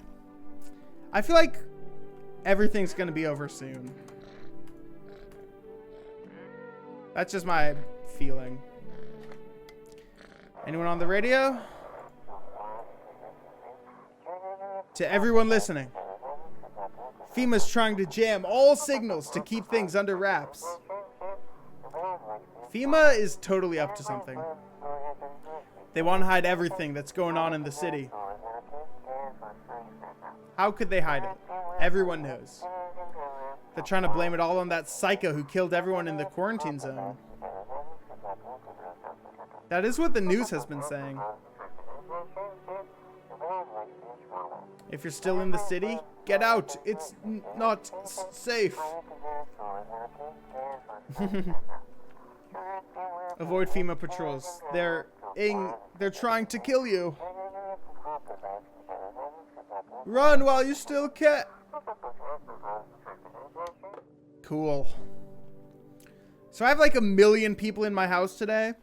I feel like everything's going to be over soon. That's just my feeling. Anyone on the radio? To everyone listening, FEMA's trying to jam all signals to keep things under wraps. FEMA is totally up to something. They want to hide everything that's going on in the city. How could they hide it? Everyone knows. They're trying to blame it all on that psycho who killed everyone in the quarantine zone. That is what the news has been saying. If you're still in the city, get out. It's not safe. Avoid FEMA patrols. They're trying to kill you. Run while you still can. Cool. So I have like 1 million people in my house today.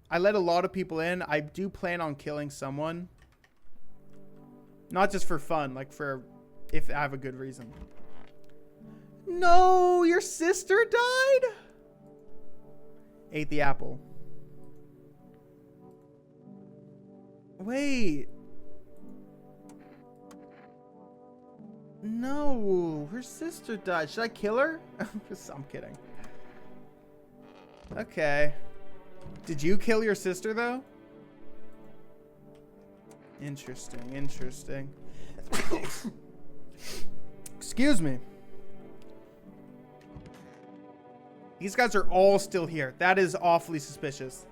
I let a lot of people in. I do plan on killing someone. Not just for fun, like for if I have a good reason. No, your sister died? Ate the apple. Wait. No, her sister died. Should I kill her? I'm kidding. Okay. Did you kill your sister, though? Interesting, interesting. Excuse me. These guys are all still here. That is awfully suspicious.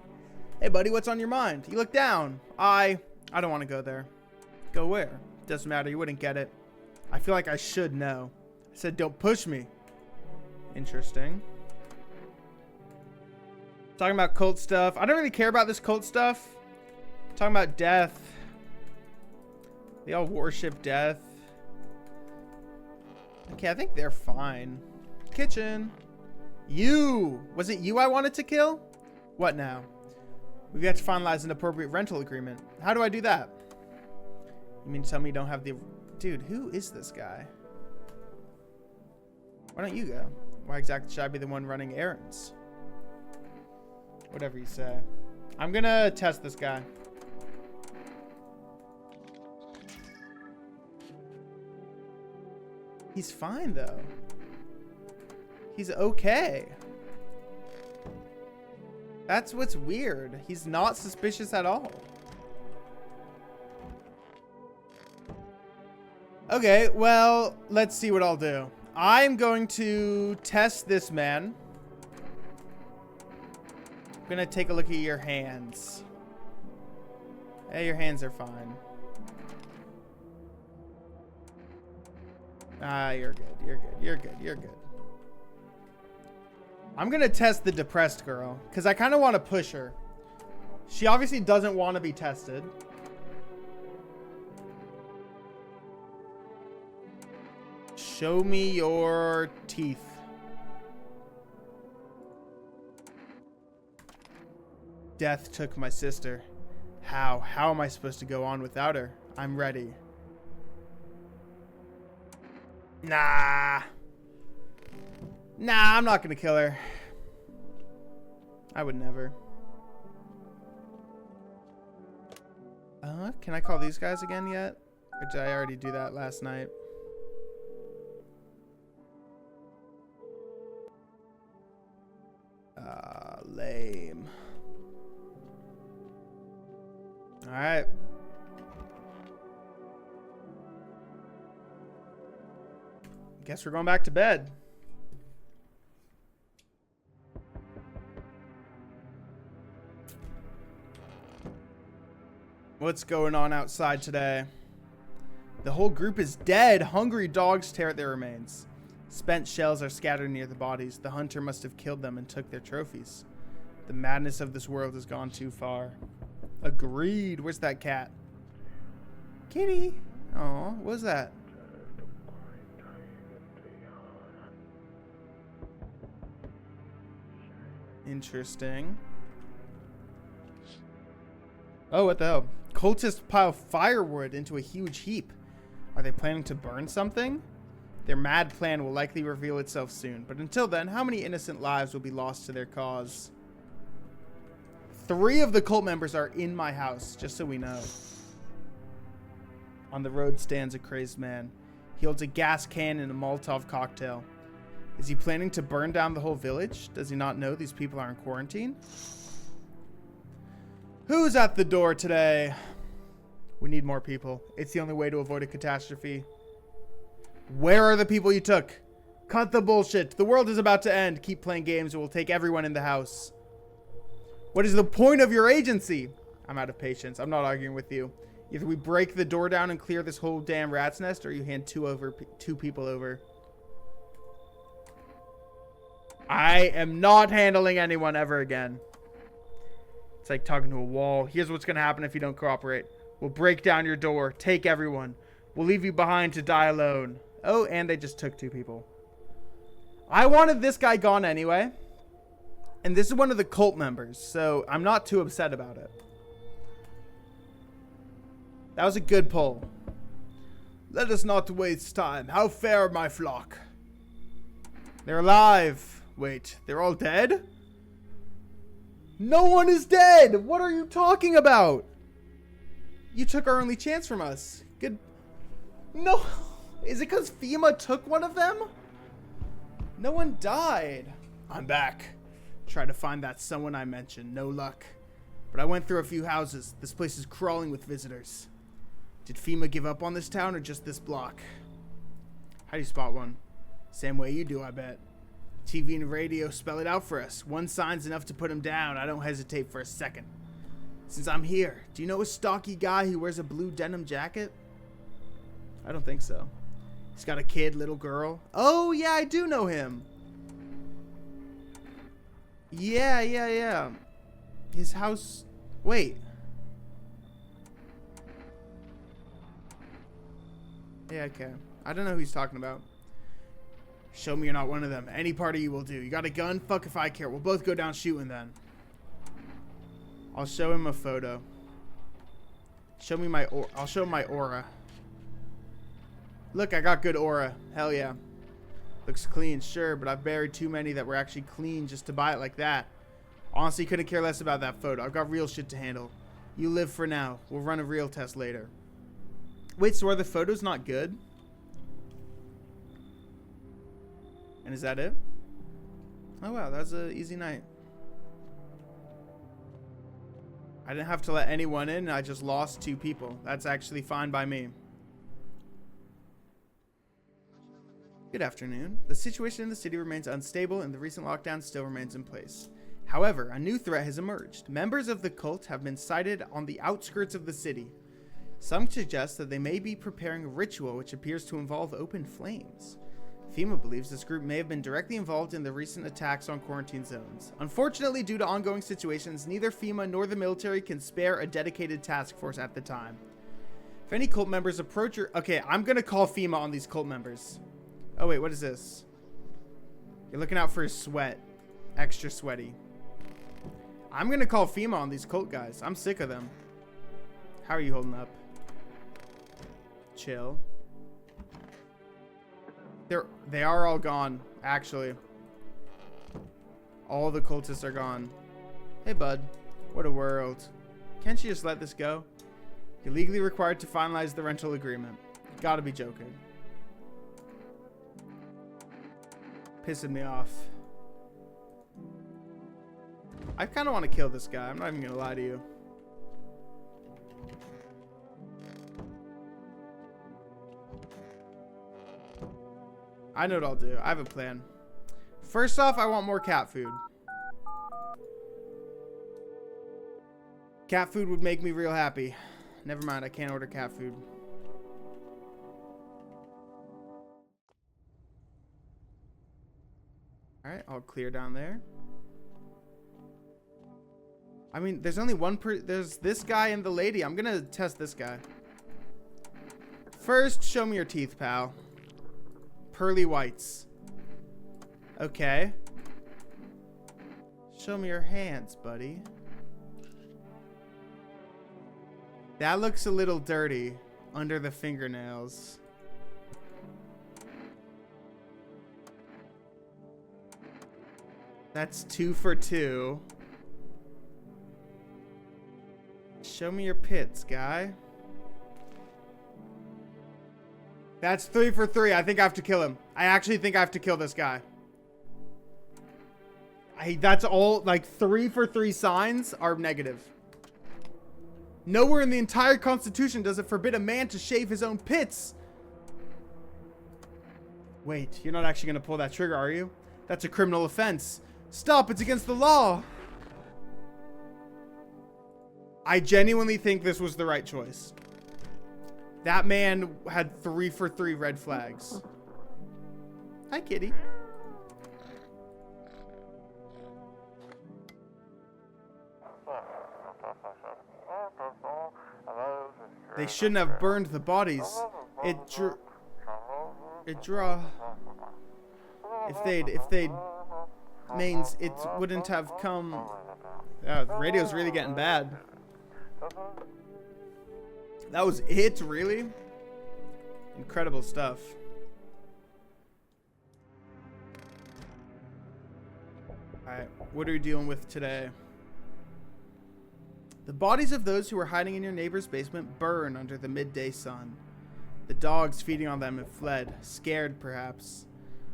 Hey, buddy, what's on your mind? You look down. I don't want to go there. Go where? Doesn't matter. You wouldn't get it. I feel like I should know. I said, don't push me. Interesting. Talking about cult stuff. I don't really care about this cult stuff. Talking about death. They all worship death. Okay, I think they're fine. Kitchen. You! Was it you I wanted to kill? What now? We've got to finalize an appropriate rental agreement. How do I do that? You mean to tell me you don't have the... Dude, who is this guy? Why don't you go? Why exactly should I be the one running errands? Whatever you say. I'm gonna test this guy. He's fine, though. He's okay. That's what's weird. He's not suspicious at all. Okay, well, let's see what I'll do. I'm going to test this man. I'm gonna take a look at your hands. Hey, your hands are fine. Ah, you're good. You're good. You're good. You're good. I'm gonna test the depressed girl because I kind of want to push her. She obviously doesn't want to be tested. Show me your teeth. Death took my sister. How? How am I supposed to go on without her? I'm ready. Nah. Nah, I'm not gonna kill her. I would never. Can I call these guys again yet? Or did I already do that last night? Lame. Alright. Guess we're going back to bed. What's going on outside today? The whole group is dead. Hungry dogs tear at their remains. Spent shells are scattered near the bodies. The hunter must have killed them and took their trophies. The madness of this world has gone too far. Agreed. Where's that cat? Kitty. Oh, what was that? Interesting. Oh, what the hell? Cultists pile firewood into a huge heap. Are they planning to burn something? Their mad plan will likely reveal itself soon. But until then, how many innocent lives will be lost to their cause? 3 of the cult members are in my house, just so we know. On the road stands a crazed man. He holds a gas can and a Molotov cocktail. Is he planning to burn down the whole village? Does he not know these people are in quarantine? Who's at the door today? We need more people. It's the only way to avoid a catastrophe. Where are the people you took? Cut the bullshit. The world is about to end. Keep playing games or we'll take everyone in the house. What is the point of your agency? I'm out of patience. I'm not arguing with you. Either we break the door down and clear this whole damn rat's nest, or you hand two people over. I am not handling anyone ever again. It's like talking to a wall. Here's what's going to happen if you don't cooperate. We'll break down your door. Take everyone. We'll leave you behind to die alone. Oh, and they just took 2 people. I wanted this guy gone anyway. And this is one of the cult members, so I'm not too upset about it. That was a good pull. Let us not waste time. How fare my flock? They're alive. Wait, they're all dead? No one is dead! What are you talking about? You took our only chance from us. Good. No. Is it because FEMA took one of them? No one died. I'm back. Tried to find that someone I mentioned. No luck. But I went through a few houses. This place is crawling with visitors. Did FEMA give up on this town or just this block? How do you spot one? Same way you do, I bet. TV and radio spell it out for us. One sign's enough to put him down. I don't hesitate for a second. Since I'm here, do you know a stocky guy who wears a blue denim jacket? I don't think so. He's got a kid, little girl. Oh, yeah, I do know him. Yeah. His house... Wait. Yeah, okay. I don't know who he's talking about. Show me you're not one of them. Any part of you will do. You got a gun? Fuck if I care. We'll both go down shooting then. I'll show him a photo. Show me my I'll show him my aura. Look, I got good aura. Hell yeah. Looks clean, sure, but I've buried too many that were actually clean just to buy it like that. Honestly, couldn't care less about that photo. I've got real shit to handle. You live for now. We'll run a real test later. Wait, so are the photos not good? And is that it? Oh wow, that was an easy night. I didn't have to let anyone in. I just lost 2 people. That's actually fine by me. Good afternoon. The situation in the city remains unstable and the recent lockdown still remains in place. However, a new threat has emerged. Members of the cult have been sighted on the outskirts of the city. Some suggest that they may be preparing a ritual which appears to involve open flames. FEMA believes this group may have been directly involved in the recent attacks on quarantine zones. Unfortunately, due to ongoing situations, neither FEMA nor the military can spare a dedicated task force at the time. If any cult members approach your... Okay, I'm going to call FEMA on these cult members. Oh, wait, what is this? You're looking out for his sweat. Extra sweaty. I'm going to call FEMA on these cult guys. I'm sick of them. How are you holding up? Chill. They are all gone, actually. All the cultists are gone. Hey, bud. What a world. Can't you just let this go? You're legally required to finalize the rental agreement. You gotta be joking. Pissing me off. I kind of want to kill this guy. I'm not even gonna lie to you. I know what I'll do. I have a plan. First off, I want more cat food. Cat food would make me real happy. Never mind, I can't order cat food. Alright, all clear down there. I mean, there's only one there's this guy and the lady. I'm gonna test this guy. First, show me your teeth, pal. Pearly whites. Okay. Show me your hands, buddy. That looks a little dirty under the fingernails. That's 2 for 2. Show me your pits, guy. That's 3 for 3. I think I have to kill him. I actually think I have to kill this guy. That's all, like 3 for 3 signs are negative. Nowhere in the entire Constitution does it forbid a man to shave his own pits. Wait, you're not actually going to pull that trigger, are you? That's a criminal offense. Stop, it's against the law. I genuinely think this was the right choice. That man had 3 for 3 red flags. Hi, kitty. They shouldn't have burned the bodies. It draw. If they'd means it wouldn't have come. The radio's really getting bad. That was it, really? Incredible stuff. Alright, what are we dealing with today? The bodies of those who were hiding in your neighbor's basement burn under the midday sun. The dogs feeding on them have fled, scared perhaps.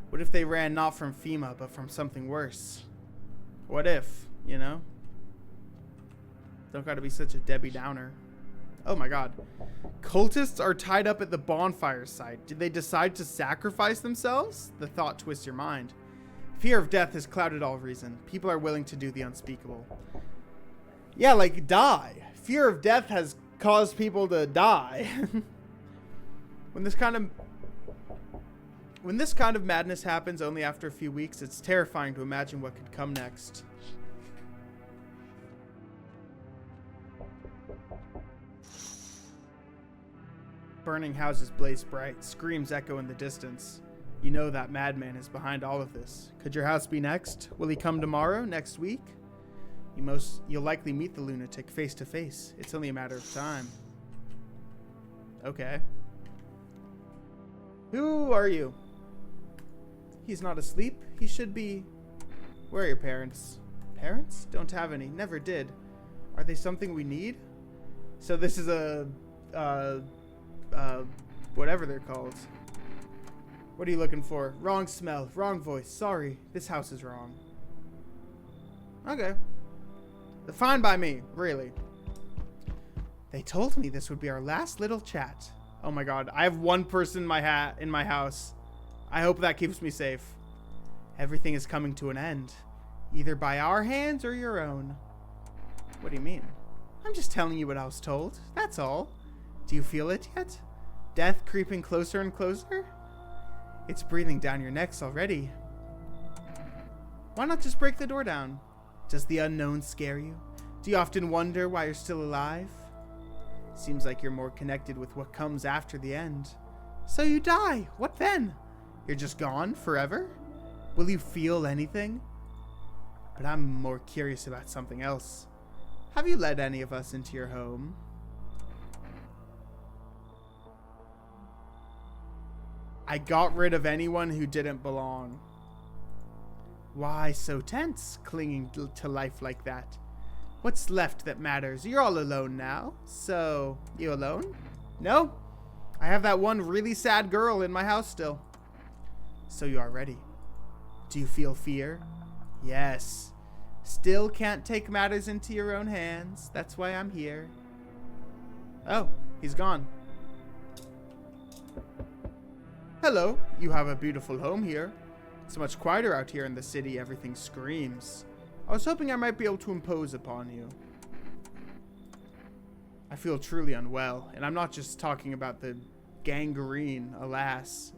What if they ran not from FEMA, but from something worse? What if, you know? Don't gotta be such a Debbie Downer. Oh my god. Cultists are tied up at the bonfire site. Did they decide to sacrifice themselves? The thought twists your mind. Fear of death has clouded all reason. People are willing to do the unspeakable. Yeah, like die. Fear of death has caused people to die. When this kind of madness happens only after a few weeks, it's terrifying to imagine what could come next. Burning houses blaze bright, screams echo in the distance. You know that madman is behind all of this. Could your house be next? Will he come tomorrow? Next week? You'll likely meet the lunatic face to face. It's only a matter of time. Okay. Who are you? He's not asleep. He should be. Where are your parents? Parents? Don't have any. Never did. Are they something we need? So this is a whatever they're called. What are you looking for? Wrong smell. Wrong voice. Sorry. This house is wrong. Okay. Fine by me. Really. They told me this would be our last little chat. Oh my god. I have one person in my house. I hope that keeps me safe. Everything is coming to an end. Either by our hands or your own. What do you mean? I'm just telling you what I was told. That's all. Do you feel it yet? Death creeping closer and closer? It's breathing down your necks already. Why not just break the door down? Does the unknown scare you? Do you often wonder why you're still alive? Seems like you're more connected with what comes after the end. So you die. What then? You're just gone forever? Will you feel anything? But I'm more curious about something else. Have you let any of us into your home? I got rid of anyone who didn't belong. Why so tense, clinging to life like that? What's left that matters? You're all alone now. So, you alone? No? I have that one really sad girl in my house still. So you are ready. Do you feel fear? Yes. Still can't take matters into your own hands. That's why I'm here. Oh, he's gone. Hello, you have a beautiful home here. It's much quieter out here in the city. Everything screams. I was hoping I might be able to impose upon you. I feel truly unwell, and I'm not just talking about the gangrene, alas.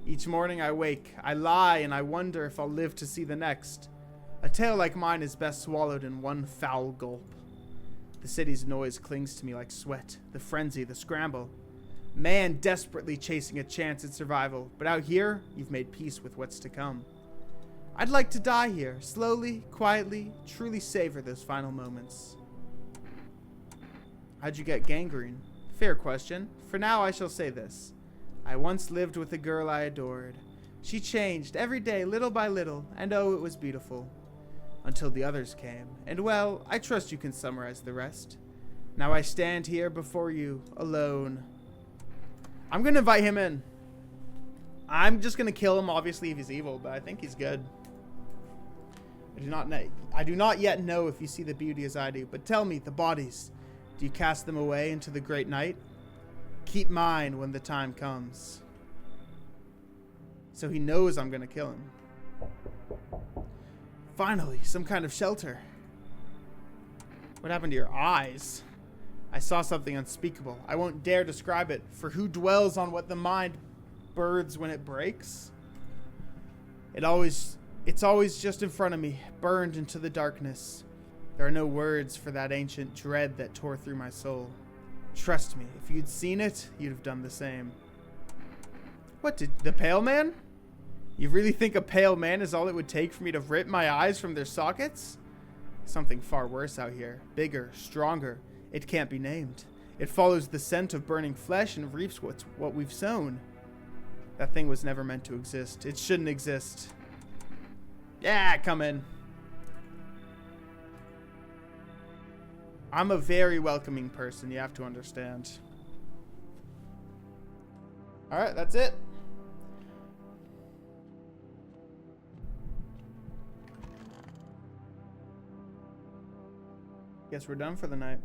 Each morning I wake, I lie, and I wonder if I'll live to see the next. A tale like mine is best swallowed in one foul gulp. The city's noise clings to me like sweat, the frenzy, the scramble. Man desperately chasing a chance at survival, but out here, you've made peace with what's to come. I'd like to die here, slowly, quietly, truly savor those final moments. How'd you get gangrene? Fair question. For now, I shall say this. I once lived with a girl I adored. She changed every day, little by little, and oh, it was beautiful. Until the others came, and well, I trust you can summarize the rest. Now I stand here before you, alone. I'm gonna invite him in. I'm just gonna kill him, obviously, if he's evil, but I think he's good. I do not yet know if you see the beauty as I do, but tell me, the bodies, do you cast them away into the great night? Keep mine when the time comes. So he knows I'm gonna kill him. Finally, some kind of shelter. What happened to your eyes? I saw something unspeakable. I won't dare describe it, for who dwells on what the mind birds when it breaks? It's always just in front of me, burned into the darkness. There are no words for that ancient dread that tore through my soul. Trust me, if you'd seen it, you'd have done the same. What did the pale man? You really think a pale man is all it would take for me to rip my eyes from their sockets? Something far worse out here. Bigger, stronger. It can't be named. It follows the scent of burning flesh and reaps what we've sown. That thing was never meant to exist. It shouldn't exist. Yeah, come in. I'm a very welcoming person, you have to understand. Alright, that's it. Guess we're done for the night.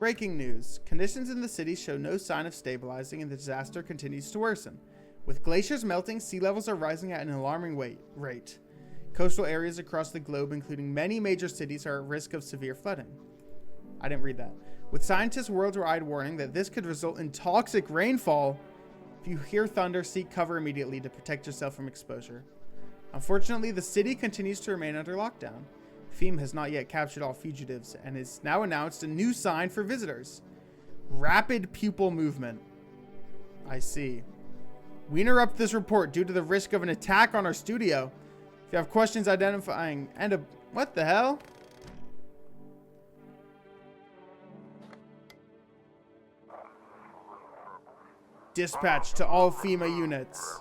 Breaking news. Conditions in the city show no sign of stabilizing and the disaster continues to worsen. With glaciers melting, sea levels are rising at an alarming rate. Coastal areas across the globe, including many major cities, are at risk of severe flooding. I didn't read that. With scientists worldwide warning that this could result in toxic rainfall, if you hear thunder, seek cover immediately to protect yourself from exposure. Unfortunately, the city continues to remain under lockdown. FEMA has not yet captured all fugitives and has now announced a new sign for visitors. Rapid pupil movement. I see. We interrupt this report due to the risk of an attack on our studio. If you have questions identifying what the hell? Dispatch to all FEMA units.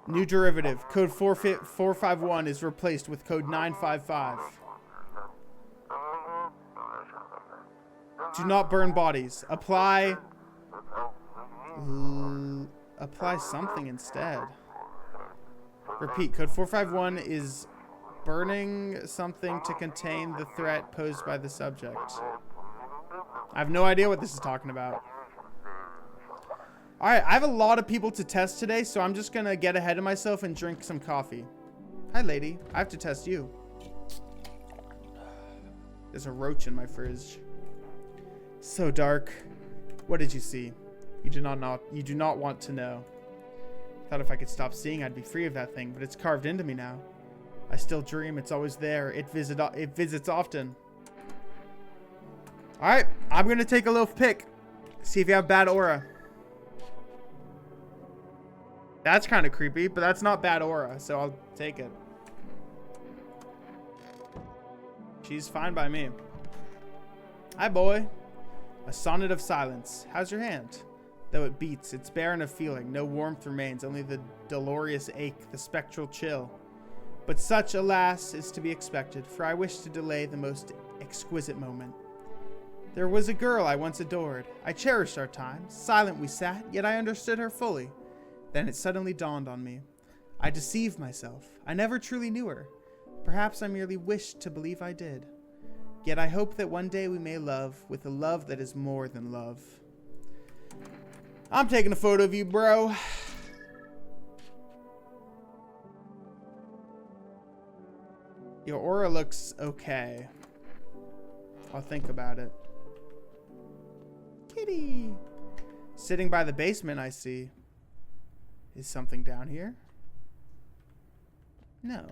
New derivative. Code 451 is replaced with code 955. Do not burn bodies. Apply something instead. Repeat. Code 451 is burning something to contain the threat posed by the subject. I have no idea what this is talking about. Alright, I have a lot of people to test today, so I'm just gonna get ahead of myself and drink some coffee. Hi, lady. I have to test you. There's a roach in my fridge. So dark. What did you see? You do not want to know. Thought if I could stop seeing, I'd be free of that thing, but it's carved into me now. I still dream. It's always there. It visits often. Alright, I'm gonna take a little pick. See if you have bad aura. That's kind of creepy, but that's not bad aura, so I'll take it. She's fine by me. Hi, boy. A sonnet of silence. How's your hand? Though it beats, it's barren of feeling. No warmth remains, only the dolorous ache, the spectral chill. But such, alas, is to be expected, for I wish to delay the most exquisite moment. There was a girl I once adored. I cherished our time. Silent we sat, yet I understood her fully. Then it suddenly dawned on me. I deceived myself. I never truly knew her. Perhaps I merely wished to believe I did. Yet I hope that one day we may love with a love that is more than love. I'm taking a photo of you, bro. Your aura looks okay. I'll think about it. Kitty. Sitting by the basement, I see. Is something down here? No.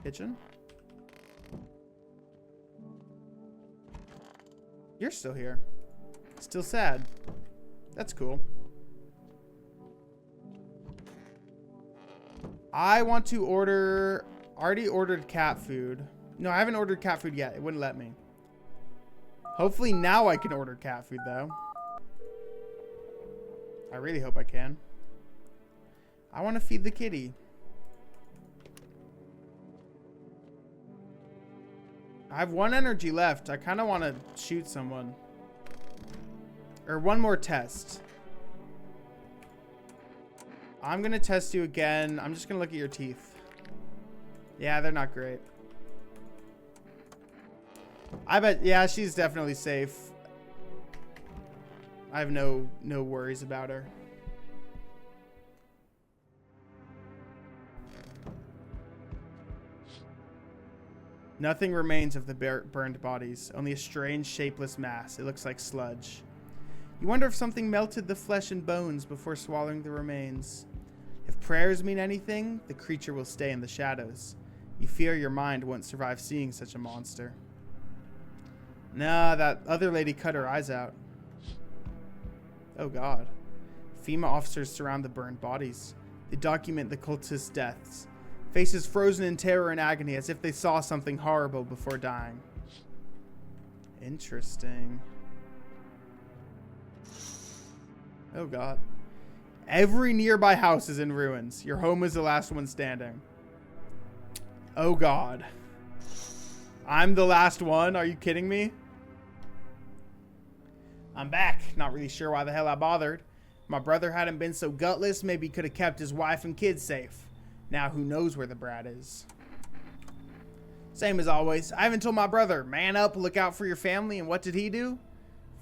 Kitchen? You're still here. Still sad. That's cool. I want to order... Already ordered cat food. No, I haven't ordered cat food yet. It wouldn't let me. Hopefully now I can order cat food, though. I really hope I can. I want to feed the kitty. I have 1 energy left. I kind of want to shoot someone. Or one more test. I'm going to test you again. I'm just going to look at your teeth. Yeah, they're not great. I bet, yeah, she's definitely safe. I have no worries about her. Nothing remains of the burned bodies, only a strange, shapeless mass. It looks like sludge. You wonder if something melted the flesh and bones before swallowing the remains. If prayers mean anything, the creature will stay in the shadows. You fear your mind won't survive seeing such a monster. Nah, that other lady cut her eyes out. Oh god. FEMA officers surround the burned bodies. They document the cultists' deaths. Faces frozen in terror and agony as if they saw something horrible before dying. Interesting. Oh god. Every nearby house is in ruins. Your home is the last one standing. Oh god. I'm the last one? Are you kidding me? I'm back. Not really sure why the hell I bothered. If my brother hadn't been so gutless, maybe he could have kept his wife and kids safe. Now who knows where the brat is. Same as always. I haven't told my brother, man up, look out for your family, and what did he do?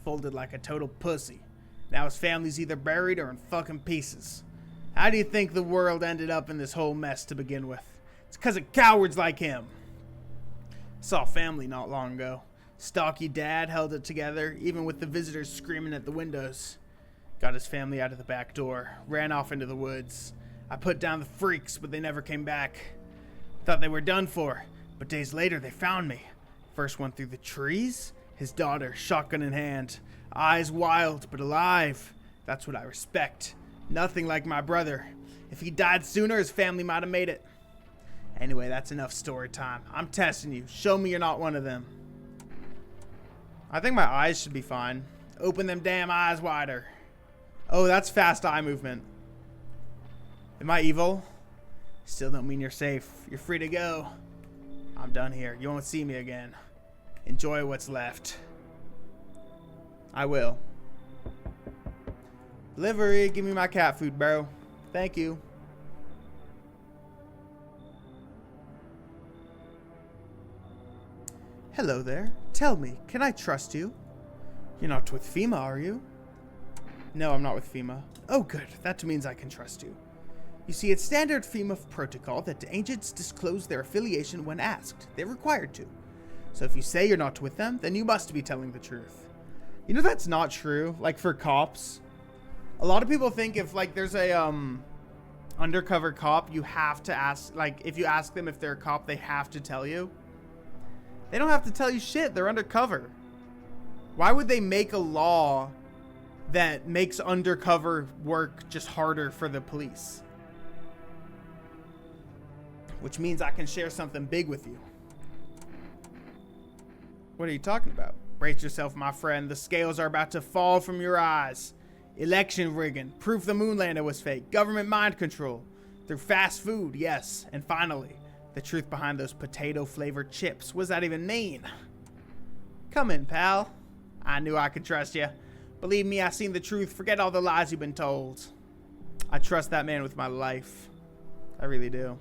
Folded like a total pussy. Now his family's either buried or in fucking pieces. How do you think the world ended up in this whole mess to begin with? It's because of cowards like him. Saw family not long ago. Stocky dad held it together, even with the visitors screaming at the windows. Got his family out of the back door, ran off into the woods. I put down the freaks, but they never came back. Thought they were done for, but days later they found me. First one through the trees, his daughter, shotgun in hand. Eyes wild, but alive. That's what I respect. Nothing like my brother. If he died sooner, his family might have made it. Anyway, that's enough story time. I'm testing you. Show me you're not one of them. I think my eyes should be fine. Open them damn eyes wider. Oh, that's fast eye movement. Am I evil? Still don't mean you're safe. You're free to go. I'm done here. You won't see me again. Enjoy what's left. I will. Delivery. Give me my cat food, bro. Thank you. Hello there. Tell me, can I trust you? You're not with FEMA, are you? No, I'm not with FEMA. Oh, good. That means I can trust you. You see, it's standard FEMA protocol that agents disclose their affiliation when asked. They're required to. So if you say you're not with them, then you must be telling the truth. You know that's not true, like for cops. A lot of people think if like there's a undercover cop, you have to ask, like if you ask them if they're a cop, they have to tell you. They don't have to tell you shit. They're undercover. Why would they make a law that makes undercover work just harder for the police? Which means I can share something big with you. What are you talking about? Brace yourself, my friend. The scales are about to fall from your eyes. Election rigging. Proof the moon lander was fake. Government mind control. Through fast food, yes. And finally, the truth behind those potato-flavored chips. What does that even mean? Come in, pal. I knew I could trust you. Believe me, I've seen the truth. Forget all the lies you've been told. I trust that man with my life. I really do.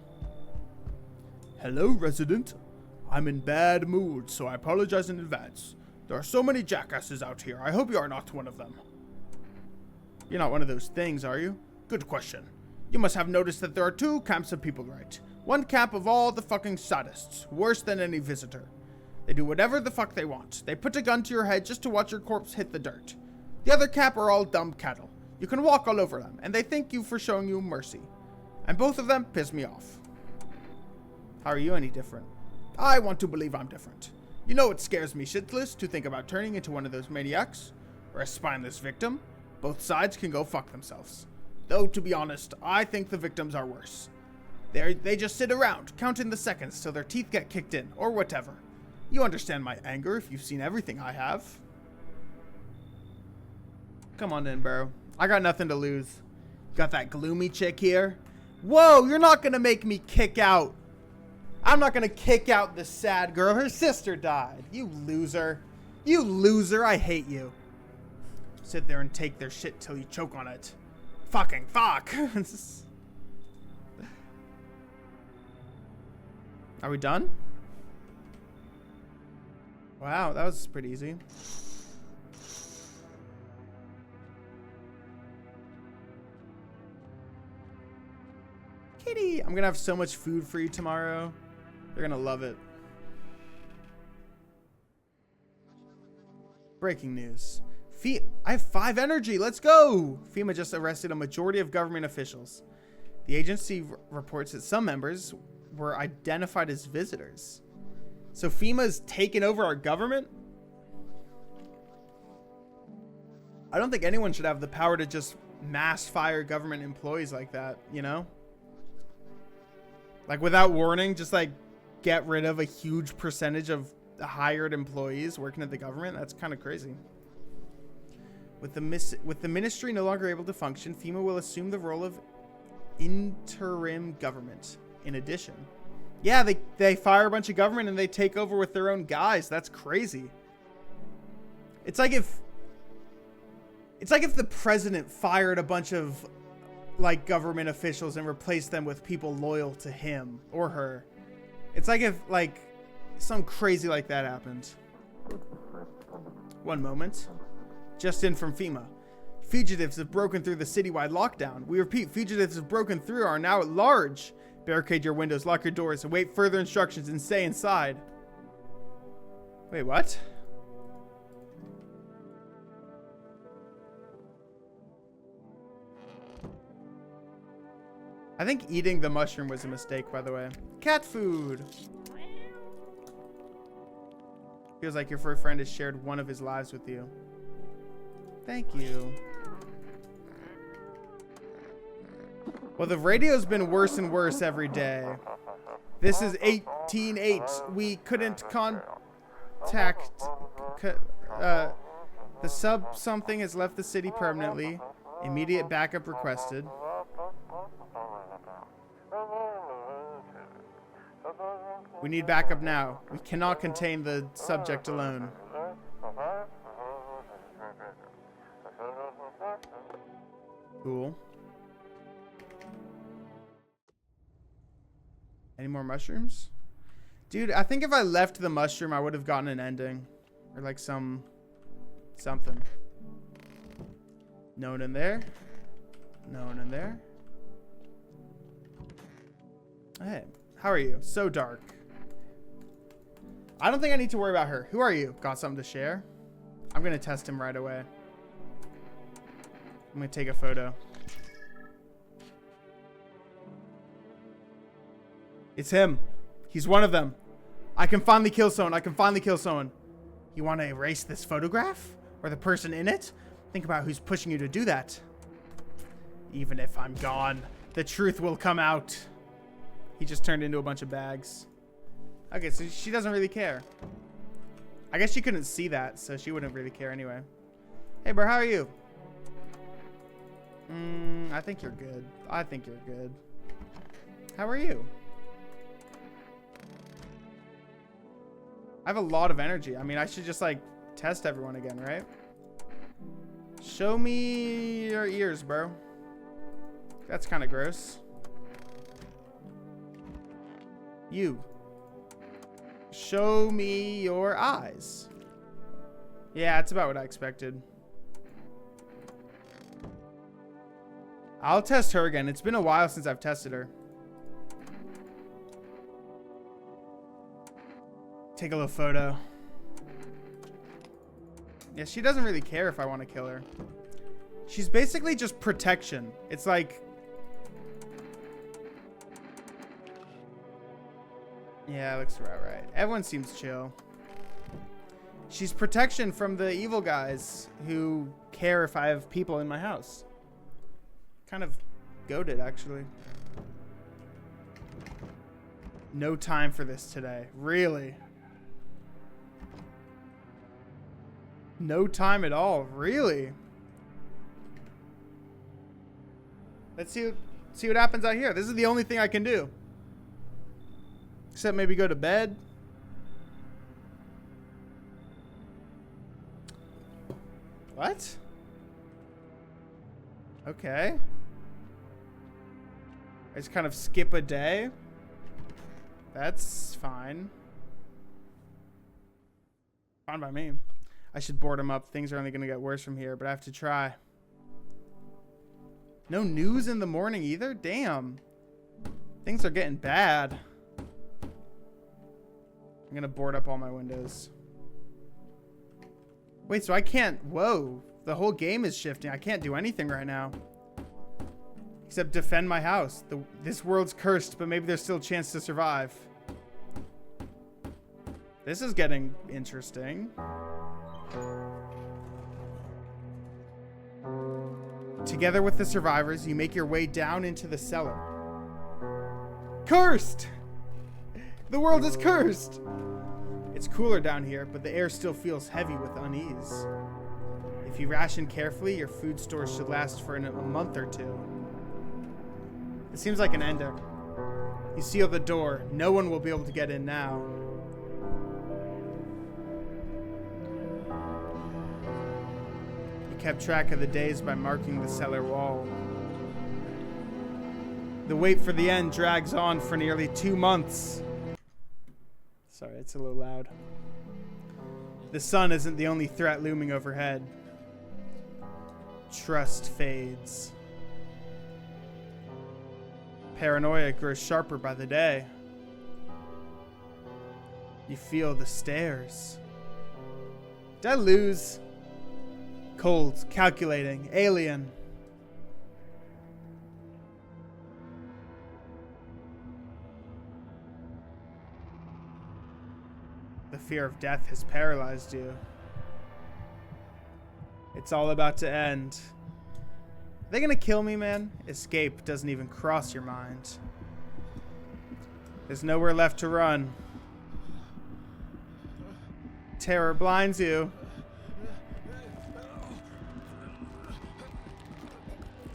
Hello, resident. I'm in bad mood, so I apologize in advance. There are so many jackasses out here. I hope you are not one of them. You're not one of those things, are you? Good question. You must have noticed that there are two camps of people, right? One camp of all the fucking sadists, worse than any visitor. They do whatever the fuck they want. They put a gun to your head just to watch your corpse hit the dirt. The other cap are all dumb cattle. You can walk all over them, and they thank you for showing you mercy. And both of them piss me off. How are you any different? I want to believe I'm different. You know it scares me shitless to think about turning into one of those maniacs, or a spineless victim. Both sides can go fuck themselves. Though, to be honest, I think the victims are worse. They just sit around, counting the seconds till their teeth get kicked in, or whatever. You understand my anger if you've seen everything I have. Come on in, bro. I got nothing to lose. Got that gloomy chick here. Whoa, you're not gonna make me kick out. I'm not gonna kick out the sad girl. Her sister died. You loser. You loser. I hate you. Sit there and take their shit till you choke on it. Fucking fuck. Are we done? Wow, that was pretty easy. Kitty, I'm gonna have so much food for you tomorrow. You're gonna love it. Breaking news. I have 5 energy. Let's go. FEMA just arrested a majority of government officials. The agency reports that some members were identified as visitors. So FEMA's taken over our government? I don't think anyone should have the power to just mass fire government employees like that, you know? Like without warning, just like get rid of a huge percentage of the hired employees working at the government. That's kind of crazy. With the ministry no longer able to function, FEMA will assume the role of interim government. In addition, yeah, they fire a bunch of government and they take over with their own guys. That's crazy. It's like if the president fired a bunch of like government officials and replaced them with people loyal to him or her. It's like if like some crazy like that happened. One moment. Just in from FEMA. Fugitives have broken through the citywide lockdown. We repeat, fugitives have broken through, are now at large. Barricade your windows, lock your doors, await further instructions, and stay inside. Wait, what? I think eating the mushroom was a mistake, by the way. Cat food. Feels like your fur friend has shared one of his lives with you. Thank you. Well, the radio's been worse and worse every day. This is 18.8. We couldn't contact... the sub something has left the city permanently. Immediate backup requested. We need backup now. We cannot contain the subject alone. Cool. Any more mushrooms? Dude, I think if I left the mushroom, I would have gotten an ending. Or like something. No one in there. No one in there. Hey, how are you? So dark. I don't think I need to worry about her. Who are you? Got something to share? I'm going to test him right away. I'm going to take a photo. It's him. He's one of them. I can finally kill someone. I can finally kill someone. You want to erase this photograph? Or the person in it? Think about who's pushing you to do that. Even if I'm gone, the truth will come out. He just turned into a bunch of bags. Okay, so she doesn't really care. I guess she couldn't see that, so she wouldn't really care anyway. Hey, bro, how are you? I think you're good. I think you're good. How are you? I have a lot of energy. I mean, I should just, like, test everyone again, right? Show me your ears, bro. That's kind of gross. You. Show me your eyes. Yeah, that's about what I expected. I'll test her again. It's been a while since I've tested her. Take a little photo. Yeah, she doesn't really care if I want to kill her. She's basically just protection. It's like... Yeah, looks about right. Everyone seems chill. She's protection from the evil guys who care if I have people in my house. Kind of goated, actually. No time for this today. Really? No time at all. Really? Let's see what happens out here. This is the only thing I can do. Except maybe go to bed. What? Okay. I just kind of skip a day. That's fine. Fine by me. I should board him up. Things are only going to get worse from here, but I have to try. No news in the morning either? Damn. Things are getting bad. I'm going to board up all my windows. Wait, so I can't... Whoa. The whole game is shifting. I can't do anything right now. Except defend my house. This world's cursed, but maybe there's still a chance to survive. This is getting interesting. Together with the survivors, you make your way down into the cellar. Cursed! The world is cursed! It's cooler down here, but the air still feels heavy with unease. If you ration carefully, your food stores should last for a month or two. It seems like an ender. You seal the door. No one will be able to get in now. You kept track of the days by marking the cellar wall. The wait for the end drags on for nearly 2 months. Sorry, it's a little loud. The sun isn't the only threat looming overhead. Trust fades. Paranoia grows sharper by the day. You feel the stares. Did I lose? Cold, calculating, alien. The fear of death has paralyzed you. It's all about to end. Are they gonna kill me, man? Escape doesn't even cross your mind. There's nowhere left to run. Terror blinds you.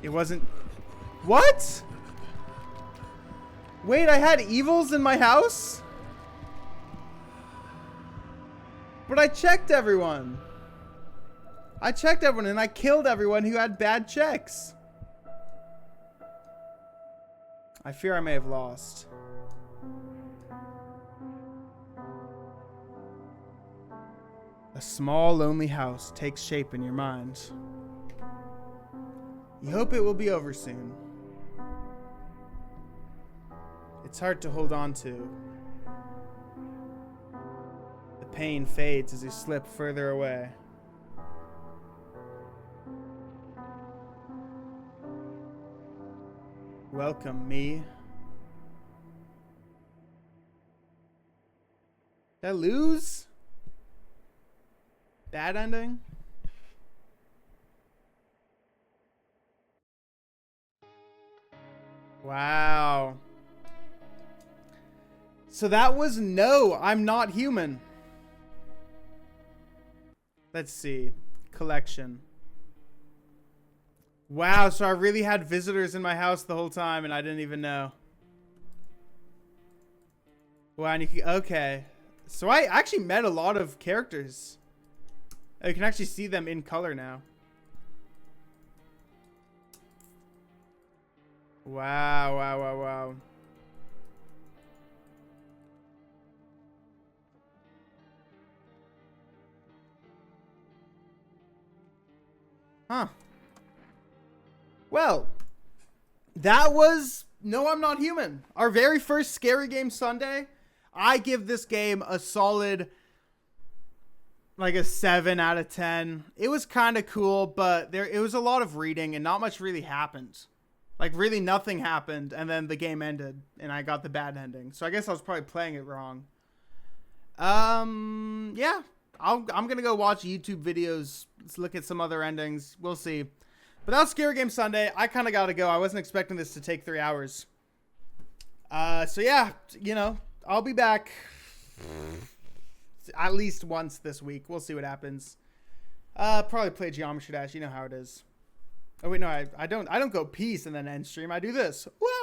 It wasn't... What? Wait, I had evils in my house? But I checked everyone. I checked everyone and I killed everyone who had bad checks. I fear I may have lost. A small, lonely house takes shape in your mind. You hope it will be over soon. It's hard to hold on to. The pain fades as you slip further away. Welcome me. Did I lose? Bad ending? Wow. So that was no, I'm not human. Let's see. Collection. Wow, so I really had visitors in my house the whole time and I didn't even know. Wow, and you can, okay. So I actually met a lot of characters. You can actually see them in color now. Wow, wow, wow, wow. Huh. Well, that was No, I'm Not Human. Our very first Scary Game Sunday. I give this game a solid, like a 7 out of 10. It was kind of cool, but it was a lot of reading and not much really happened. Like, really nothing happened, and then the game ended, and I got the bad ending. So I guess I was probably playing it wrong. Yeah. I'm going to go watch YouTube videos. Let's look at some other endings. We'll see. But that was Scary Game Sunday. I kind of got to go. I wasn't expecting this to take 3 hours. So yeah, you know, I'll be back at least once this week. We'll see what happens. Probably play Geometry Dash. You know how it is. Oh wait, no, I don't go peace and then end stream. I do this. Whoa!